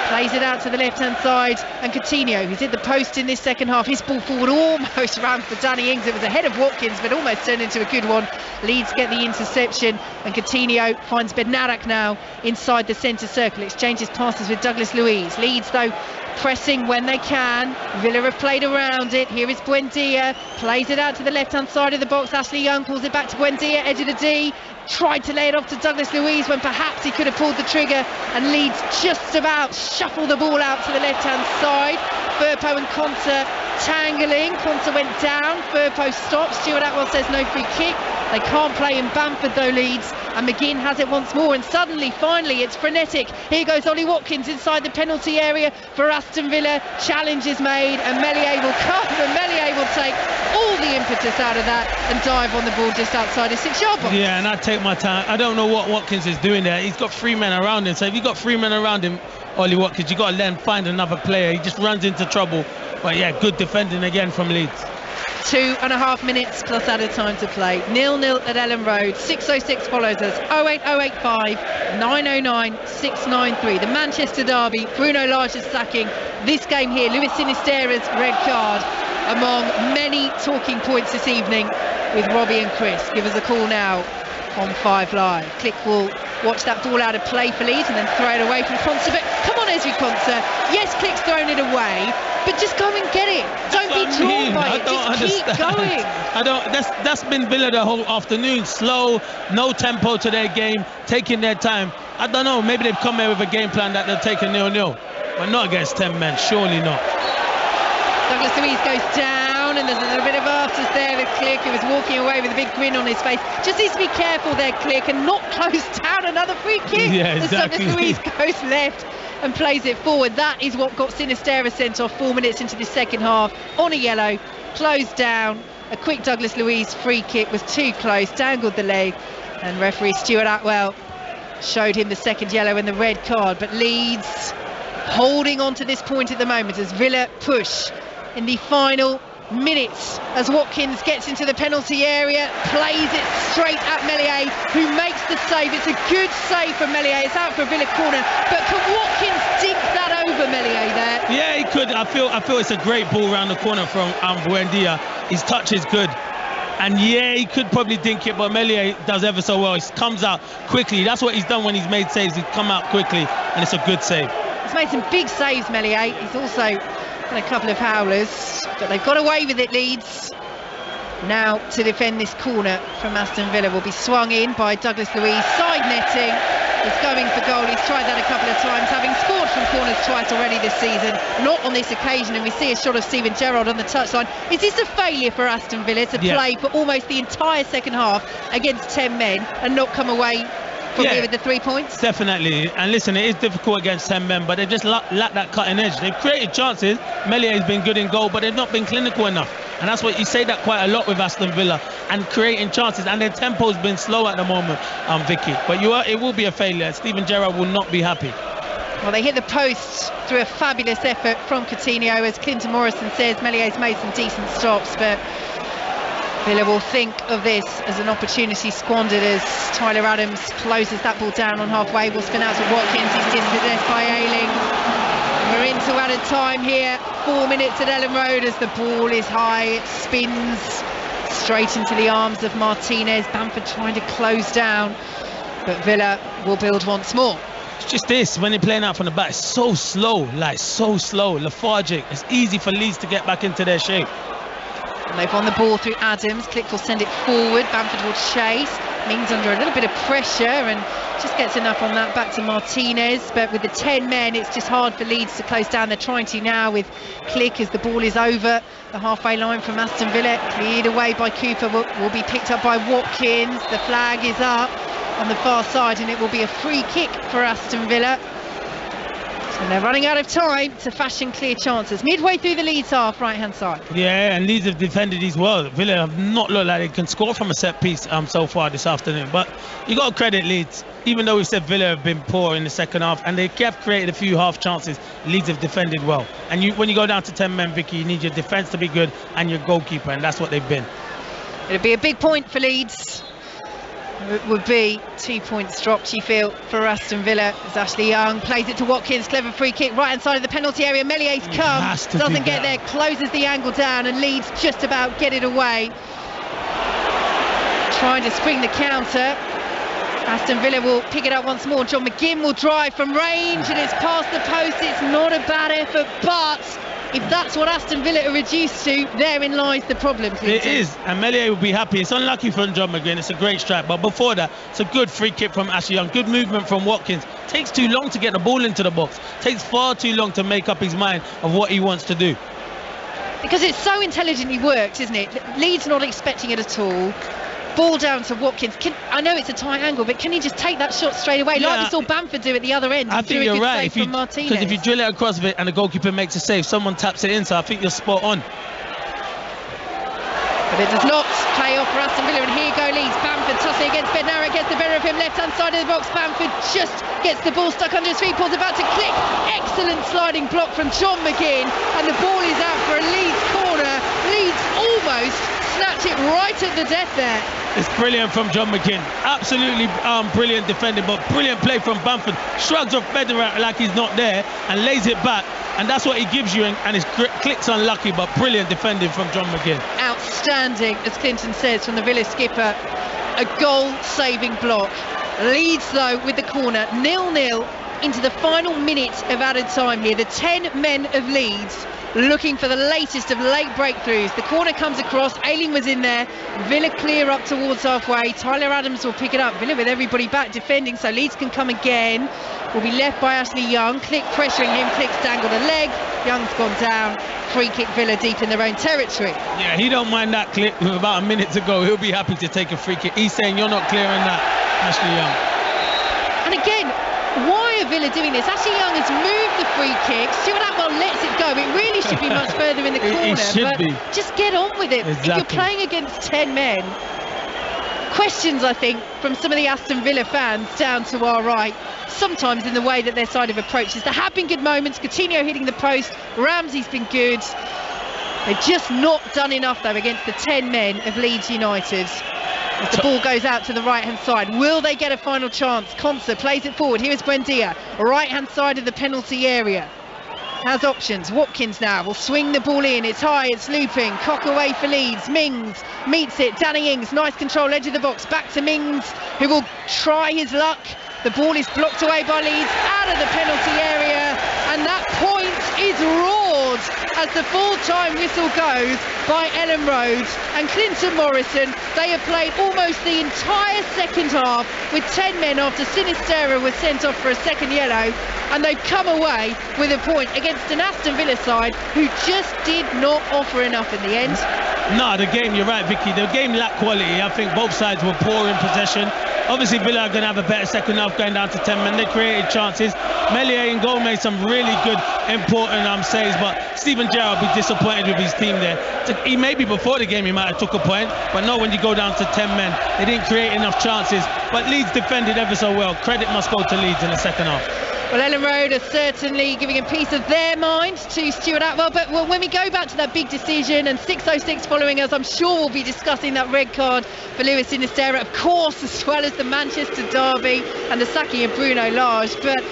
Plays it out to the left-hand side, and Coutinho, who's hit the post in this second half. His ball forward almost ran for Danny Ings. It was ahead of Watkins, but almost turned into a good one. Leeds get the interception, and Coutinho finds Bednarik now inside the centre circle. Exchanges passes with Douglas Luiz. Leeds, though, pressing when they can. Villa have played around it. Here is Buendia. Plays it out to the left-hand side of the box. Ashley Young pulls it back to Buendia, edge of the D. Tried to lay it off to Douglas Luiz when perhaps he could have pulled the trigger, and Leeds just about shuffle the ball out to the left-hand side. Firpo and Konsa tangling. Konsa went down. Firpo stops. Stuart Atwell says no free kick. They can't play in Bamford though, Leeds, and McGinn has it once more, and suddenly, finally, it's frenetic. Here goes Ollie Watkins inside the penalty area for Aston Villa. Challenge is made, and Meslier will come, and Meslier will take all the impetus out of that and dive on the ball just outside his 6-yard box. Yeah, and I take my time. I don't know what Watkins is doing there. He's got 3 men around him, so if you've got 3 men around him, Ollie Watkins, you've got to let him find another player. He just runs into trouble. But yeah, good defending again from Leeds. 2.5 minutes plus added time to play. 0-0 at Ellen Road. 606 follows us. 08085 909 693. The Manchester derby. Bruno Lage's sacking. This game here, Luis Sinisterra's red card, among many talking points this evening with Robbie and Chris. Give us a call now on 5 Live. Click will watch that ball out of play for Leeds and then throw it away from Konsa. But come on, Ezri Konsa. Yes, Click's thrown it away, but just go and get it. Don't be drawn by it. Just keep going. That's been Villa the whole afternoon. Slow, no tempo to their game, taking their time. I don't know. Maybe they've come here with a game plan that they'll take a 0-0, but not against 10 men. Surely not. Douglas Luiz goes down, and there's a little bit of afters there with Click, who was walking away with a big grin on his face. Just needs to be careful there, Click, and not close down another free kick. Yeah, exactly. Douglas Luiz goes left and plays it forward. That is what got Sinisterra sent off 4 minutes into the second half on a yellow. Closed down. A quick Douglas Luiz free kick was too close, dangled the leg, and referee Stuart Atwell showed him the second yellow and the red card. But Leeds holding on to this point at the moment as Villa push in the final minutes as Watkins gets into the penalty area, plays it straight at Meslier, who makes the save. It's a good save from Meslier. It's out for a Villa corner, but can Watkins dink that over Meslier there? Yeah, he could. I feel it's a great ball around the corner from Buendia. His touch is good, and yeah, he could probably dink it, but Meslier does ever so well. He comes out quickly. That's what he's done when he's made saves. He's come out quickly, and it's a good save. He's made some big saves, Meslier. He's also a couple of howlers, but they've got away with it. Leeds now to defend this corner from Aston Villa will be swung in by Douglas Luiz. Side netting, he's going for goal. He's tried that a couple of times, having scored from corners twice already this season, not on this occasion. And we see a shot of Steven Gerrard on the touchline. Is this a failure for Aston Villa to play for almost the entire second half against 10 men and not come away from here with the 3 points? Definitely. And listen, it is difficult against 10 men, but they just lack that cutting edge. They've created chances. Meslier has been good in goal, but they've not been clinical enough. And that's what you say that quite a lot with Aston Villa, and creating chances. And their tempo's been slow at the moment, Vicky. But it will be a failure. Steven Gerrard will not be happy. Well, they hit the post through a fabulous effort from Coutinho. As Clinton Morrison says, Mellier's made some decent stops, but Villa will think of this as an opportunity squandered as Tyler Adams closes that ball down on halfway. Will spin out to Watkins. He's dispossessed by Ayling. We're into added time here. 4 minutes at Ellen Road as the ball is high. It spins straight into the arms of Martinez. Bamford trying to close down, but Villa will build once more. It's just this, when they're playing out from the back, it's so slow, lethargic. It's easy for Leeds to get back into their shape. And they've won the ball through Adams. Click will send it forward. Bamford will chase. Mings under a little bit of pressure and just gets enough on that back to Martinez. But with the 10 men, it's just hard for Leeds to close down. They're trying to now with Click as the ball is over the halfway line from Aston Villa. Cleared away by Cooper. Will be picked up by Watkins. The flag is up. on the far side, and it will be a free kick for Aston Villa. And they're running out of time to fashion clear chances. Midway through the Leeds half, right-hand side. Yeah, and Leeds have defended these well. Villa have not looked like they can score from a set piece so far this afternoon. But you got to credit Leeds. Even though we said Villa have been poor in the second half, and they have created a few half chances, Leeds have defended well. And when you go down to 10 men, Vicky, you need your defence to be good and your goalkeeper, and that's what they've been. It'll be a big point for Leeds. It would be 2 points dropped, you feel, for Aston Villa as Ashley Young plays it to Watkins. Clever free kick right hand side of the penalty area. Mellier's come, doesn't get there, closes the angle down, and Leeds just about get it away. Trying to spring the counter. Aston Villa will pick it up once more. John McGinn will drive from range, and it's past the post. It's not a bad effort, but if that's what Aston Villa are reduced to, therein lies the problem. It is, and Meslier will be happy. It's unlucky from John McGinn. It's a great strike, but before that, it's a good free kick from Ashley Young. Good movement from Watkins. Takes too long to get the ball into the box. Takes far too long to make up his mind of what he wants to do. Because it's so intelligently worked, isn't it? Leeds not expecting it at all. Ball down to Watkins. I know it's a tight angle, but can he just take that shot straight away? Like we saw Bamford do at the other end. I think you're right. Because if you drill it across of it and the goalkeeper makes a save, someone taps it in, so I think you're spot on. But it does not play off for Aston Villa, and here go Leeds. Bamford tussling against Bednarek, gets the better of him, left-hand side of the box. Bamford just gets the ball stuck under his feet, ball's about to click. Excellent sliding block from John McGinn, and the ball is out for a Leeds corner. Leeds almost snatch it right at the death there. It's brilliant from John McGinn. Absolutely brilliant defending, but brilliant play from Bamford. Shrugs off Bednarek like he's not there and lays it back. And that's what he gives you, and his clicks unlucky, but brilliant defending from John McGinn. Outstanding, as Clinton says, from the Villa skipper. A goal-saving block. Leeds, though, with the corner. 0-0 into the final minute of added time here. The 10 men of Leeds looking for the latest of late breakthroughs. The corner comes across. Ayling was in there. Villa clear up towards halfway. Tyler Adams will pick it up. Villa with everybody back defending, so Leeds can come again. Will be left by Ashley Young. Click pressuring him. Click's dangled a leg. Young's gone down. Free kick Villa deep in their own territory. Yeah, he don't mind that click. With about a minute to go, he'll be happy to take a free kick. He's saying you're not clearing that, Ashley Young. And again, why are Villa doing this? Ashley Young has moved the free kick. Stuart Atwell lets it go. It really should be much further in the corner. It should but be. Just get on with it. Exactly. If you're playing against 10 men, questions, I think, from some of the Aston Villa fans down to our right, sometimes in the way that their side have approached this. There have been good moments. Coutinho hitting the post. Ramsey's been good. They've just not done enough, though, against the 10 men of Leeds United. As the ball goes out to the right-hand side, will they get a final chance? Conser plays it forward. Here is Buendia, right-hand side of the penalty area. Has options. Watkins now will swing the ball in. It's high, it's looping. Cock away for Leeds. Mings meets it. Danny Ings, nice control, edge of the box. Back to Mings, who will try his luck. The ball is blocked away by Leeds, out of the penalty area, and that point is roared as the full-time whistle goes by Ellen Road and Clinton Morrison. They have played almost the entire second half with 10 men after Sinistera was sent off for a second yellow, and they've come away with a point against an Aston Villa side who just did not offer enough in the end. No, the game, you're right, Vicky. The game lacked quality. I think both sides were poor in possession. Obviously, Villa are going to have a better second half going down to 10 men. They created chances. Meslier in goal made some really good, important saves, but Steven Gerrard will be disappointed with his team there. He maybe before the game he might have took a point, but no, when you go down to 10 men, they didn't create enough chances. But Leeds defended ever so well. Credit must go to Leeds in the second half. Well, Ellen Road are certainly giving a piece of their mind to Stuart Atwell, but when we go back to that big decision, and 606 following us, I'm sure we'll be discussing that red card for Lewis Sinistera, of course, as well as the Manchester derby and the sacking of Bruno Lage. But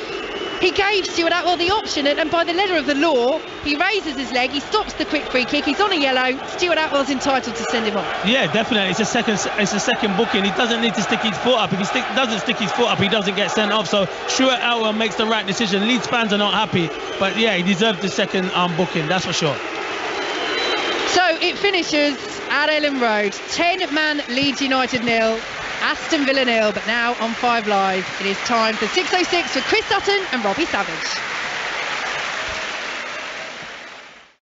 he gave Stuart Atwell the option, and by the letter of the law, he raises his leg, he stops the quick free kick, he's on a yellow. Stuart Atwell's entitled to send him off. Yeah, definitely. It's a second booking. He doesn't need to stick his foot up. If he doesn't stick his foot up, he doesn't get sent off. So Stuart Atwell makes the right decision. Leeds fans are not happy, but yeah, he deserved the second booking, that's for sure. So it finishes at Ellen Road, 10-man Leeds United 0, Aston Villa 0, but now on 5 Live, it is time for 606 for Chris Sutton and Robbie Savage.